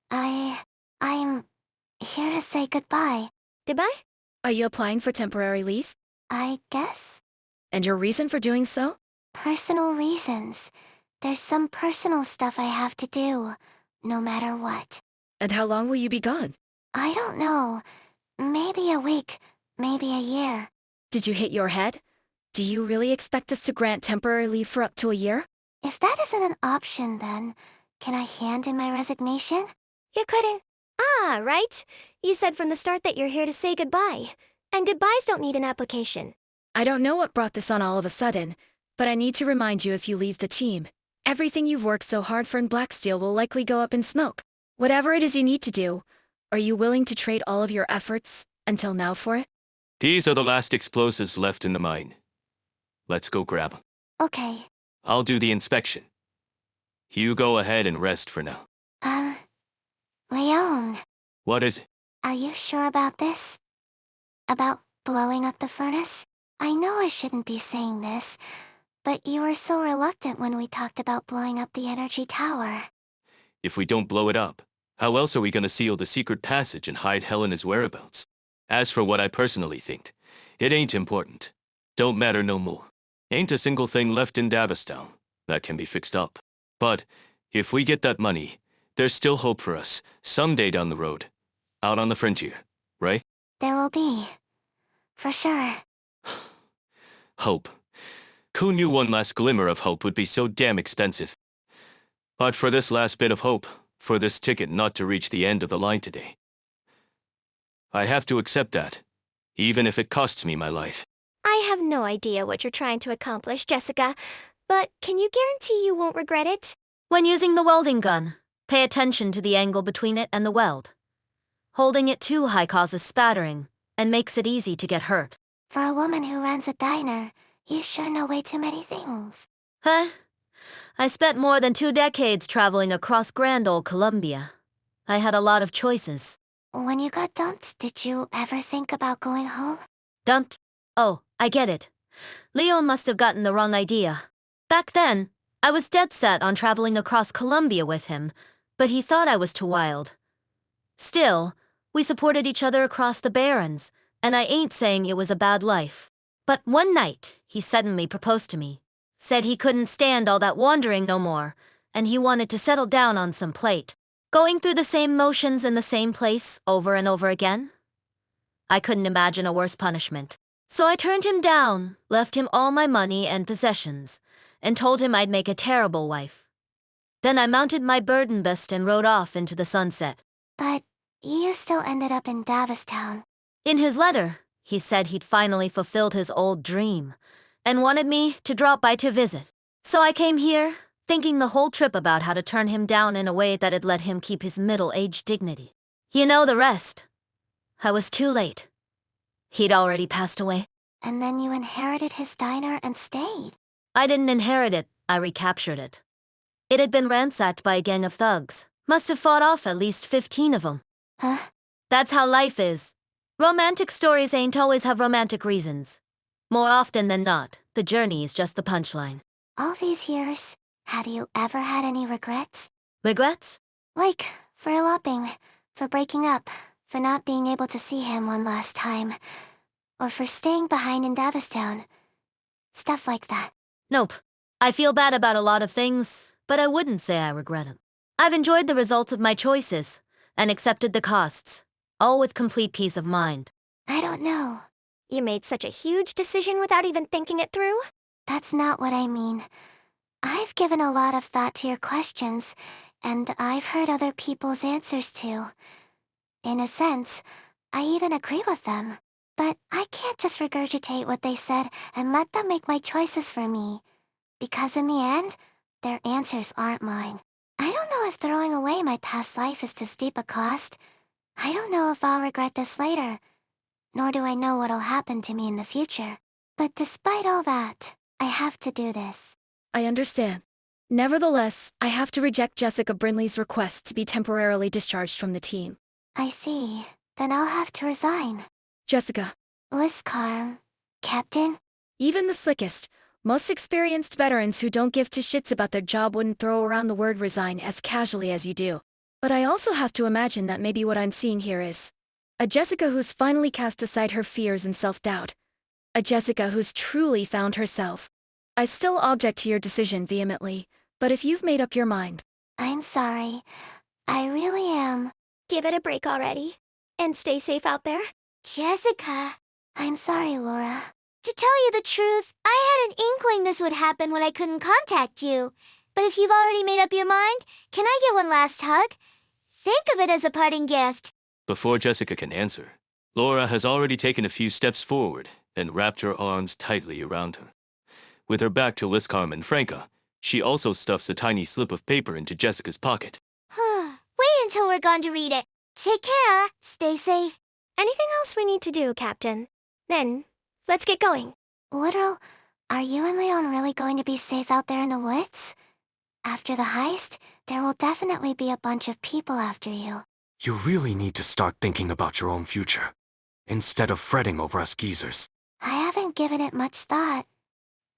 I'm here to say goodbye. Goodbye? Are you applying for temporary leave? I guess. And your reason for doing so? Personal reasons. There's some personal stuff I have to do, no matter what. And how long will you be gone? I don't know. Maybe a week, maybe a year. Did you hit your head? Do you really expect us to grant temporary leave for up to a year? If that isn't an option, then can I hand in my resignation? You couldn't. Ah, right. You said from the start that you're here to say goodbye. And goodbyes don't need an application. I don't know what brought this on all of a sudden, but I need to remind you if you leave the team, everything you've worked so hard for in Blacksteel will likely go up in smoke. Whatever it is you need to do, are you willing to trade all of your efforts until now for it? These are the last explosives left in the mine. Let's go grab them. Okay. I'll do the inspection. You go ahead and rest for now. Leon, What is it? are you sure about this? About blowing up the furnace? I know I shouldn't be saying this, but you were so reluctant when we talked about blowing up the energy tower. If we don't blow it up, how else are we gonna seal the secret passage and hide Helena's whereabouts? As for what I personally think, it ain't important. Don't matter no more. Ain't a single thing left in Davistown that can be fixed up. But if we get that money, there's still hope for us, someday down the road. Out on the frontier, right? There will be. For sure. Hope. Who knew one last glimmer of hope would be so damn expensive? But for this last bit of hope, for this ticket not to reach the end of the line today, I have to accept that, even if it costs me my life. I have no idea what you're trying to accomplish, Jessica, but can you guarantee you won't regret it? When using the welding gun, pay attention to the angle between it and the weld. Holding it too high causes spattering and makes it easy to get hurt. For a woman who runs a diner, you sure know way too many things. Huh? I spent more than 2 decades traveling across grand old Columbia. I had a lot of choices. When you got dumped, did you ever think about going home? Dumped? Oh, I get it. Leon must have gotten the wrong idea. Back then, I was dead set on traveling across Columbia with him, but he thought I was too wild. Still, we supported each other across the Barrens, and I ain't saying it was a bad life. But one night, he suddenly proposed to me. Said he couldn't stand all that wandering no more, and he wanted to settle down on some plate. Going through the same motions in the same place over and over again? I couldn't imagine a worse punishment. So I turned him down, left him all my money and possessions, and told him I'd make a terrible wife. Then I mounted my burden beast and rode off into the sunset. But you still ended up in Davistown. In his letter, he said he'd finally fulfilled his old dream, and wanted me to drop by to visit. So I came here, thinking the whole trip about how to turn him down in a way that'd let him keep his middle-aged dignity. You know the rest. I was too late. He'd already passed away. And then you inherited his diner and stayed. I didn't inherit it, I recaptured it. It had been ransacked by a gang of thugs. Must have fought off at least 15 of them. Huh? That's how life is. Romantic stories ain't always have romantic reasons. More often than not, the journey is just the punchline. All these years, have you ever had any regrets? Regrets? Like, for eloping, for breaking up, for not being able to see him one last time, or for staying behind in Davistown. Stuff like that. Nope. I feel bad about a lot of things, but I wouldn't say I regret them. I've enjoyed the results of my choices, and accepted the costs, all with complete peace of mind. I don't know. You made such a huge decision without even thinking it through? That's not what I mean. I've given a lot of thought to your questions, and I've heard other people's answers too. In a sense, I even agree with them. But I can't just regurgitate what they said and let them make my choices for me. Because in the end, their answers aren't mine. I don't know if throwing away my past life is too steep a cost. I don't know if I'll regret this later, nor do I know what'll happen to me in the future. But despite all that, I have to do this. I understand. Nevertheless, I have to reject Jessica Brinley's request to be temporarily discharged from the team. I see. Then I'll have to resign. Jessica, Liscarm, Captain? even the slickest, most experienced veterans who don't give two shits about their job wouldn't throw around the word resign as casually as you do. But I also have to imagine that maybe what I'm seeing here is a Jessica who's finally cast aside her fears and self-doubt. A Jessica who's truly found herself. I still object to your decision vehemently, but if you've made up your mind. I'm sorry. I really am. Give it a break already. And stay safe out there. Jessica. I'm sorry, Laura. To tell you the truth, I had an inkling this would happen when I couldn't contact you. But if you've already made up your mind, can I get one last hug? Think of it as a parting gift. Before Jessica can answer, Laura has already taken a few steps forward and wrapped her arms tightly around her. With her back to Liscarm and Franca, she also stuffs a tiny slip of paper into Jessica's pocket. Wait until we're gone to read it. Take care. Stay safe. Anything else we need to do, Captain? Then, let's get going. Woodrow, are you and Leon really going to be safe out there in the woods? After the heist, there will definitely be a bunch of people after you. You really need to start thinking about your own future, instead of fretting over us geezers. I haven't given it much thought.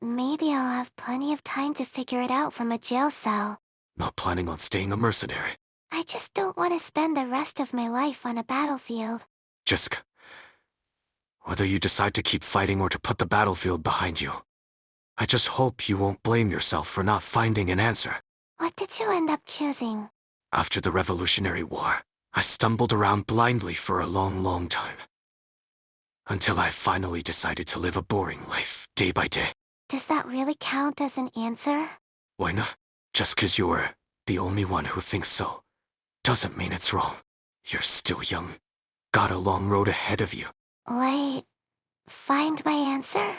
Maybe I'll have plenty of time to figure it out from a jail cell. Not planning on staying a mercenary. I just don't want to spend the rest of my life on a battlefield. Jessica, whether you decide to keep fighting or to put the battlefield behind you, I just hope you won't blame yourself for not finding an answer. What did you end up choosing? After the Revolutionary War, I stumbled around blindly for a long time. Until I finally decided to live a boring life, day by day. Does that really count as an answer? Why not? Just 'cause you're the only one who thinks so, doesn't mean it's wrong. You're still young. Got a long road ahead of you. Wait, find my answer?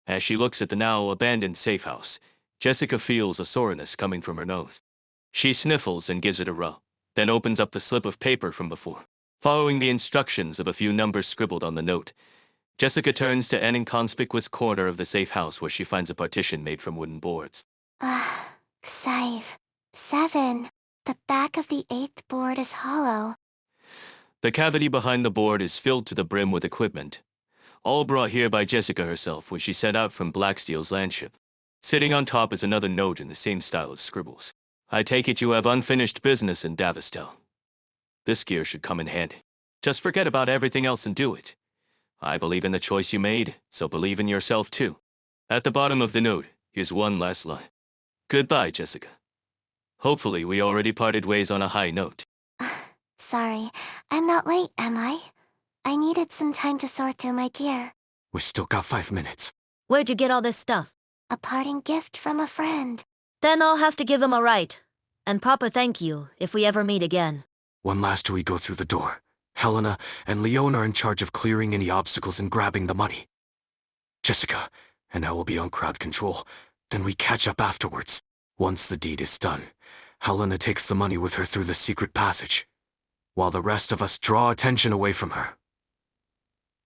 As she looks at the now abandoned safe house, Jessica feels a soreness coming from her nose. She sniffles and gives it a rub, then opens up the slip of paper from before. Following the instructions of a few numbers scribbled on the note, Jessica turns to an inconspicuous corner of the safe house where she finds a partition made from wooden boards. Save. 7. The back of the 8th board is hollow. The cavity behind the board is filled to the brim with equipment, all brought here by Jessica herself when she set out from Blacksteel's landship. Sitting on top is another note in the same style of scribbles. I take it you have unfinished business in Davistel. This gear should come in handy. Just forget about everything else and do it. I believe in the choice you made, so believe in yourself too. At the bottom of the note, here's one last line. Goodbye, Jessica. Hopefully we already parted ways on a high note. Sorry, I'm not late, am I? I needed some time to sort through my gear. We still got 5 minutes. Where'd you get all this stuff? A parting gift from a friend. Then I'll have to give him a right. And proper thank you if we ever meet again. One last till we go through the door. Helena and Leon are in charge of clearing any obstacles and grabbing the money. Jessica and I will be on crowd control. Then we catch up afterwards. Once the deed is done, Helena takes the money with her through the secret passage, while the rest of us draw attention away from her.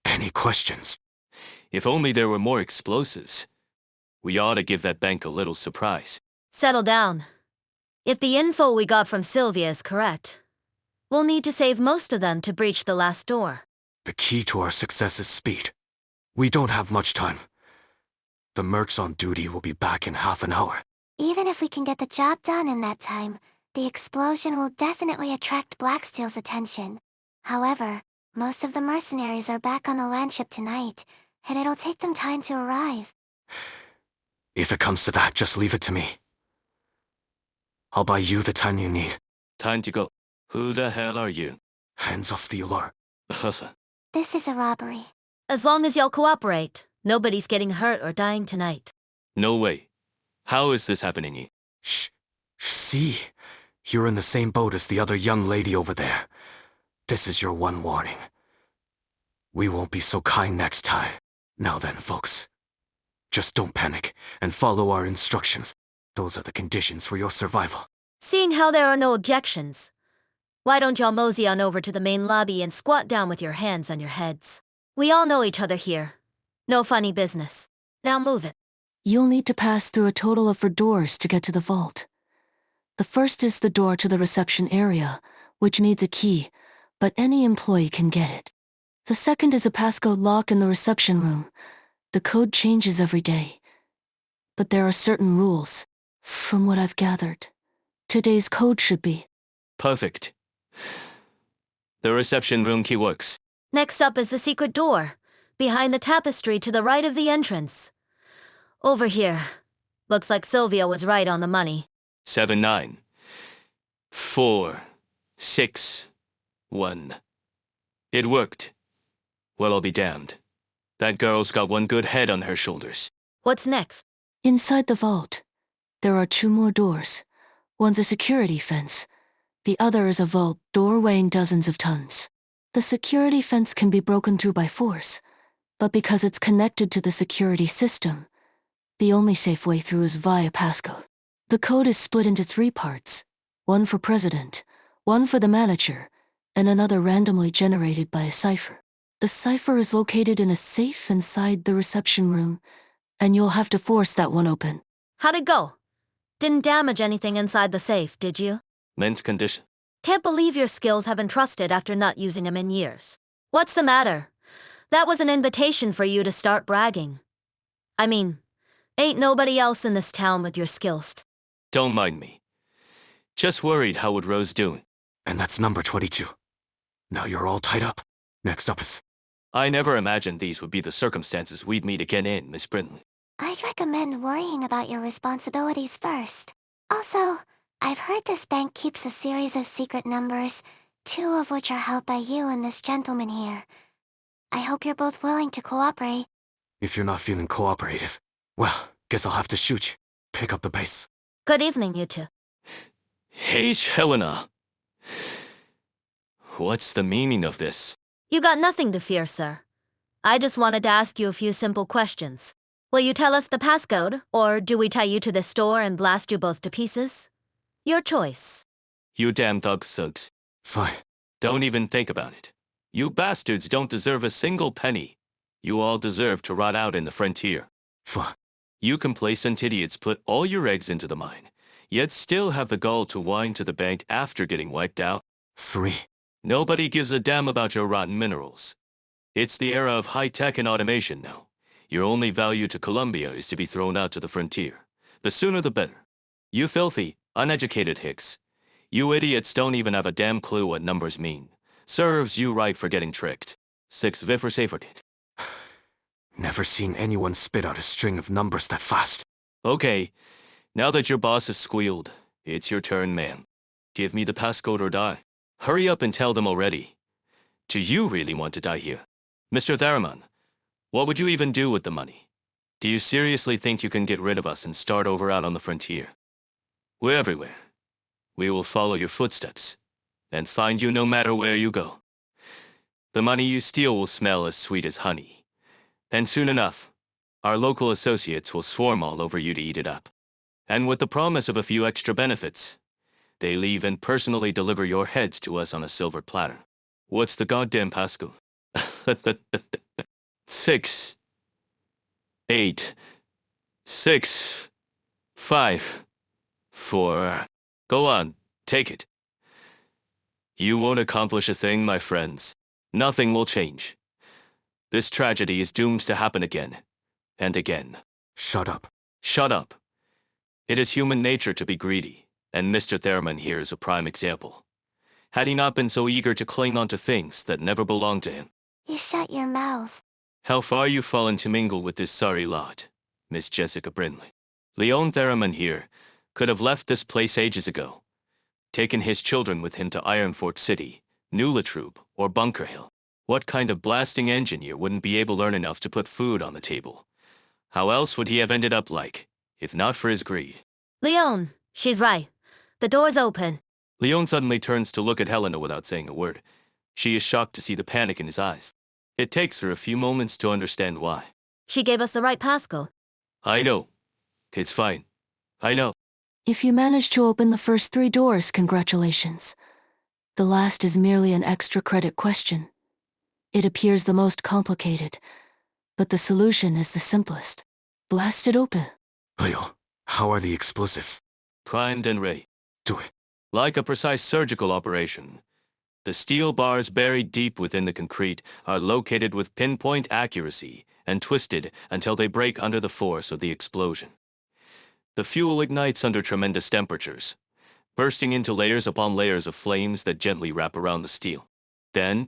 Any questions? If only there were more explosives. We ought to give that bank a little surprise. Settle down. If the info we got from Sylvia is correct, we'll need to save most of them to breach the last door. The key to our success is speed. We don't have much time. The mercs on duty will be back in half an hour. Even if we can get the job done in that time, the explosion will definitely attract Blacksteel's attention. However, most of the mercenaries are back on the landship tonight, and it'll take them time to arrive. If it comes to that, just leave it to me. I'll buy you the time you need. Time to go. Who the hell are you? Hands off the alarm. This is a robbery. As long as y'all cooperate, nobody's getting hurt or dying tonight. No way. How is this happening? Shh. See? You're in the same boat as the other young lady over there. This is your one warning. We won't be so kind next time. Now then, folks. Just don't panic and follow our instructions. Those are the conditions for your survival. Seeing how there are no objections, why don't y'all mosey on over to the main lobby and squat down with your hands on your heads? We all know each other here. No funny business. Now move it. You'll need to pass through a total of 4 doors to get to the vault. The first is the door to the reception area, which needs a key, but any employee can get it. The second is a passcode lock in the reception room. The code changes every day. But there are certain rules. From what I've gathered, today's code should be... Perfect. The reception room key works. Next up is the secret door, behind the tapestry to the right of the entrance. Over here. Looks like Sylvia was right on the money. 7, 9, 4, 6, 1. It worked. Well, I'll be damned. That girl's got one good head on her shoulders. What's next? Inside the vault, there are 2 more doors. One's a security fence. The other is a vault door weighing dozens of tons. The security fence can be broken through by force, but because it's connected to the security system, the only safe way through is via passcode. The code is split into 3 parts, one for President, one for the manager, and another randomly generated by a cipher. The cipher is located in a safe inside the reception room, and you'll have to force that one open. How'd it go? Didn't damage anything inside the safe, did you? Mint condition. Can't believe your skills have been trusted after not using them in years. What's the matter? That was an invitation for you to start bragging. I mean, ain't nobody else in this town with your skills. Don't mind me. Just worried how would Rose do. And that's number 22. Now you're all tied up. Next up is... I never imagined these would be the circumstances we'd meet again in, Miss Brinley. I'd recommend worrying about your responsibilities first. Also, I've heard this bank keeps a series of secret numbers, 2 of which are held by you and this gentleman here. I hope you're both willing to cooperate. If you're not feeling cooperative, well, guess I'll have to shoot you. Pick up the pace. Good evening, you two. Hey, Helena. What's the meaning of this? You got nothing to fear, sir. I just wanted to ask you a few simple questions. Will you tell us the passcode, or do we tie you to this door and blast you both to pieces? Your choice. You damn dog thugs. Fine. Don't even think about it. You bastards don't deserve a single penny. You all deserve to rot out in the frontier. Fine. You complacent idiots put all your eggs into the mine, yet still have the gall to whine to the bank after getting wiped out. 3. Nobody gives a damn about your rotten minerals. It's the era of high-tech and automation now. Your only value to Columbia is to be thrown out to the frontier. The sooner the better. You filthy, uneducated hicks. You idiots don't even have a damn clue what numbers mean. Serves you right for getting tricked. 6 Viffer Safer. Never seen anyone spit out a string of numbers that fast. Okay, now that your boss has squealed, it's your turn, man. Give me the passcode or die. Hurry up and tell them already. Do you really want to die here? Mr. Tharaman, what would you even do with the money? Do you seriously think you can get rid of us and start over out on the frontier? We're everywhere. We will follow your footsteps and find you no matter where you go. The money you steal will smell as sweet as honey. And soon enough, our local associates will swarm all over you to eat it up. And with the promise of a few extra benefits, they leave and personally deliver your heads to us on a silver platter. What's the goddamn passcode? 6, 8, 6, 5, 4. Go on, take it. You won't accomplish a thing, my friends. Nothing will change. This tragedy is doomed to happen again, and again. Shut up. Shut up. It is human nature to be greedy, and Mr. Thurman here is a prime example. Had he not been so eager to cling on to things that never belonged to him. You shut your mouth. How far you've fallen to mingle with this sorry lot, Miss Jessica Brinley. Leon Theraman here could have left this place ages ago, taken his children with him to Ironfort City, New Latrobe, or Bunker Hill. What kind of blasting engineer wouldn't be able to learn enough to put food on the table? How else would he have ended up like, if not for his greed? Leon, she's right. The door's open. Leon suddenly turns to look at Helena without saying a word. She is shocked to see the panic in his eyes. It takes her a few moments to understand why. She gave us the right passcode. I know. It's fine. I know. If you manage to open the first 3 doors, congratulations. The last is merely an extra credit question. It appears the most complicated, but the solution is the simplest. Blast it open. Leo, how are the explosives? Primed and ready. Do it. Like a precise surgical operation. The steel bars buried deep within the concrete are located with pinpoint accuracy and twisted until they break under the force of the explosion. The fuel ignites under tremendous temperatures, bursting into layers upon layers of flames that gently wrap around the steel. Then,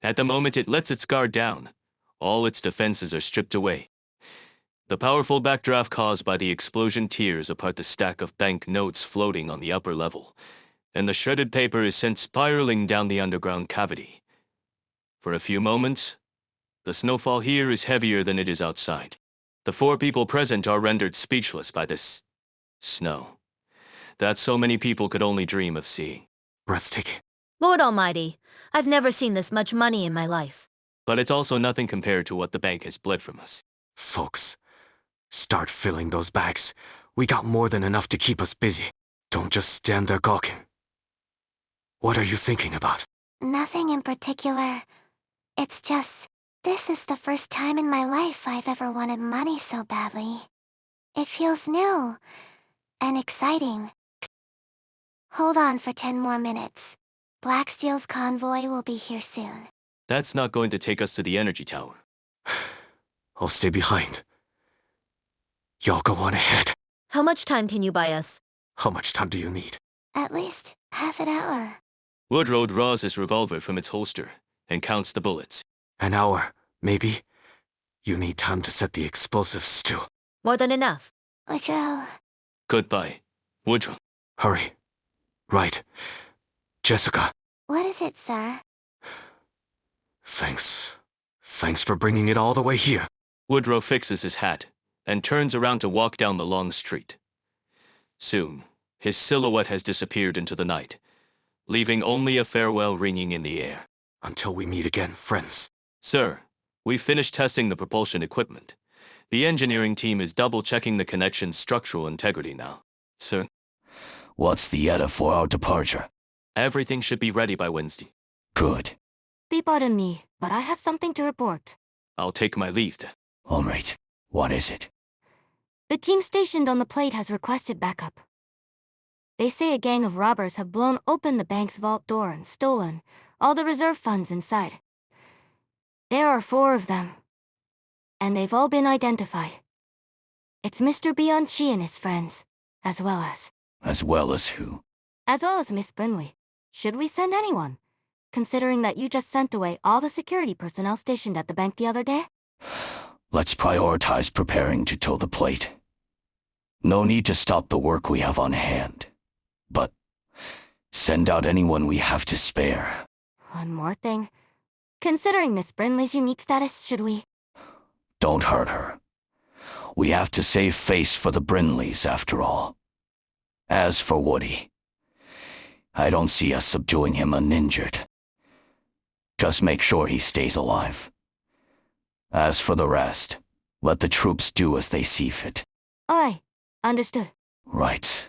at the moment it lets its guard down, all its defenses are stripped away. The powerful backdraft caused by the explosion tears apart the stack of bank notes floating on the upper level, and the shredded paper is sent spiraling down the underground cavity. For a few moments, the snowfall here is heavier than it is outside. The 4 people present are rendered speechless by this snow that so many people could only dream of seeing. Breathtaking. Lord Almighty, I've never seen this much money in my life. But it's also nothing compared to what the bank has bled from us. Folks, start filling those bags. We got more than enough to keep us busy. Don't just stand there gawking. What are you thinking about? Nothing in particular. It's just, this is the first time in my life I've ever wanted money so badly. It feels new and exciting. Hold on for 10 more minutes. Blacksteel's convoy will be here soon. That's not going to take us to the energy tower. I'll stay behind. Y'all go on ahead. How much time can you buy us? How much time do you need? At least half an hour. Woodrow draws his revolver from its holster and counts the bullets. An hour, maybe? You need time to set the explosives too. More than enough. Woodrow. Goodbye, Woodrow. Hurry. Right. Jessica. What is it, sir? Thanks. Thanks for bringing it all the way here. Woodrow fixes his hat and turns around to walk down the long street. Soon, his silhouette has disappeared into the night, leaving only a farewell ringing in the air. Until we meet again, friends. Sir, we've finished testing the propulsion equipment. The engineering team is double-checking the connection's structural integrity now. Sir, What's the ETA for our departure? everything should be ready by Wednesday. Good. Be pardon me, but I have something to report. I'll take my leave. All right. What is it? The team stationed on the plate has requested backup. They say a gang of robbers have blown open the bank's vault door and stolen all the reserve funds inside. There are 4 of them, and they've all been identified. It's Mr. Bianchi and his friends, as well as Who? Miss Brinley. Should we send anyone, considering that you just sent away all the security personnel stationed at the bank the other day? Let's prioritize preparing to tow the plate. No need to stop the work we have on hand. But send out anyone we have to spare. One more thing. Considering Miss Brinley's unique status, should we? Don't hurt her. We have to save face for the Brinleys, after all. As for Woody, I don't see us subduing him uninjured. Just make sure he stays alive. As for the rest, let the troops do as they see fit. Aye, understood. Right.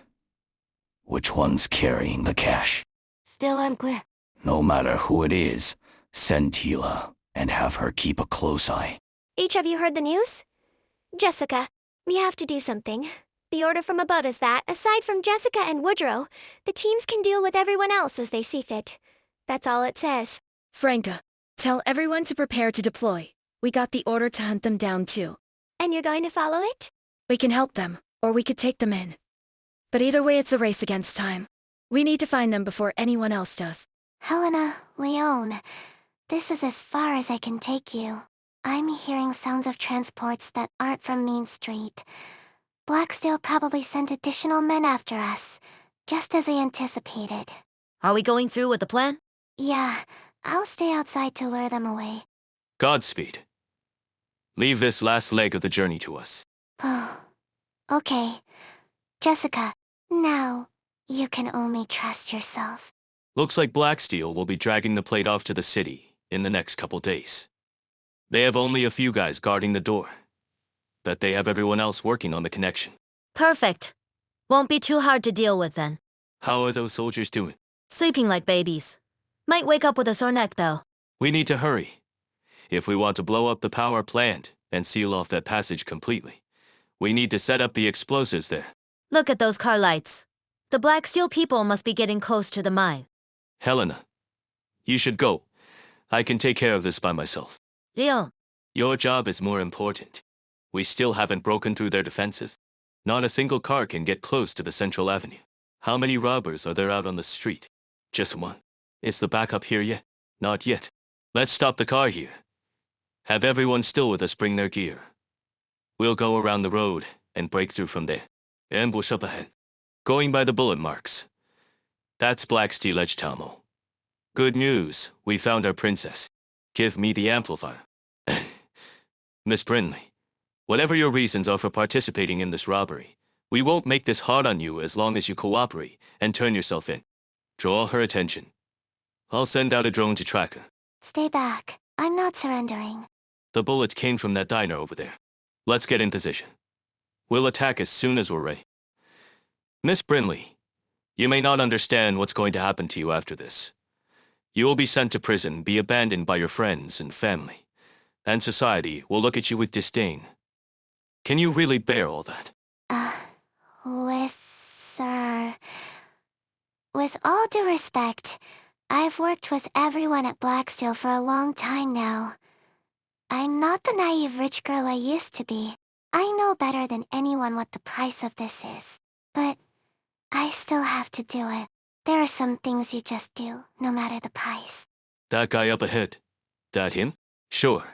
Which one's carrying the cash? Still unclear. No matter who it is, send Tila and have her keep a close eye. Each of you heard the news? Jessica, we have to do something. The order from above is that, aside from Jessica and Woodrow, the teams can deal with everyone else as they see fit. That's all it says. Franca, tell everyone to prepare to deploy. We got the order to hunt them down too. And you're going to follow it? We can help them, or we could take them in. But either way, it's a race against time. We need to find them before anyone else does. Helena, Leon, this is as far as I can take you. I'm hearing sounds of transports that aren't from Main Street. Blacksteel probably sent additional men after us, just as I anticipated. Are we going through with the plan? Yeah, I'll stay outside to lure them away. Godspeed. Leave this last leg of the journey to us. Oh, okay. Jessica, now you can only trust yourself. Looks like Blacksteel will be dragging the plate off to the city in the next couple days. They have only a few guys guarding the door, but they have everyone else working on the connection. Perfect. Won't be too hard to deal with then. How are those soldiers doing? Sleeping like babies. Might wake up with a sore neck, though. We need to hurry. If we want to blow up the power plant and seal off that passage completely, we need to set up the explosives there. Look at those car lights. The Blacksteel people must be getting close to the mine. Helena, you should go. I can take care of this by myself. Deal. Your job is more important. We still haven't broken through their defenses. Not a single car can get close to the central avenue. How many robbers are there out on the street? Just one. Is the backup here yet? Not yet. Let's stop the car here. Have everyone still with us bring their gear. We'll go around the road and break through from there. Ambush up ahead. Going by the bullet marks. That's Blacksteel Edge Tamo. Good news, we found our princess. Give me the amplifier. Miss Brindley, whatever your reasons are for participating in this robbery, we won't make this hard on you as long as you cooperate and turn yourself in. Draw her attention. I'll send out a drone to track her. Stay back. I'm not surrendering. The bullets came from that diner over there. Let's get in position. We'll attack as soon as we're ready. Miss Brindley, you may not understand what's going to happen to you after this. You will be sent to prison, be abandoned by your friends and family, and society will look at you with disdain. Can you really bear all that? Sir. With all due respect, I've worked with everyone at Blacksteel for a long time now. I'm not the naive rich girl I used to be. I know better than anyone what the price of this is. But I still have to do it. There are some things you just do, no matter the price. That guy up ahead. That him? Sure.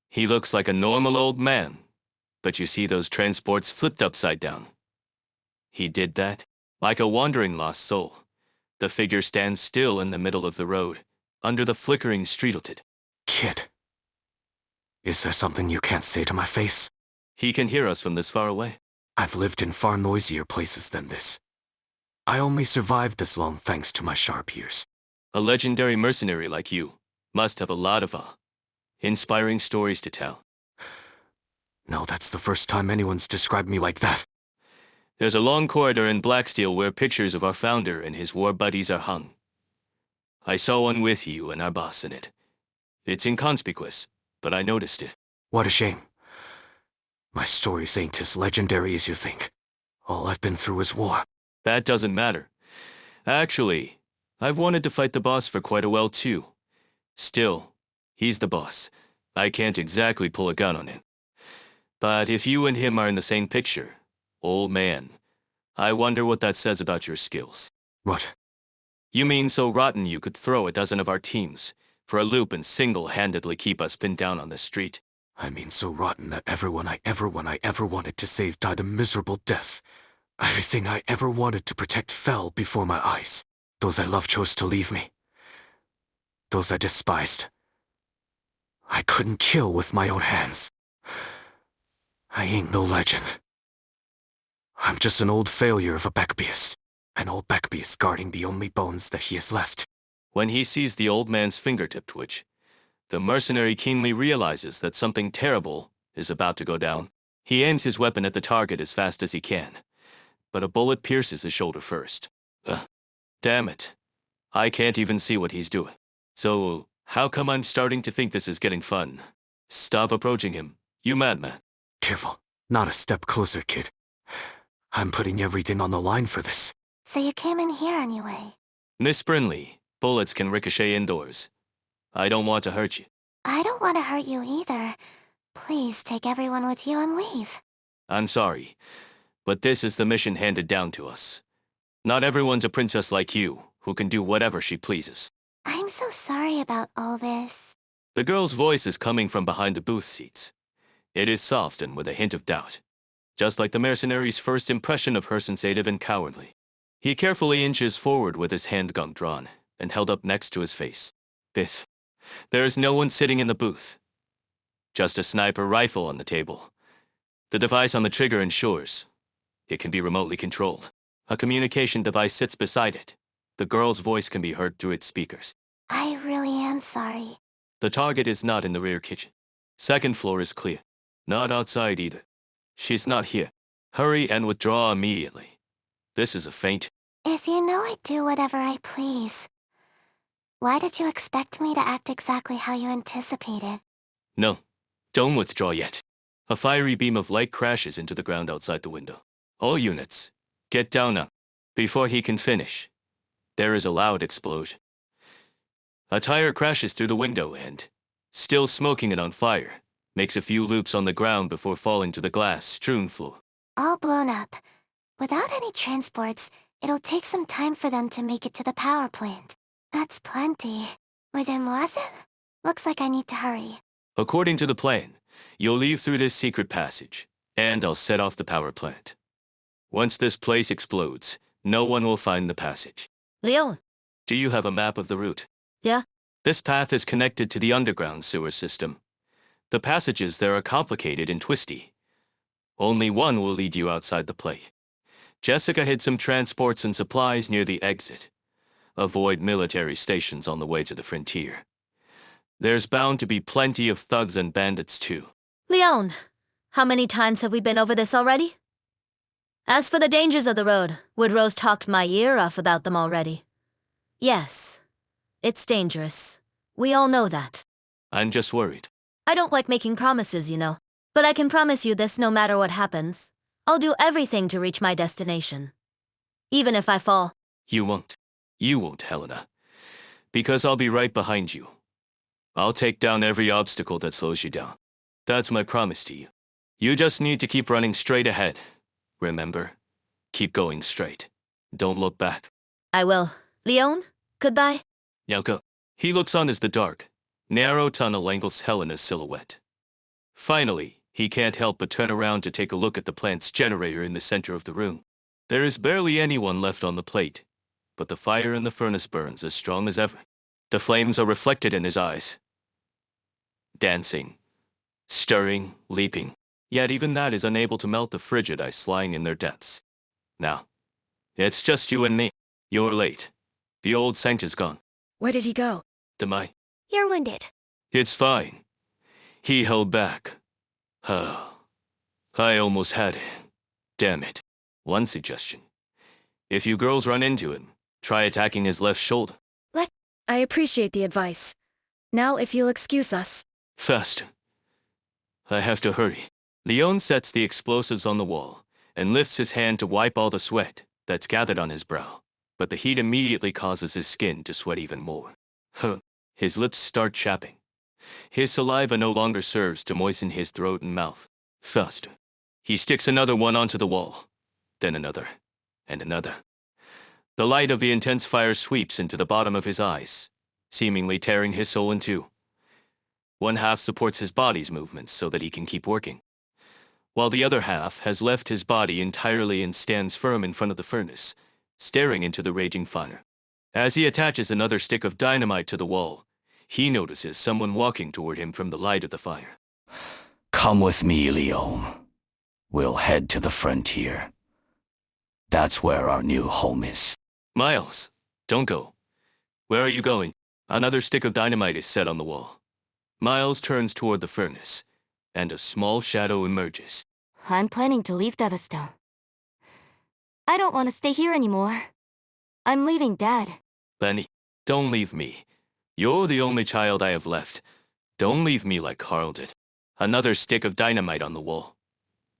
He looks like a normal old man. But you see those transports flipped upside down. He did that, like a wandering lost soul. The figure stands still in the middle of the road, under the flickering streetlight. Kid, is there something you can't say to my face? He can hear us from this far away. I've lived in far noisier places than this. I only survived this long thanks to my sharp ears. A legendary mercenary like you must have a lot of inspiring stories to tell. No, that's the first time anyone's described me like that. There's a long corridor in Blacksteel where pictures of our founder and his war buddies are hung. I saw one with you and our boss in it. It's inconspicuous, but I noticed it. What a shame. My stories ain't as legendary as you think. All I've been through is war. That doesn't matter. Actually, I've wanted to fight the boss for quite a while too. Still, he's the boss. I can't exactly pull a gun on him. But if you and him are in the same picture, old man, I wonder what that says about your skills. What? You mean so rotten you could throw a dozen of our teams for a loop and single-handedly keep us pinned down on the street? I mean so rotten that everyone I ever wanted to save died a miserable death. Everything I ever wanted to protect fell before my eyes. Those I loved chose to leave me. Those I despised, I couldn't kill with my own hands. I ain't no legend. I'm just an old failure of a Beckbeast. An old Beckbeast guarding the only bones that he has left. When he sees the old man's fingertip twitch, the mercenary keenly realizes that something terrible is about to go down. He aims his weapon at the target as fast as he can, but a bullet pierces his shoulder first. Damn it. I can't even see what he's doing. So, how come I'm starting to think this is getting fun? Stop approaching him, you madman. Careful. Not a step closer, kid. I'm putting everything on the line for this. So you came in here anyway. Miss Brindley, bullets can ricochet indoors. I don't want to hurt you. I don't want to hurt you either. Please take everyone with you and leave. I'm sorry, but this is the mission handed down to us. Not everyone's a princess like you, who can do whatever she pleases. I'm so sorry about all this. The girl's voice is coming from behind the booth seats. It is soft and with a hint of doubt, just like the mercenary's first impression of her sensitive and cowardly. He carefully inches forward with his handgun drawn and held up next to his face. There is no one sitting in the booth. Just a sniper rifle on the table. The device on the trigger ensures it can be remotely controlled. A communication device sits beside it. The girl's voice can be heard through its speakers. I really am sorry. The target is not in the rear kitchen. Second floor is clear. Not outside either. She's not here. Hurry and withdraw immediately. This is a feint. If you know I do whatever I please, why did you expect me to act exactly how you anticipated? No, don't withdraw yet. A fiery beam of light crashes into the ground outside the window. All units, get down now. Before he can finish, there is a loud explosion. A tire crashes through the window and, still smoking and on fire, makes a few loops on the ground before falling to the glass-strewn floor. All blown up. Without any transports, it'll take some time for them to make it to the power plant. That's plenty. Mademoiselle? Looks like I need to hurry. According to the plan, you'll leave through this secret passage, and I'll set off the power plant. Once this place explodes, no one will find the passage. Leon. Do you have a map of the route? Yeah? This path is connected to the underground sewer system. The passages there are complicated and twisty. Only one will lead you outside the play. Jessica hid some transports and supplies near the exit. Avoid military stations on the way to the frontier. There's bound to be plenty of thugs and bandits too. Leon, how many times have we been over this already? As for the dangers of the road, Woodrow's talked my ear off about them already. Yes, it's dangerous. We all know that. I'm just worried. I don't like making promises, you know. But I can promise you this no matter what happens. I'll do everything to reach my destination. Even if I fall. You won't. You won't, Helena. Because I'll be right behind you. I'll take down every obstacle that slows you down. That's my promise to you. You just need to keep running straight ahead. Remember? Keep going straight. Don't look back. I will. Leon, goodbye. Now go. He looks on as the dark, narrow tunnel angles Helena's silhouette. Finally, he can't help but turn around to take a look at the plant's generator in the center of the room. There is barely anyone left on the plate, but the fire in the furnace burns as strong as ever. The flames are reflected in his eyes. Dancing, stirring, leaping. Yet even that is unable to melt the frigid ice lying in their depths. Now, it's just you and me. You're late. The old saint is gone. Where did he go? Demai. You're wounded. It's fine. He held back. Oh, I almost had it. Damn it. One suggestion. If you girls run into him, try attacking his left shoulder. I appreciate the advice. Now if you'll excuse us. Faster. I have to hurry. Leon sets the explosives on the wall and lifts his hand to wipe all the sweat that's gathered on his brow. But the heat immediately causes his skin to sweat even more. His lips start chapping. His saliva no longer serves to moisten his throat and mouth. Faster. He sticks another one onto the wall, then another, and another. The light of the intense fire sweeps into the bottom of his eyes, seemingly tearing his soul in two. One half supports his body's movements so that he can keep working, while the other half has left his body entirely and stands firm in front of the furnace, staring into the raging fire. As he attaches another stick of dynamite to the wall, he notices someone walking toward him from the light of the fire. Come with me, Leon. We'll head to the frontier. That's where our new home is. Miles, don't go. Where are you going? Another stick of dynamite is set on the wall. Miles turns toward the furnace, and a small shadow emerges. I'm planning to leave Devastaun. I don't want to stay here anymore. I'm leaving Dad. Lenny, don't leave me. You're the only child I have left. Don't leave me like Carl did. Another stick of dynamite on the wall.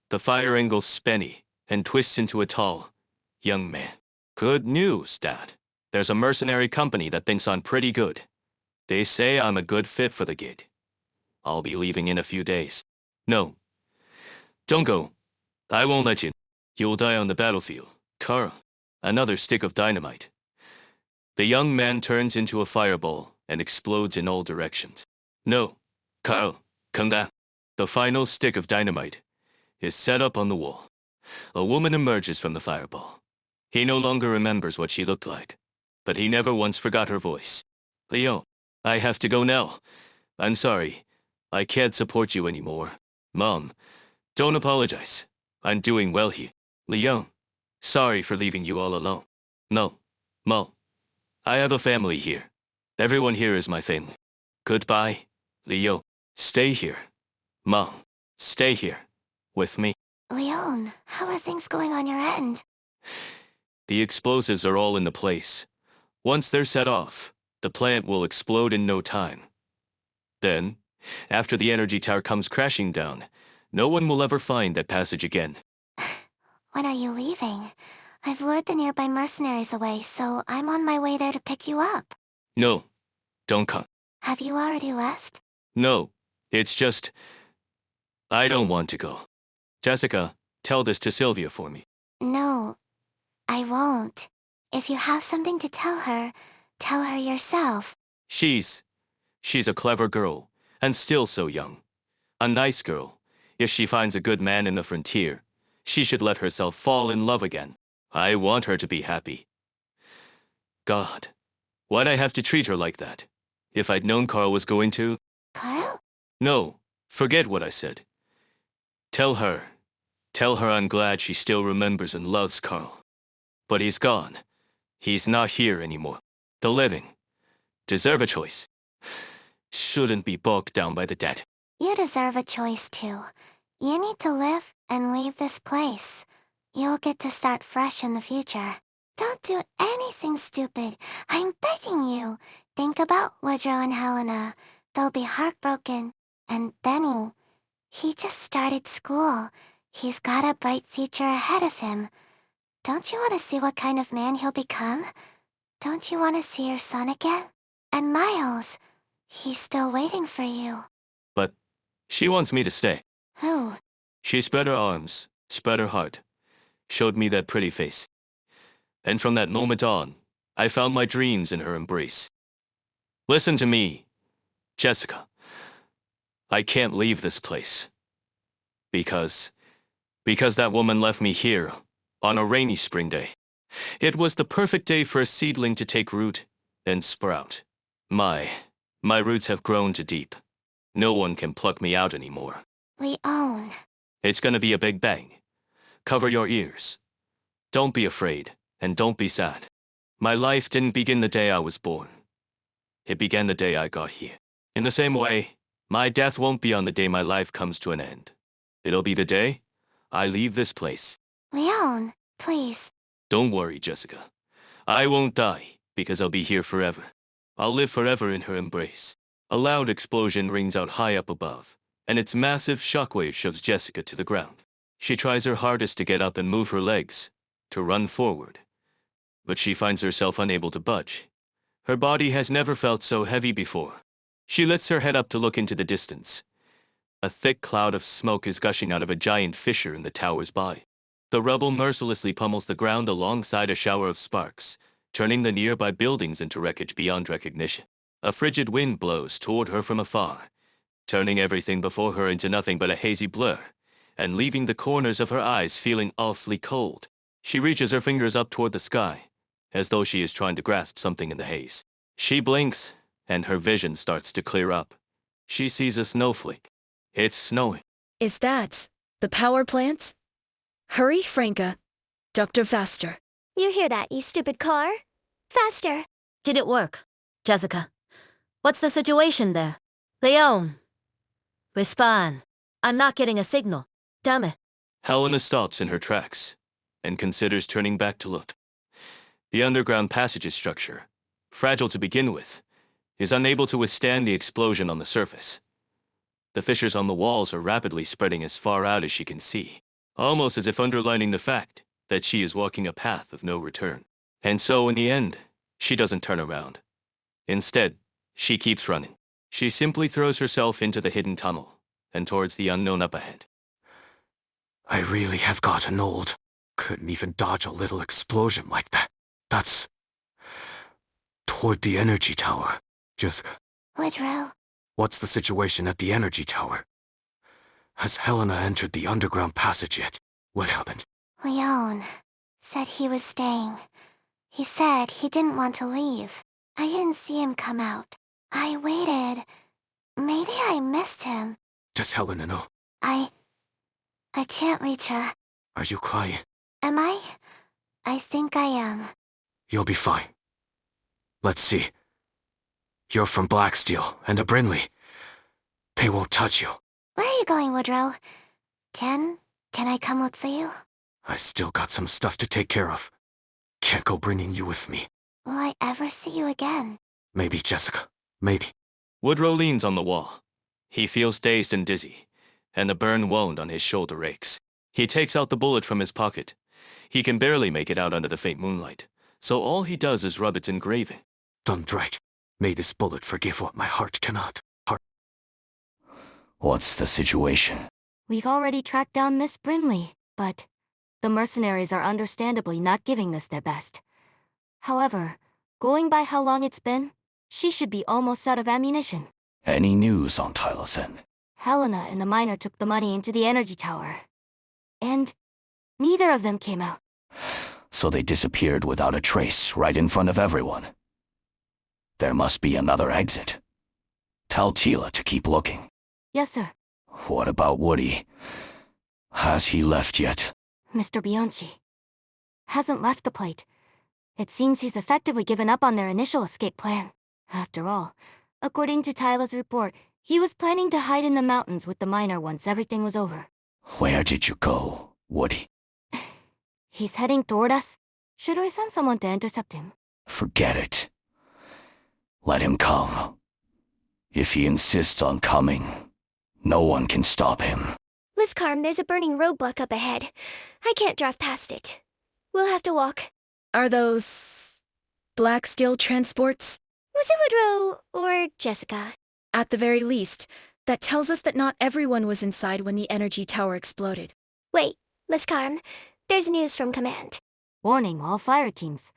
The fire engulfs Benny and twists into a tall, young man. Good news, Dad. There's a mercenary company that thinks I'm pretty good. They say I'm a good fit for the gig. I'll be leaving in a few days. No. Don't go. I won't let you. You'll die on the battlefield. Carl. Another stick of dynamite. The young man turns into a fireball and explodes in all directions. No. Carl, come down. The final stick of dynamite is set up on the wall. A woman emerges from the fireball. He no longer remembers what she looked like, but he never once forgot her voice. Leo, I have to go now. I'm sorry. I can't support you anymore. Mom, don't apologize. I'm doing well here. Leon, sorry for leaving you all alone. No, Mom, I have a family here. Everyone here is my family. Goodbye, Leo. Stay here. Mom, stay here. With me. Leon, how are things going on your end? The explosives are all in the place. Once they're set off, the plant will explode in no time. Then, after the energy tower comes crashing down, no one will ever find that passage again. When are you leaving? I've lured the nearby mercenaries away, so I'm on my way there to pick you up. No, don't come. Have you already left? No, it's just... I don't want to go. Jessica, tell this to Sylvia for me. No, I won't. If you have something to tell her yourself. She's a clever girl, and still so young. A nice girl. If she finds a good man in the frontier, she should let herself fall in love again. I want her to be happy. God, why'd I have to treat her like that? If I'd known Carl was going to... Carl? No, forget what I said. Tell her I'm glad she still remembers and loves Carl. But he's gone. He's not here anymore. The living deserve a choice. Shouldn't be bogged down by the dead. You deserve a choice too. You need to live and leave this place. You'll get to start fresh in the future. Don't do anything stupid. I'm begging you. Think about Woodrow and Helena. They'll be heartbroken. And Benny, he just started school. He's got a bright future ahead of him. Don't you want to see what kind of man he'll become? Don't you want to see your son again? And Miles, he's still waiting for you. But she wants me to stay. Who? She spread her arms, spread her heart, showed me that pretty face. And from that moment on, I found my dreams in her embrace. Listen to me, Jessica. I can't leave this place. Because that woman left me here on a rainy spring day. It was the perfect day for a seedling to take root and sprout. My roots have grown too deep. No one can pluck me out anymore. Leon. It's gonna be a big bang. Cover your ears. Don't be afraid, and don't be sad. My life didn't begin the day I was born. It began the day I got here. In the same way, my death won't be on the day my life comes to an end. It'll be the day I leave this place. Leon, please. Don't worry, Jessica. I won't die, because I'll be here forever. I'll live forever in her embrace. A loud explosion rings out high up above, and its massive shockwave shoves Jessica to the ground. She tries her hardest to get up and move her legs, to run forward. But she finds herself unable to budge. Her body has never felt so heavy before. She lifts her head up to look into the distance. A thick cloud of smoke is gushing out of a giant fissure in the towers by. The rubble mercilessly pummels the ground alongside a shower of sparks, turning the nearby buildings into wreckage beyond recognition. A frigid wind blows toward her from afar, turning everything before her into nothing but a hazy blur, and leaving the corners of her eyes feeling awfully cold. She reaches her fingers up toward the sky, as though she is trying to grasp something in the haze. She blinks, and her vision starts to clear up. She sees a snowflake. It's snowing. Is that the power plant? Hurry, Franca. Dr. Faster. You hear that, you stupid car? Faster! Did it work? Jessica, what's the situation there? Leon! Respond. I'm not getting a signal. Damn it. Helena stops in her tracks and considers turning back to look. The underground passage's structure, fragile to begin with, is unable to withstand the explosion on the surface. The fissures on the walls are rapidly spreading as far out as she can see, almost as if underlining the fact that she is walking a path of no return. And so, in the end, she doesn't turn around. Instead, she keeps running. She simply throws herself into the hidden tunnel and towards the unknown up ahead. I really have gotten old. Couldn't even dodge a little explosion like that. That's... toward the energy tower. Jessica, Woodrow. what's the situation at the energy tower? Has Helena entered the underground passage yet? What happened? Leon said he was staying. He said he didn't want to leave. I didn't see him come out. I waited. Maybe I missed him. Does Helena know? I can't reach her. Are you crying? Am I? I think I am. You'll be fine. Let's see. You're from Blacksteel and a Brinley. They won't touch you. Where are you going, Woodrow? Can I come look for you? I still got some stuff to take care of. Can't go bringing you with me. Will I ever see you again? Maybe, Jessica. Maybe. Woodrow leans on the wall. He feels dazed and dizzy, and the burn wound on his shoulder aches. He takes out the bullet from his pocket. He can barely make it out under the faint moonlight, so all he does is rub its engraving. Dundreich, may this bullet forgive what my heart cannot. What's the situation? We've already tracked down Miss Brinley, but the mercenaries are understandably not giving this their best. However, going by how long it's been, she should be almost out of ammunition. Any news on Tylosend? Helena and the miner took the money into the energy tower. And neither of them came out. So they disappeared without a trace, right in front of everyone. There must be another exit. Tell Tila to keep looking. Yes, sir. What about Woody? Has he left yet? Mr. Bianchi hasn't left the plate. It seems he's effectively given up on their initial escape plan. After all, according to Tyler's report, he was planning to hide in the mountains with the miner once everything was over. Where did you go, Woody? He's heading toward us. Should I send someone to intercept him? Forget it. Let him come. If he insists on coming, no one can stop him. Lizcarm, there's a burning roadblock up ahead. I can't drive past it. We'll have to walk. Are those black steel transports? Was it Woodrow or Jessica? At the very least, that tells us that not everyone was inside when the energy tower exploded. Wait, Lizcarm, there's news from command. Warning all fire teams.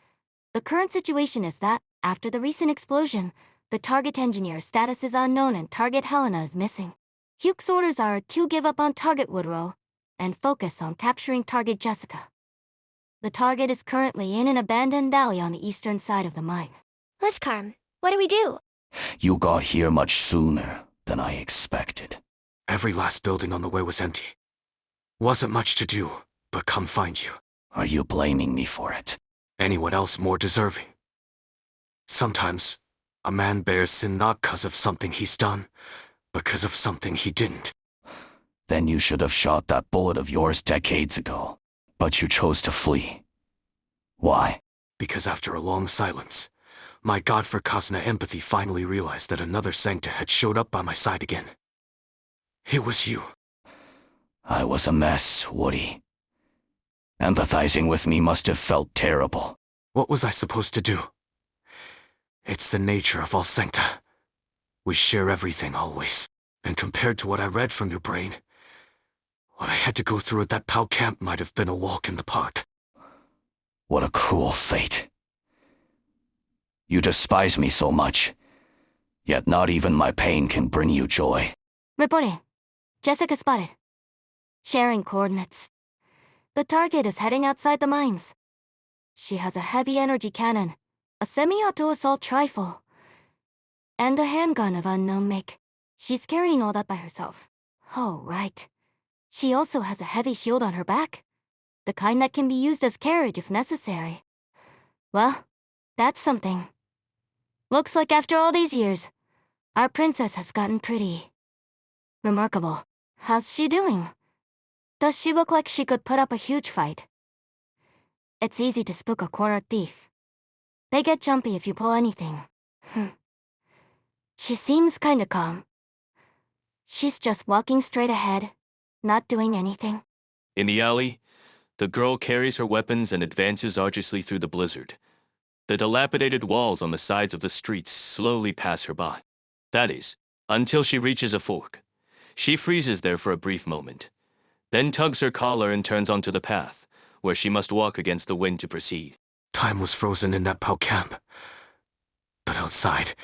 The current situation is that, after the recent explosion, the target engineer's status is unknown and target Helena is missing. Hugh's orders are to give up on target Woodrow and focus on capturing target Jessica. The target is currently in an abandoned alley on the eastern side of the mine. Lizcarm, what do we do? You got here much sooner than I expected. Every last building on the way was empty. Wasn't much to do, but come find you. Are you blaming me for it? Anyone else more deserving? Sometimes, a man bears sin not because of something he's done, but because of something he didn't. Then you should have shot that bullet of yours decades ago. But you chose to flee. Why? Because after a long silence, my godforgotten empathy finally realized that another Sancta had showed up by my side again. It was you. I was a mess, Woody. Empathizing with me must have felt terrible. What was I supposed to do? It's the nature of all Sancta. We share everything always. And compared to what I read from your brain, what I had to go through at that POW camp might have been a walk in the park. What a cruel fate. You despise me so much, yet not even my pain can bring you joy. Reporting. Jessica spotted. Sharing coordinates. The target is heading outside the mines. She has a heavy energy cannon, a semi-auto assault rifle, and a handgun of unknown make. She's carrying all that by herself. Oh, right. She also has a heavy shield on her back, the kind that can be used as carriage if necessary. Well, that's something. Looks like after all these years, our princess has gotten pretty remarkable. How's she doing? Does she look like she could put up a huge fight? It's easy to spook a cornered thief. They get jumpy if you pull anything. She seems kinda calm. She's just walking straight ahead, not doing anything. In the alley, the girl carries her weapons and advances arduously through the blizzard. The dilapidated walls on the sides of the streets slowly pass her by. That is, until she reaches a fork. She freezes there for a brief moment, then tugs her collar and turns onto the path, where she must walk against the wind to proceed. Time was frozen in that POW camp. But outside,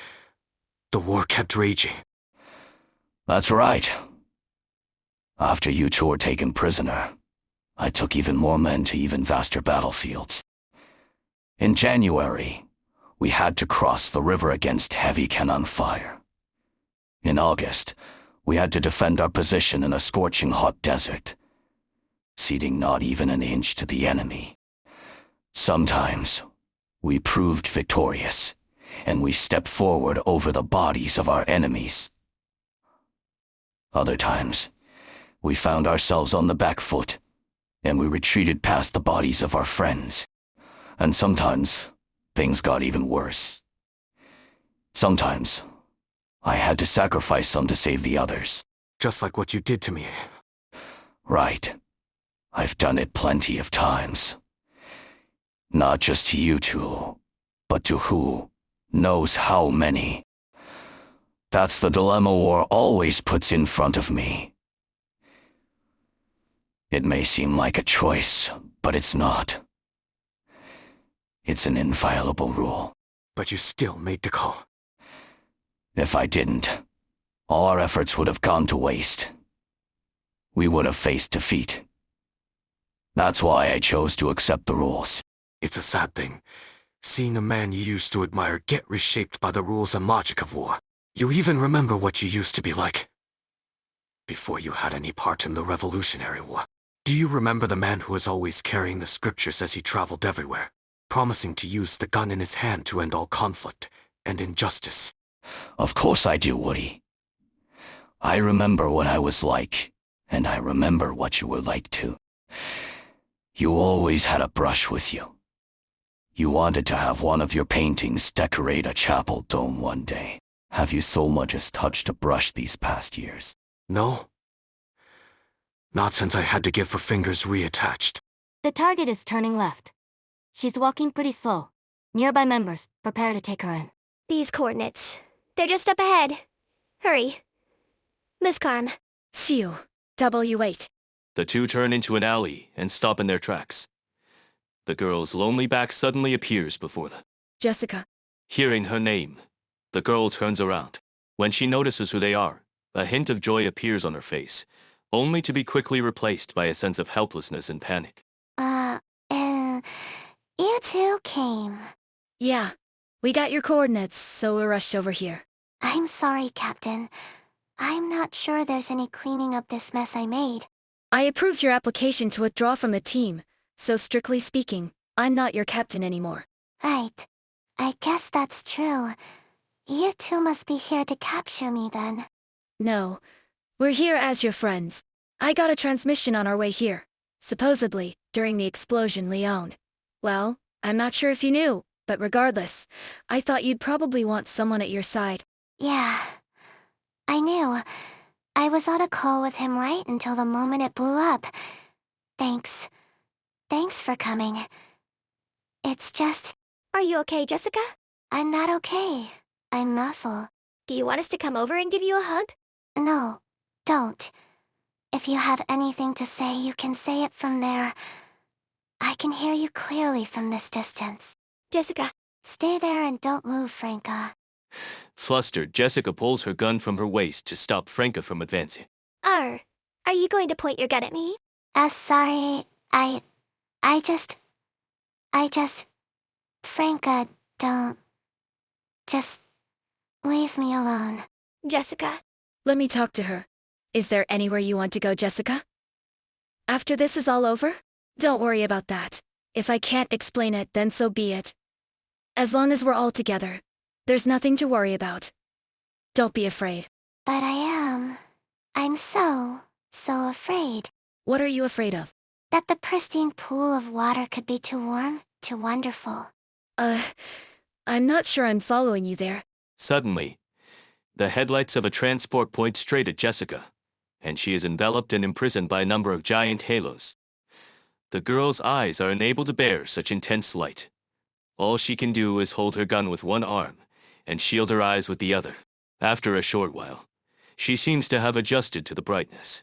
the war kept raging. That's right. After you two were taken prisoner, I took even more men to even vaster battlefields. In January, we had to cross the river against heavy cannon fire. In August, we had to defend our position in a scorching hot desert, ceding not even an inch to the enemy. Sometimes, we proved victorious, and we stepped forward over the bodies of our enemies. Other times, we found ourselves on the back foot, and we retreated past the bodies of our friends. And sometimes, things got even worse. Sometimes, I had to sacrifice some to save the others. Just like what you did to me. Right. I've done it plenty of times. Not just to you two, but to who knows how many. That's the dilemma war always puts in front of me. It may seem like a choice, but it's not. It's an inviolable rule. But you still made the call. If I didn't, all our efforts would have gone to waste. We would have faced defeat. That's why I chose to accept the rules. It's a sad thing, seeing a man you used to admire get reshaped by the rules and logic of war. You even remember what you used to be like, before you had any part in the Revolutionary War. Do you remember the man who was always carrying the scriptures as he traveled everywhere, promising to use the gun in his hand to end all conflict and injustice? Of course I do, Woody. I remember what I was like, and I remember what you were like too. You always had a brush with you. You wanted to have one of your paintings decorate a chapel dome one day. Have you so much as touched a brush these past years? No. Not since I had to get her fingers reattached. The target is turning left. She's walking pretty slow. Nearby members, prepare to take her in. These coordinates. They're just up ahead. Hurry. Liskarn. See you. W8. The two turn into an alley and stop in their tracks. The girl's lonely back suddenly appears before them. Jessica. Hearing her name, the girl turns around. When she notices who they are, a hint of joy appears on her face, only to be quickly replaced by a sense of helplessness and panic. You two came. Yeah. We got your coordinates, so we rushed over here. I'm sorry, Captain. I'm not sure there's any cleaning up this mess I made. I approved your application to withdraw from the team, so strictly speaking, I'm not your captain anymore. Right. I guess that's true. You two must be here to capture me then. No. We're here as your friends. I got a transmission on our way here. Supposedly, during the explosion Leon. Well, I'm not sure if you knew, but regardless, I thought you'd probably want someone at your side. Yeah. I knew. I was on a call with him right until the moment it blew up. Thanks. Thanks for coming. It's just... Are you okay, Jessica? I'm not okay. I'm muffled. Do you want us to come over and give you a hug? No, don't. If you have anything to say, you can say it from there. I can hear you clearly from this distance. Jessica. Stay there and don't move, Franca. Flustered, Jessica pulls her gun from her waist to stop Franca from advancing. Are you going to point your gun at me? Sorry, I just... Franca, don't... Just... leave me alone. Jessica. Let me talk to her. Is there anywhere you want to go, Jessica? After this is all over? Don't worry about that. If I can't explain it, then so be it. As long as we're all together, there's nothing to worry about. Don't be afraid. But I am. I'm so afraid. What are you afraid of? That the pristine pool of water could be too warm, too wonderful. I'm not sure I'm following you there. Suddenly, the headlights of a transport point straight at Jessica, and she is enveloped and imprisoned by a number of giant halos. The girl's eyes are unable to bear such intense light. All she can do is hold her gun with one arm and shield her eyes with the other. After a short while, she seems to have adjusted to the brightness.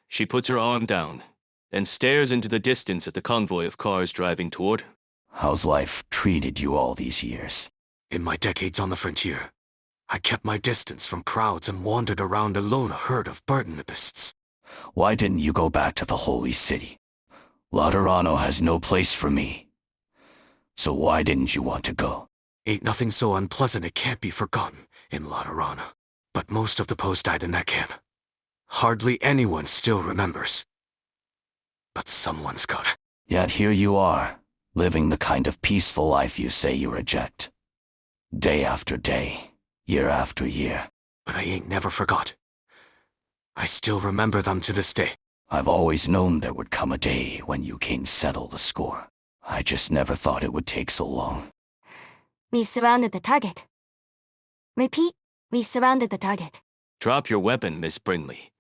She puts her arm down and stares into the distance at the convoy of cars driving toward her. How's life treated you all these years? In my decades on the frontier, I kept my distance from crowds and wandered around alone a herd of Burtonipists. Why didn't you go back to the Holy City? Laterano has no place for me. So why didn't you want to go? Ain't nothing so unpleasant it can't be forgotten in Laterana. But most of the post died in that camp. Hardly anyone still remembers. But someone's gotta. Yet here you are, living the kind of peaceful life you say you reject. Day after day, year after year. But I ain't never forgot. I still remember them to this day. I've always known there would come a day when you can settle the score. I just never thought it would take so long. We've surrounded the target. Repeat, we've surrounded the target. Drop your weapon, Miss Brinley.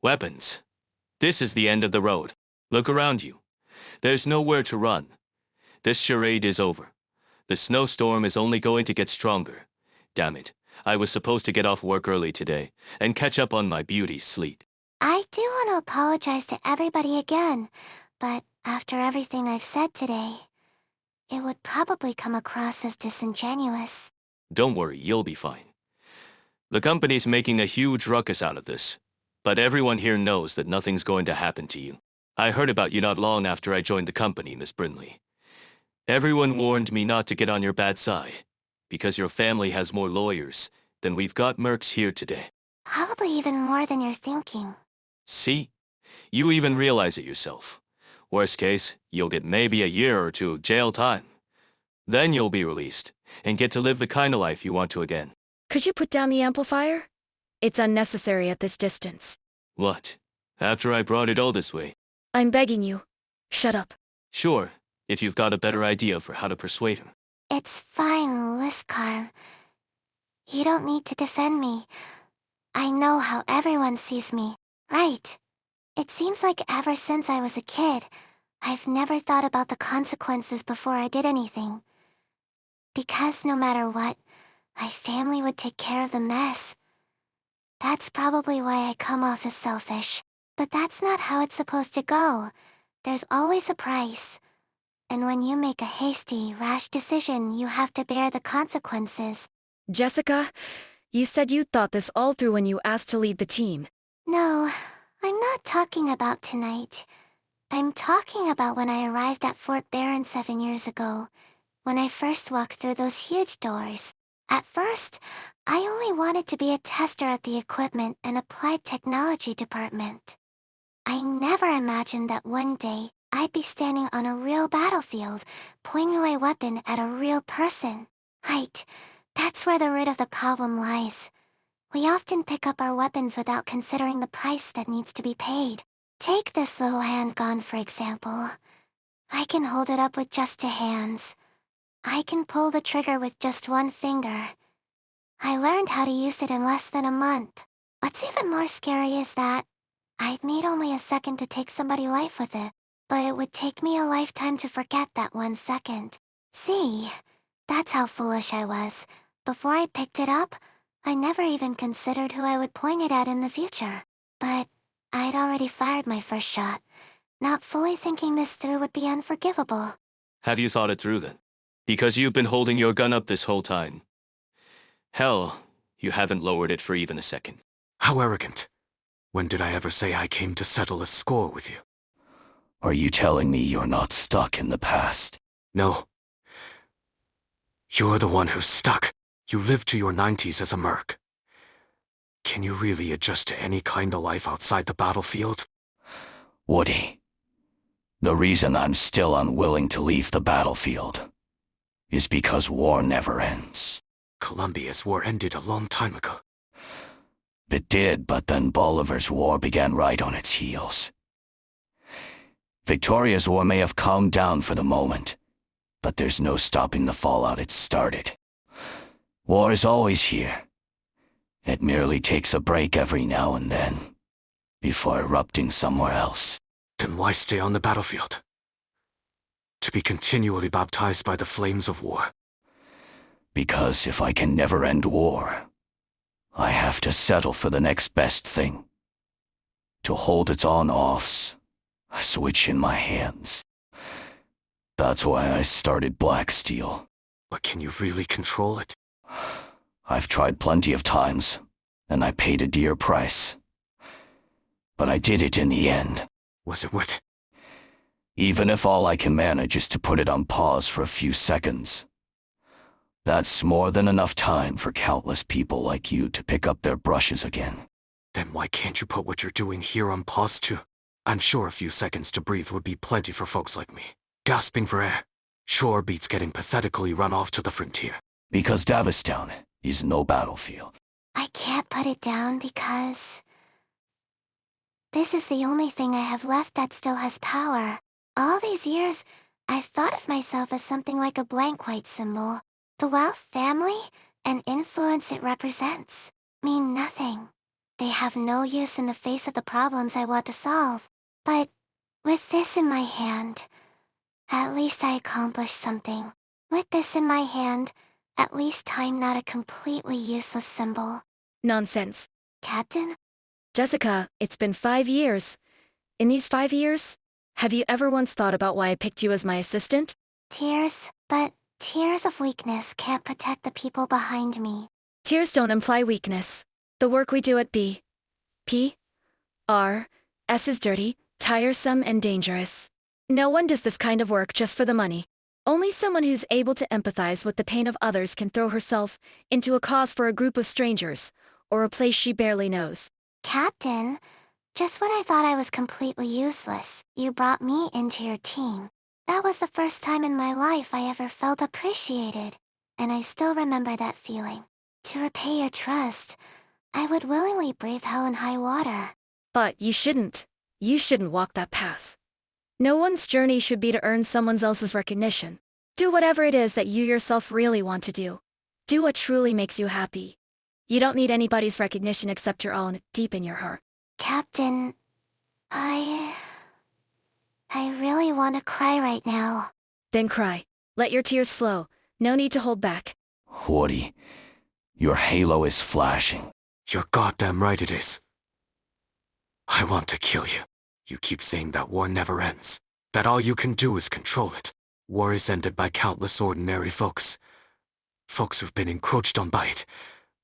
Weapons. This is the end of the road. Look around you. There's nowhere to run. This charade is over. The snowstorm is only going to get stronger. Damn it. I was supposed to get off work early today and catch up on my beauty sleep. I do want to apologize to everybody again, but after everything I've said today, it would probably come across as disingenuous. Don't worry, you'll be fine. The company's making a huge ruckus out of this, but everyone here knows that nothing's going to happen to you. I heard about you not long after I joined the company, Miss Brinley. Everyone warned me not to get on your bad side, because your family has more lawyers than we've got mercs here today. Probably even more than you're thinking. See? You even realize it yourself. Worst case, you'll get maybe a year or two of jail time. Then you'll be released, and get to live the kind of life you want to again. Could you put down the amplifier? It's unnecessary at this distance. What? After I brought it all this way? I'm begging you. Shut up. Sure, if you've got a better idea for how to persuade him. It's fine, Liskar. You don't need to defend me. I know how everyone sees me, right? It seems like ever since I was a kid, I've never thought about the consequences before I did anything. Because no matter what, my family would take care of the mess. That's probably why I come off as selfish. But that's not how it's supposed to go. There's always a price. And when you make a hasty, rash decision, you have to bear the consequences. Jessica, you said you thought this all through when you asked to leave the team. No, I'm not talking about tonight. I'm talking about when I arrived at Fort Barron 7 years ago, when I first walked through those huge doors. At first, I only wanted to be a tester at the Equipment and Applied Technology department. I never imagined that one day I'd be standing on a real battlefield, pointing my weapon at a real person. Right, that's where the root of the problem lies. We often pick up our weapons without considering the price that needs to be paid. Take this little handgun, for example. I can hold it up with just 2 hands. I can pull the trigger with just 1 finger. I learned how to use it in less than a month. What's even more scary is that I'd need only a second to take somebody's life with it, but it would take me a lifetime to forget that 1 second. See, that's how foolish I was. Before I picked it up, I never even considered who I would point it at in the future. But I'd already fired my first shot, not fully thinking this through would be unforgivable. Have you thought it through then? Because you've been holding your gun up this whole time. Hell, you haven't lowered it for even a second. How arrogant. When did I ever say I came to settle a score with you? Are you telling me you're not stuck in the past? No. You're the one who's stuck. You lived to your 90s as a merc. Can you really adjust to any kind of life outside the battlefield? Woody, the reason I'm still unwilling to leave the battlefield is because war never ends. Columbia's war ended a long time ago. It did, but then Bolivar's war began right on its heels. Victoria's war may have calmed down for the moment, but there's no stopping the fallout it started. War is always here. It merely takes a break every now and then, before erupting somewhere else. Then why stay on the battlefield? To be continually baptized by the flames of war. Because if I can never end war, I have to settle for the next best thing. To hold its on-offs, a switch in my hands. That's why I started Black Steel. But can you really control it? I've tried plenty of times, and I paid a dear price. But I did it in the end. Was it worth it? Even if all I can manage is to put it on pause for a few seconds, That's more than enough time for countless people like you to pick up their brushes again. Then why can't you put what you're doing here on pause too? I'm sure a few seconds to breathe would be plenty for folks like me. Gasping for air. Sure beats getting pathetically run off to the frontier. Because Davistown is no battlefield. I can't put it down because this is the only thing I have left that still has power. All these years, I've thought of myself as something like a blank white symbol. The wealth, family, and influence it represents mean nothing. They have no use in the face of the problems I want to solve. But with this in my hand, at least I accomplished something. With this in my hand, at least I'm not a completely useless symbol. Nonsense. Captain? Jessica, it's been 5 years. In these 5 years, have you ever once thought about why I picked you as my assistant? Tears, but tears of weakness can't protect the people behind me. Tears don't imply weakness. The work we do at S is dirty, tiresome, and dangerous. No one does this kind of work just for the money. Only someone who's able to empathize with the pain of others can throw herself into a cause for a group of strangers, or a place she barely knows. Captain, just when I thought I was completely useless, you brought me into your team. That was the first time in my life I ever felt appreciated, and I still remember that feeling. To repay your trust, I would willingly brave hell and high water. But you shouldn't. You shouldn't walk that path. No one's journey should be to earn someone else's recognition. Do whatever it is that you yourself really want to do. Do what truly makes you happy. You don't need anybody's recognition except your own, deep in your heart. Captain, I really want to cry right now. Then cry. Let your tears flow. No need to hold back. Woody, your halo is flashing. You're goddamn right it is. I want to kill you. You keep saying that war never ends, that all you can do is control it. War is ended by countless ordinary folks. Folks who've been encroached on by it,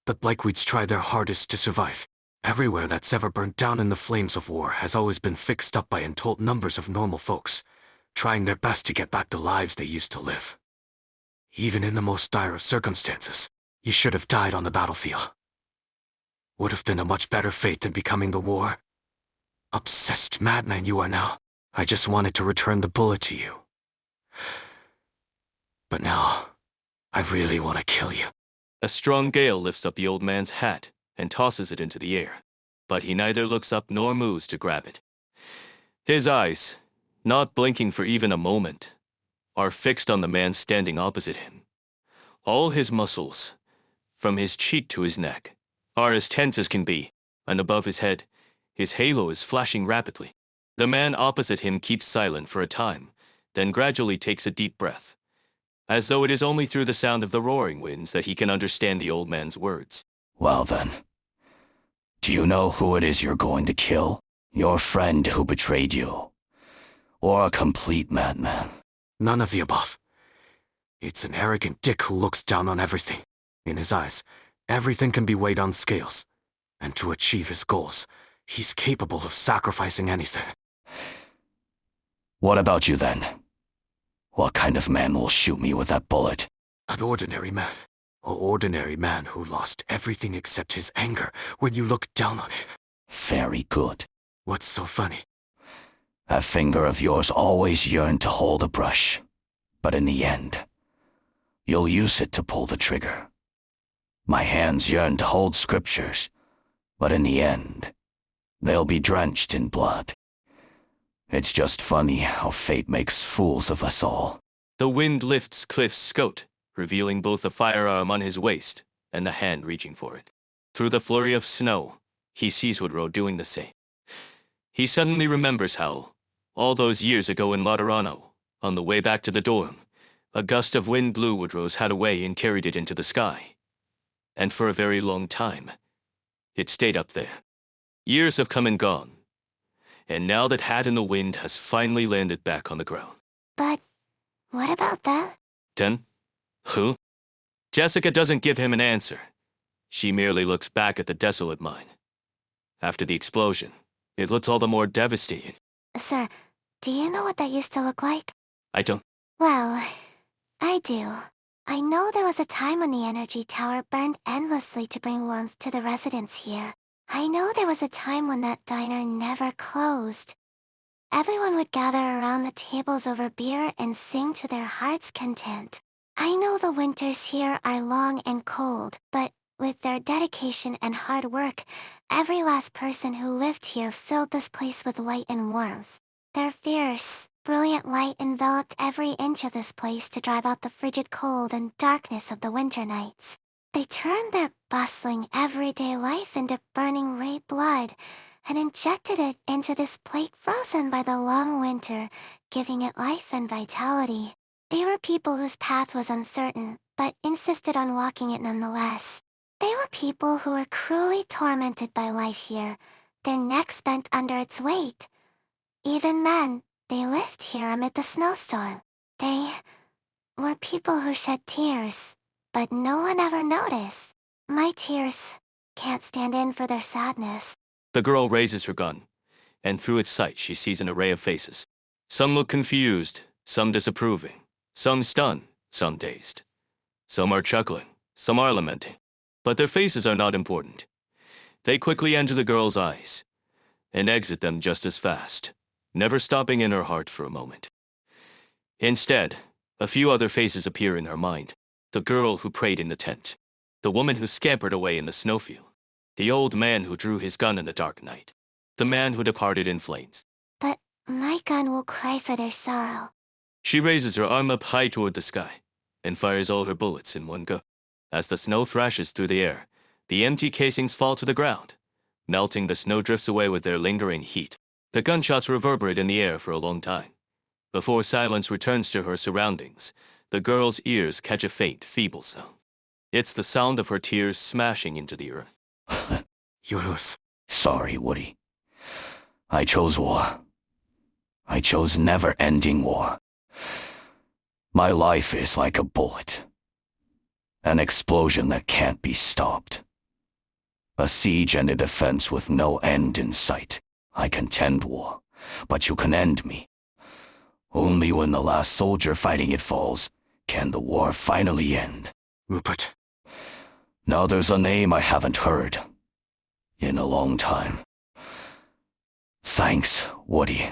but Blackweeds try their hardest to survive. Everywhere that's ever burnt down in the flames of war has always been fixed up by untold numbers of normal folks, trying their best to get back the lives they used to live. Even in the most dire of circumstances, you should have died on the battlefield. Would have been a much better fate than becoming the war. Obsessed madman you are now. I just wanted to return the bullet to you. But now, I really want to kill you. A strong gale lifts up the old man's hat and tosses it into the air, but he neither looks up nor moves to grab it. His eyes, not blinking for even a moment, are fixed on the man standing opposite him. All his muscles, from his cheek to his neck, are as tense as can be, and above his head, his halo is flashing rapidly. The man opposite him keeps silent for a time, then gradually takes a deep breath, as though it is only through the sound of the roaring winds that he can understand the old man's words. Well then, do you know who it is you're going to kill? Your friend who betrayed you? Or a complete madman? None of the above. It's an arrogant dick who looks down on everything. In his eyes, everything can be weighed on scales, and to achieve his goals, he's capable of sacrificing anything. What about you then? What kind of man will shoot me with that bullet? An ordinary man. An ordinary man who lost everything except his anger when you looked down on him. Very good. What's so funny? That finger of yours always yearned to hold a brush, but in the end, you'll use it to pull the trigger. My hands yearn to hold scriptures, but in the end, they'll be drenched in blood. It's just funny how fate makes fools of us all. The wind lifts Cliff's coat, revealing both the firearm on his waist and the hand reaching for it. Through the flurry of snow, he sees Woodrow doing the same. He suddenly remembers how, all those years ago in Laterano, on the way back to the dorm, a gust of wind blew Woodrow's hat away and carried it into the sky. And for a very long time, it stayed up there. Years have come and gone, and now that hat in the wind has finally landed back on the ground. But what about that? Then, who? Jessica doesn't give him an answer. She merely looks back at the desolate mine. After the explosion, it looks all the more devastating. Sir, do you know what that used to look like? I don't. Well, I do. I know there was a time when the energy tower burned endlessly to bring warmth to the residents here. I know there was a time when that diner never closed. Everyone would gather around the tables over beer and sing to their heart's content. I know the winters here are long and cold, but with their dedication and hard work, every last person who lived here filled this place with light and warmth. Their fierce, brilliant light enveloped every inch of this place to drive out the frigid cold and darkness of the winter nights. They turned their bustling, everyday life into burning red blood and injected it into this plate frozen by the long winter, giving it life and vitality. They were people whose path was uncertain, but insisted on walking it nonetheless. They were people who were cruelly tormented by life here, their necks bent under its weight. Even then, they lived here amid the snowstorm. They were people who shed tears, but no one ever noticed. My tears can't stand in for their sadness. The girl raises her gun, and through its sight she sees an array of faces. Some look confused, some disapproving, some stunned, some dazed. Some are chuckling, some are lamenting. But their faces are not important. They quickly enter the girl's eyes, and exit them just as fast, never stopping in her heart for a moment. Instead, a few other faces appear in her mind. The girl who prayed in the tent, the woman who scampered away in the snowfield, the old man who drew his gun in the dark night, the man who departed in flames. But my gun will cry for their sorrow. She raises her arm up high toward the sky and fires all her bullets in one go. As the snow thrashes through the air, the empty casings fall to the ground. Melting, the snow drifts away with their lingering heat. The gunshots reverberate in the air for a long time. Before silence returns to her surroundings, the girl's ears catch a faint, feeble sound. It's the sound of her tears smashing into the earth. Yunus. Sorry, Woody. I chose war. I chose never-ending war. My life is like a bullet. An explosion that can't be stopped. A siege and a defense with no end in sight. I contend war, but you can end me. Only when the last soldier fighting it falls, can the war finally end. Rupert. Now there's a name I haven't heard in a long time. Thanks, Woody,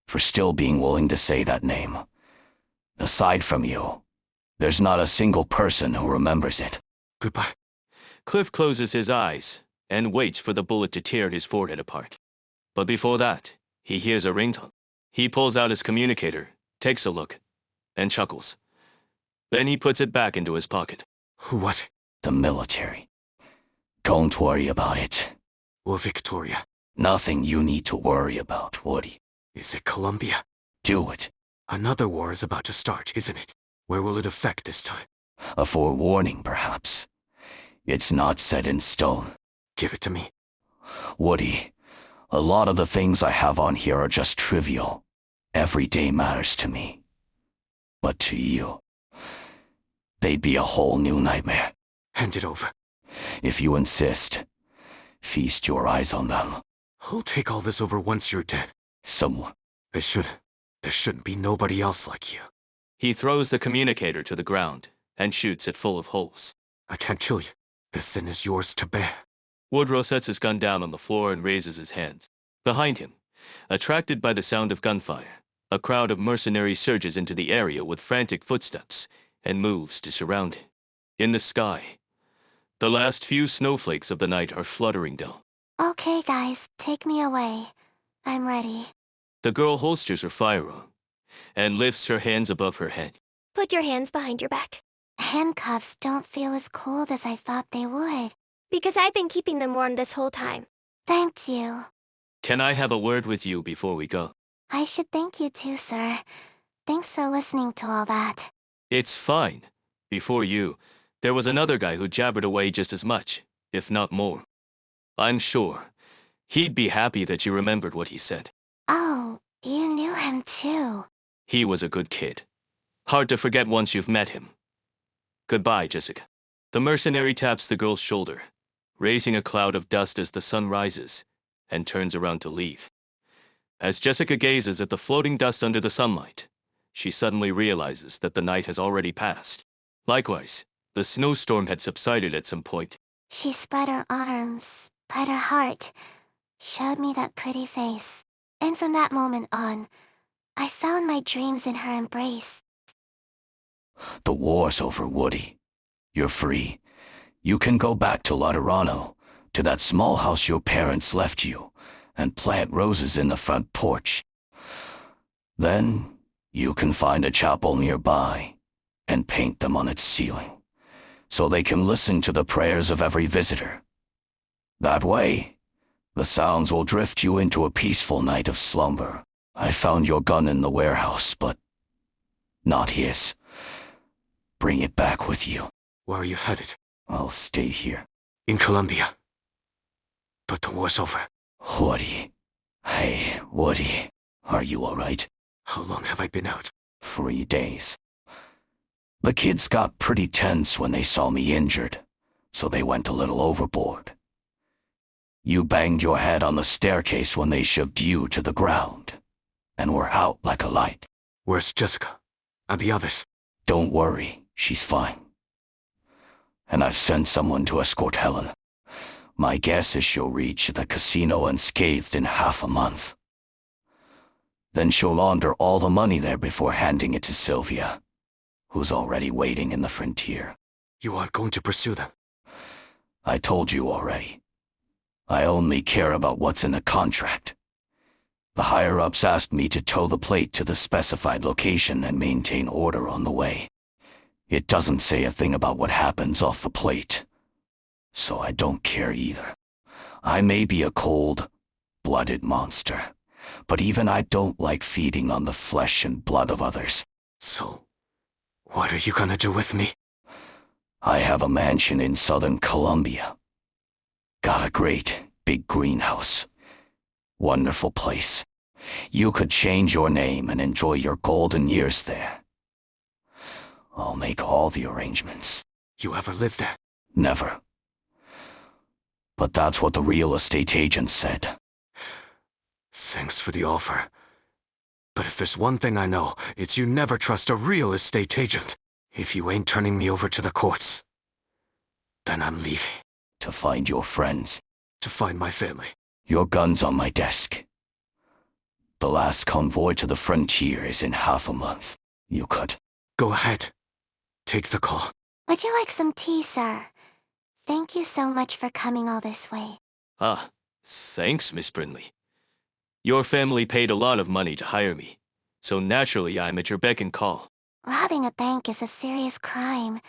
for still being willing to say that name. Aside from you, there's not a single person who remembers it. Goodbye. Cliff closes his eyes and waits for the bullet to tear his forehead apart. But before that, he hears a ringtone. He pulls out his communicator, takes a look, and chuckles. Then he puts it back into his pocket. What? The military. Don't worry about it. Well, Victoria. Nothing you need to worry about, Woody. Is it Columbia? Do it. Another war is about to start, isn't it? Where will it affect this time? A forewarning, perhaps. It's not set in stone. Give it to me. Woody, a lot of the things I have on here are just trivial. Every day matters to me. But to you, they'd be a whole new nightmare. Hand it over. If you insist, feast your eyes on them. Who'll take all this over once you're dead? Someone. There shouldn't be nobody else like you. He throws the communicator to the ground and shoots it full of holes. I can't kill you. This sin is yours to bear. Woodrow sets his gun down on the floor and raises his hands. Behind him, attracted by the sound of gunfire, a crowd of mercenaries surges into the area with frantic footsteps and moves to surround him. In the sky, the last few snowflakes of the night are fluttering down. Okay, guys, take me away. I'm ready. The girl holsters her firearm and lifts her hands above her head. Put your hands behind your back. Handcuffs don't feel as cold as I thought they would. Because I've been keeping them warm this whole time. Thank you. Can I have a word with you before we go? I should thank you too, sir. Thanks for listening to all that. It's fine. Before you, there was another guy who jabbered away just as much, if not more. I'm sure he'd be happy that you remembered what he said. Oh, you knew him too. He was a good kid. Hard to forget once you've met him. Goodbye, Jessica. The mercenary taps the girl's shoulder, raising a cloud of dust as the sun rises, and turns around to leave. As Jessica gazes at the floating dust under the sunlight, she suddenly realizes that the night has already passed. Likewise, the snowstorm had subsided at some point. She spread her arms, spread her heart, showed me that pretty face. And from that moment on, I found my dreams in her embrace. The war's over, Woody. You're free. You can go back to Laterano, to that small house your parents left you, and plant roses in the front porch. Then, you can find a chapel nearby, and paint them on its ceiling, so they can listen to the prayers of every visitor. That way, the sounds will drift you into a peaceful night of slumber. I found your gun in the warehouse, but not his. Bring it back with you. Where are you headed? I'll stay here. In Colombia. But the war's over. Woody. Hey, Woody. Are you alright? How long have I been out? 3 days. The kids got pretty tense when they saw me injured, so they went a little overboard. You banged your head on the staircase when they shoved you to the ground, and were out like a light. Where's Jessica? And the others? Don't worry, she's fine. And I've sent someone to escort Helen. My guess is she'll reach the casino unscathed in half a month. Then she'll launder all the money there before handing it to Sylvia, who's already waiting in the frontier. You aren't going to pursue them? I told you already. I only care about what's in the contract. The higher-ups asked me to tow the plate to the specified location and maintain order on the way. It doesn't say a thing about what happens off the plate, so I don't care either. I may be a cold-blooded monster, but even I don't like feeding on the flesh and blood of others. So, what are you gonna do with me? I have a mansion in southern Colombia. Got a great, big greenhouse. Wonderful place. You could change your name and enjoy your golden years there. I'll make all the arrangements. You ever lived there? Never. But that's what the real estate agent said. Thanks for the offer. But if there's one thing I know, it's you never trust a real estate agent. If you ain't turning me over to the courts, then I'm leaving. To find your friends. To find my family. Your gun's on my desk. The last convoy to the frontier is in half a month. You could. Go ahead. Take the call. Would you like some tea, sir? Thank you so much for coming all this way. Ah, thanks, Miss Brinley. Your family paid a lot of money to hire me, so naturally I'm at your beck and call. Robbing a bank is a serious crime.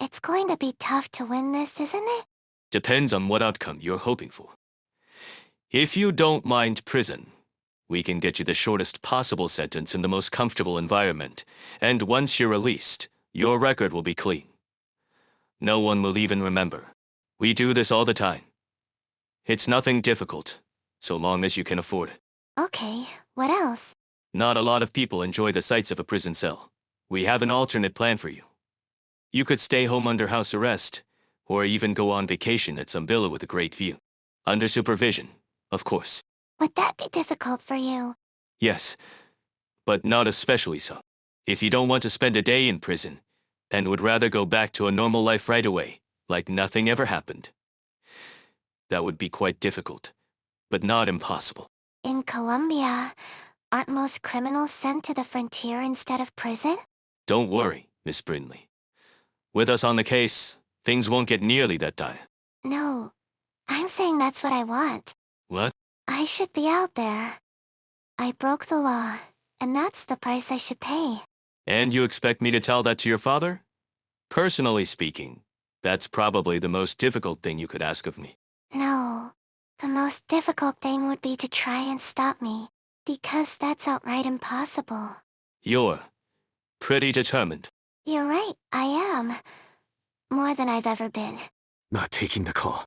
It's going to be tough to win this, isn't it? Depends on what outcome you're hoping for. If you don't mind prison, we can get you the shortest possible sentence in the most comfortable environment, and once you're released, your record will be clean. No one will even remember. We do this all the time. It's nothing difficult, so long as you can afford it. Okay, what else? Not a lot of people enjoy the sights of a prison cell. We have an alternate plan for you. You could stay home under house arrest, or even go on vacation at some villa with a great view. Under supervision, of course. Would that be difficult for you? Yes, but not especially so. If you don't want to spend a day in prison, and would rather go back to a normal life right away, like nothing ever happened, that would be quite difficult, but not impossible. In Colombia, aren't most criminals sent to the frontier instead of prison? Don't worry, Miss Brinley. With us on the case, things won't get nearly that dire. No, I'm saying that's what I want. What? I should be out there. I broke the law, and that's the price I should pay. And you expect me to tell that to your father? Personally speaking, that's probably the most difficult thing you could ask of me. No, the most difficult thing would be to try and stop me, because that's outright impossible. You're pretty determined. You're right, I am. More than I've ever been. Not taking the call.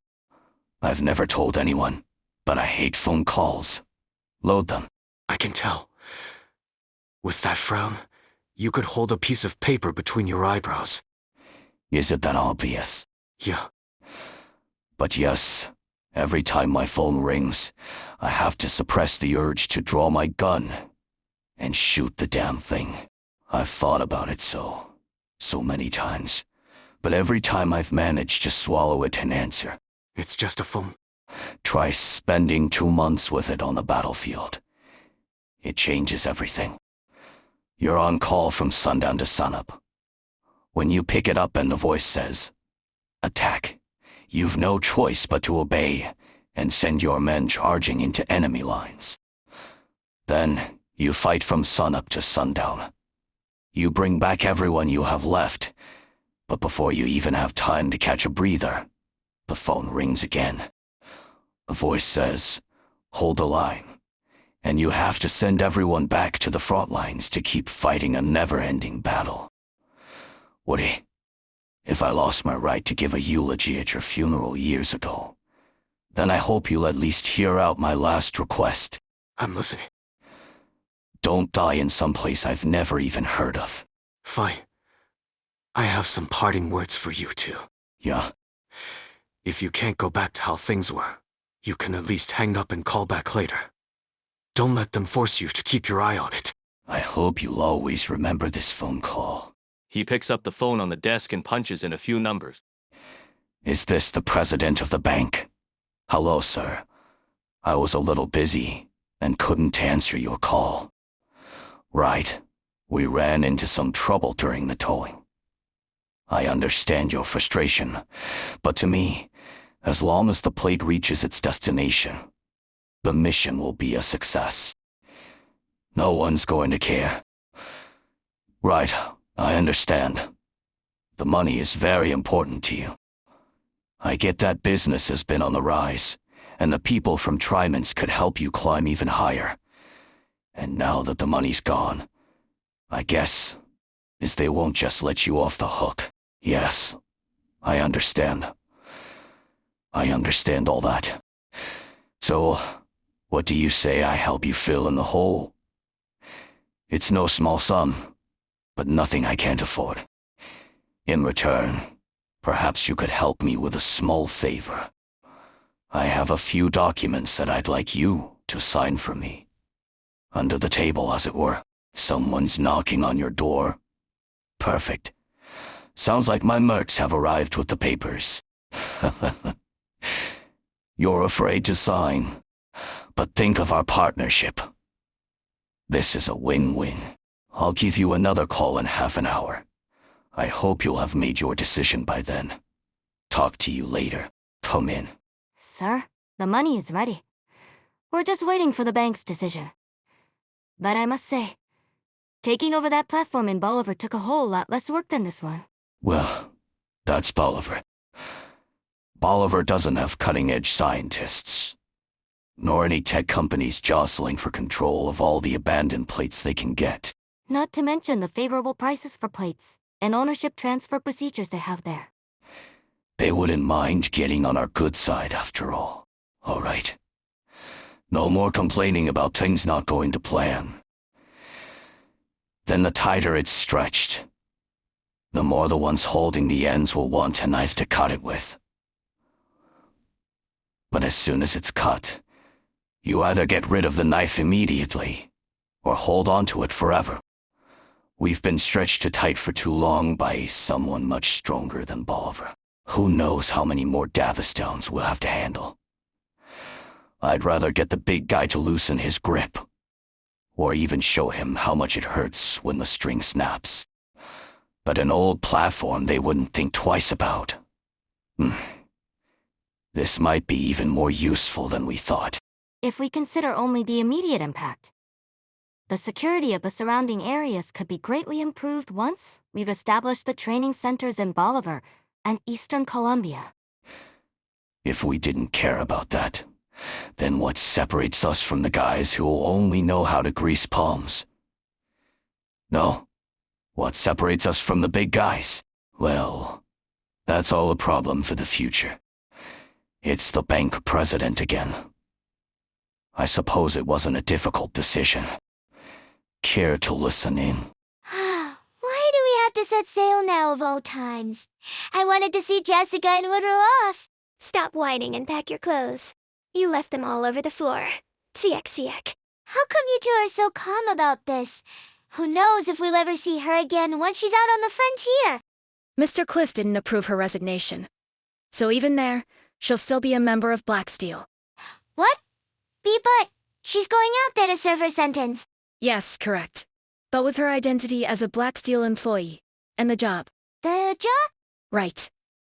I've never told anyone, but I hate phone calls. Load them. I can tell. With that frown, you could hold a piece of paper between your eyebrows. Is it that obvious? Yeah. But yes, every time my phone rings, I have to suppress the urge to draw my gun and shoot the damn thing. I've thought about it so so many times, but every time I've managed to swallow it and answer. It's just a phone. Try spending 2 months with it on the battlefield. It changes everything. You're on call from sundown to sunup. When you pick it up and the voice says, "Attack," you've no choice but to obey and send your men charging into enemy lines. Then, you fight from sunup to sundown. You bring back everyone you have left, but before you even have time to catch a breather, the phone rings again. The voice says, "Hold the line," and you have to send everyone back to the front lines to keep fighting a never-ending battle. Woody, if I lost my right to give a eulogy at your funeral years ago, then I hope you'll at least hear out my last request. I'm listening. Don't die in some place I've never even heard of. Fine. I have some parting words for you too. Yeah? If you can't go back to how things were, you can at least hang up and call back later. Don't let them force you to keep your eye on it. I hope you'll always remember this phone call. He picks up the phone on the desk and punches in a few numbers. Is this the president of the bank? Hello, sir. I was a little busy and couldn't answer your call. Right. We ran into some trouble during the towing. I understand your frustration, but to me, as long as the plate reaches its destination, the mission will be a success. No one's going to care. Right, I understand. The money is very important to you. I get that business has been on the rise, and the people from Trimans could help you climb even higher. And now that the money's gone, I guess, is they won't just let you off the hook. Yes, I understand. I understand all that. So, what do you say I help you fill in the hole? It's no small sum, but nothing I can't afford. In return, perhaps you could help me with a small favor. I have a few documents that I'd like you to sign for me. Under the table, as it were. Someone's knocking on your door. Perfect. Sounds like my mercs have arrived with the papers. You're afraid to sign, but think of our partnership. This is a win-win. I'll give you another call in half an hour. I hope you'll have made your decision by then. Talk to you later. Come in. Sir, the money is ready. We're just waiting for the bank's decision. But I must say, taking over that platform in Bolivar took a whole lot less work than this one. Well, that's Bolivar. Bolivar doesn't have cutting-edge scientists, nor any tech companies jostling for control of all the abandoned plates they can get. Not to mention the favorable prices for plates and ownership transfer procedures they have there. They wouldn't mind getting on our good side after all. All right. No more complaining about things not going to plan. Then the tighter it's stretched, the more the ones holding the ends will want a knife to cut it with. But as soon as it's cut, you either get rid of the knife immediately, or hold on to it forever. We've been stretched too tight for too long by someone much stronger than Bolivar. Who knows how many more Davistowns we'll have to handle. I'd rather get the big guy to loosen his grip, or even show him how much it hurts when the string snaps. But an old platform they wouldn't think twice about. This might be even more useful than we thought. If we consider only the immediate impact, the security of the surrounding areas could be greatly improved once we've established the training centers in Bolivar and Eastern Colombia. If we didn't care about that, then what separates us from the guys who only know how to grease palms? No. What separates us from the big guys? Well, that's all a problem for the future. It's the bank president again. I suppose it wasn't a difficult decision. Care to listen in? Why do we have to set sail now of all times? I wanted to see Jessica and Woodrow off. Stop whining and pack your clothes. You left them all over the floor. Siek. How come you two are so calm about this? Who knows if we'll ever see her again once she's out on the frontier. Mr. Cliff didn't approve her resignation. So even there, she'll still be a member of Black Steel. What? But she's going out there to serve her sentence. Yes, correct. But with her identity as a Black Steel employee. And the job. The job? Right.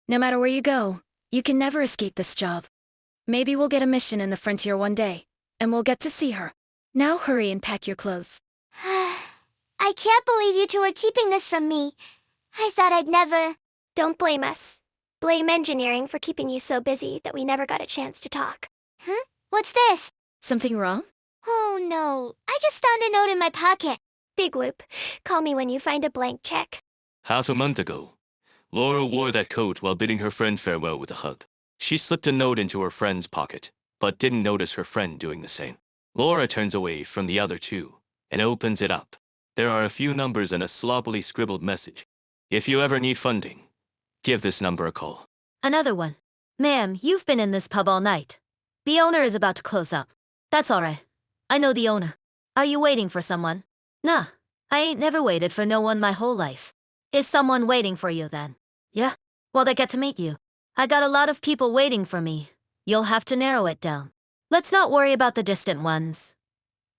No matter where you go, you can never escape this job. Maybe we'll get a mission in the frontier one day, and we'll get to see her. Now hurry and pack your clothes. I can't believe you two are keeping this from me. I thought I'd never... Don't blame us. Blame engineering for keeping you so busy that we never got a chance to talk. What's this? Something wrong? Oh no, I just found a note in my pocket. Big whoop. Call me when you find a blank check. Half a month ago, Laura wore that coat while bidding her friend farewell with a hug. She slipped a note into her friend's pocket, but didn't notice her friend doing the same. Laura turns away from the other two and opens it up. There are a few numbers and a sloppily scribbled message. If you ever need funding, give this number a call. Another one. Ma'am, you've been in this pub all night. The owner is about to close up. That's all right. I know the owner. Are you waiting for someone? Nah, I ain't never waited for no one my whole life. Is someone waiting for you then? Yeah? Well, they get to meet you. I got a lot of people waiting for me. You'll have to narrow it down. Let's not worry about the distant ones.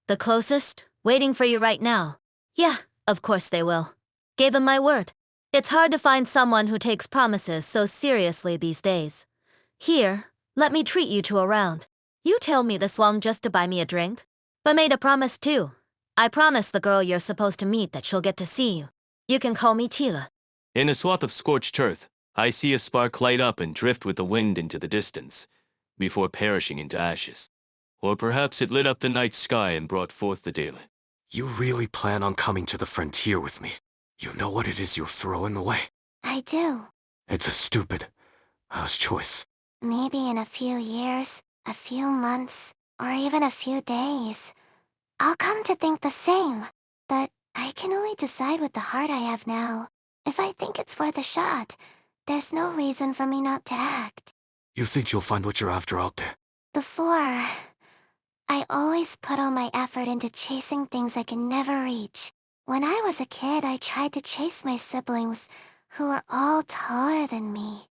The closest, waiting for you right now. Yeah, of course they will. Gave them my word. It's hard to find someone who takes promises so seriously these days. Here, let me treat you to a round. You tell me this long just to buy me a drink? But made a promise too. I promised the girl you're supposed to meet that she'll get to see you. You can call me Tila. In a swath of scorched earth, I see a spark light up and drift with the wind into the distance, before perishing into ashes. Or perhaps it lit up the night sky and brought forth the daylight. You really plan on coming to the frontier with me? You know what it is you're throwing away? I do. It's a stupid house choice. Maybe in a few years, a few months, or even a few days, I'll come to think the same. But I can only decide with the heart I have now. If I think it's worth a shot, there's no reason for me not to act. You think you'll find what you're after out there? Before, I always put all my effort into chasing things I can never reach. When I was a kid, I tried to chase my siblings, who were all taller than me.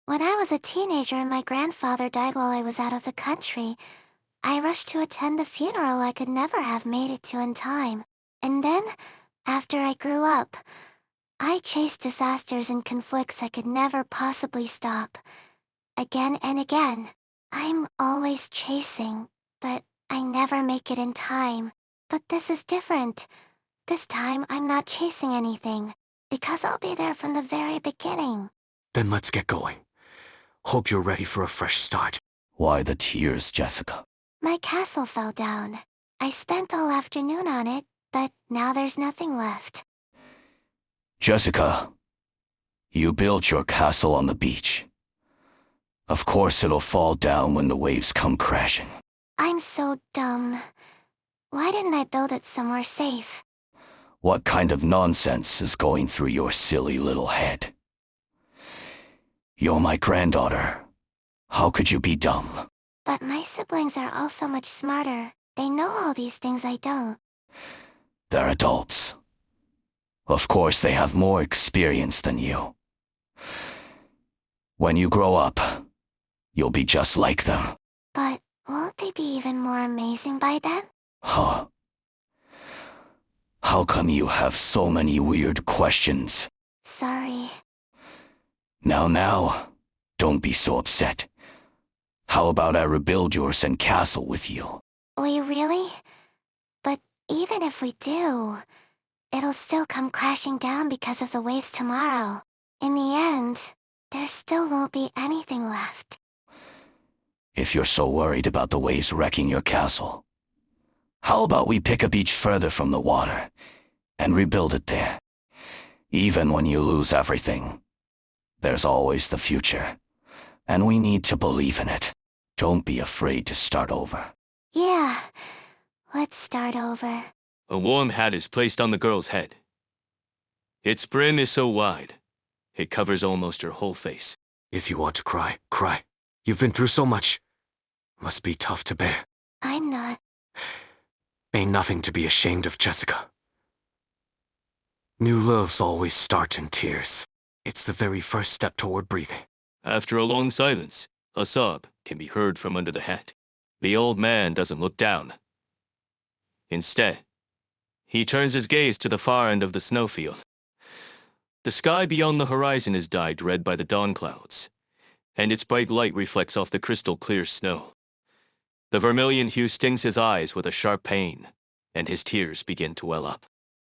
When I was a teenager and my grandfather died while I was out of the country, I rushed to attend the funeral I could never have made it to in time. And then, after I grew up, I chased disasters and conflicts I could never possibly stop. Again and again. I'm always chasing, but I never make it in time. But this is different. This time I'm not chasing anything, because I'll be there from the very beginning. Then let's get going. Hope you're ready for a fresh start. Why the tears, Jessica? My castle fell down. I spent all afternoon on it, but now there's nothing left. Jessica, you built your castle on the beach. Of course it'll fall down when the waves come crashing. I'm so dumb. Why didn't I build it somewhere safe? What kind of nonsense is going through your silly little head? You're my granddaughter. How could you be dumb? But my siblings are all so much smarter. They know all these things I don't. They're adults. Of course they have more experience than you. When you grow up, you'll be just like them. But won't they be even more amazing by then? Huh? How come you have so many weird questions? Sorry. Now, don't be so upset. How about I rebuild your sand castle with you? Will you really? But even if we do, it'll still come crashing down because of the waves tomorrow. In the end, there still won't be anything left. If you're so worried about the waves wrecking your castle, how about we pick a beach further from the water and rebuild it there? Even when you lose everything, there's always the future, and we need to believe in it. Don't be afraid to start over. Yeah, let's start over. A warm hat is placed on the girl's head. Its brim is so wide, it covers almost her whole face. If you want to cry, cry. You've been through so much. Must be tough to bear. I'm not. Ain't nothing to be ashamed of, Jessica. New loves always start in tears. It's the very first step toward breathing. After a long silence, a sob can be heard from under the hat. The old man doesn't look down. Instead, he turns his gaze to the far end of the snowfield. The sky beyond the horizon is dyed red by the dawn clouds, and its bright light reflects off the crystal-clear snow. The vermilion hue stings his eyes with a sharp pain, and his tears begin to well up.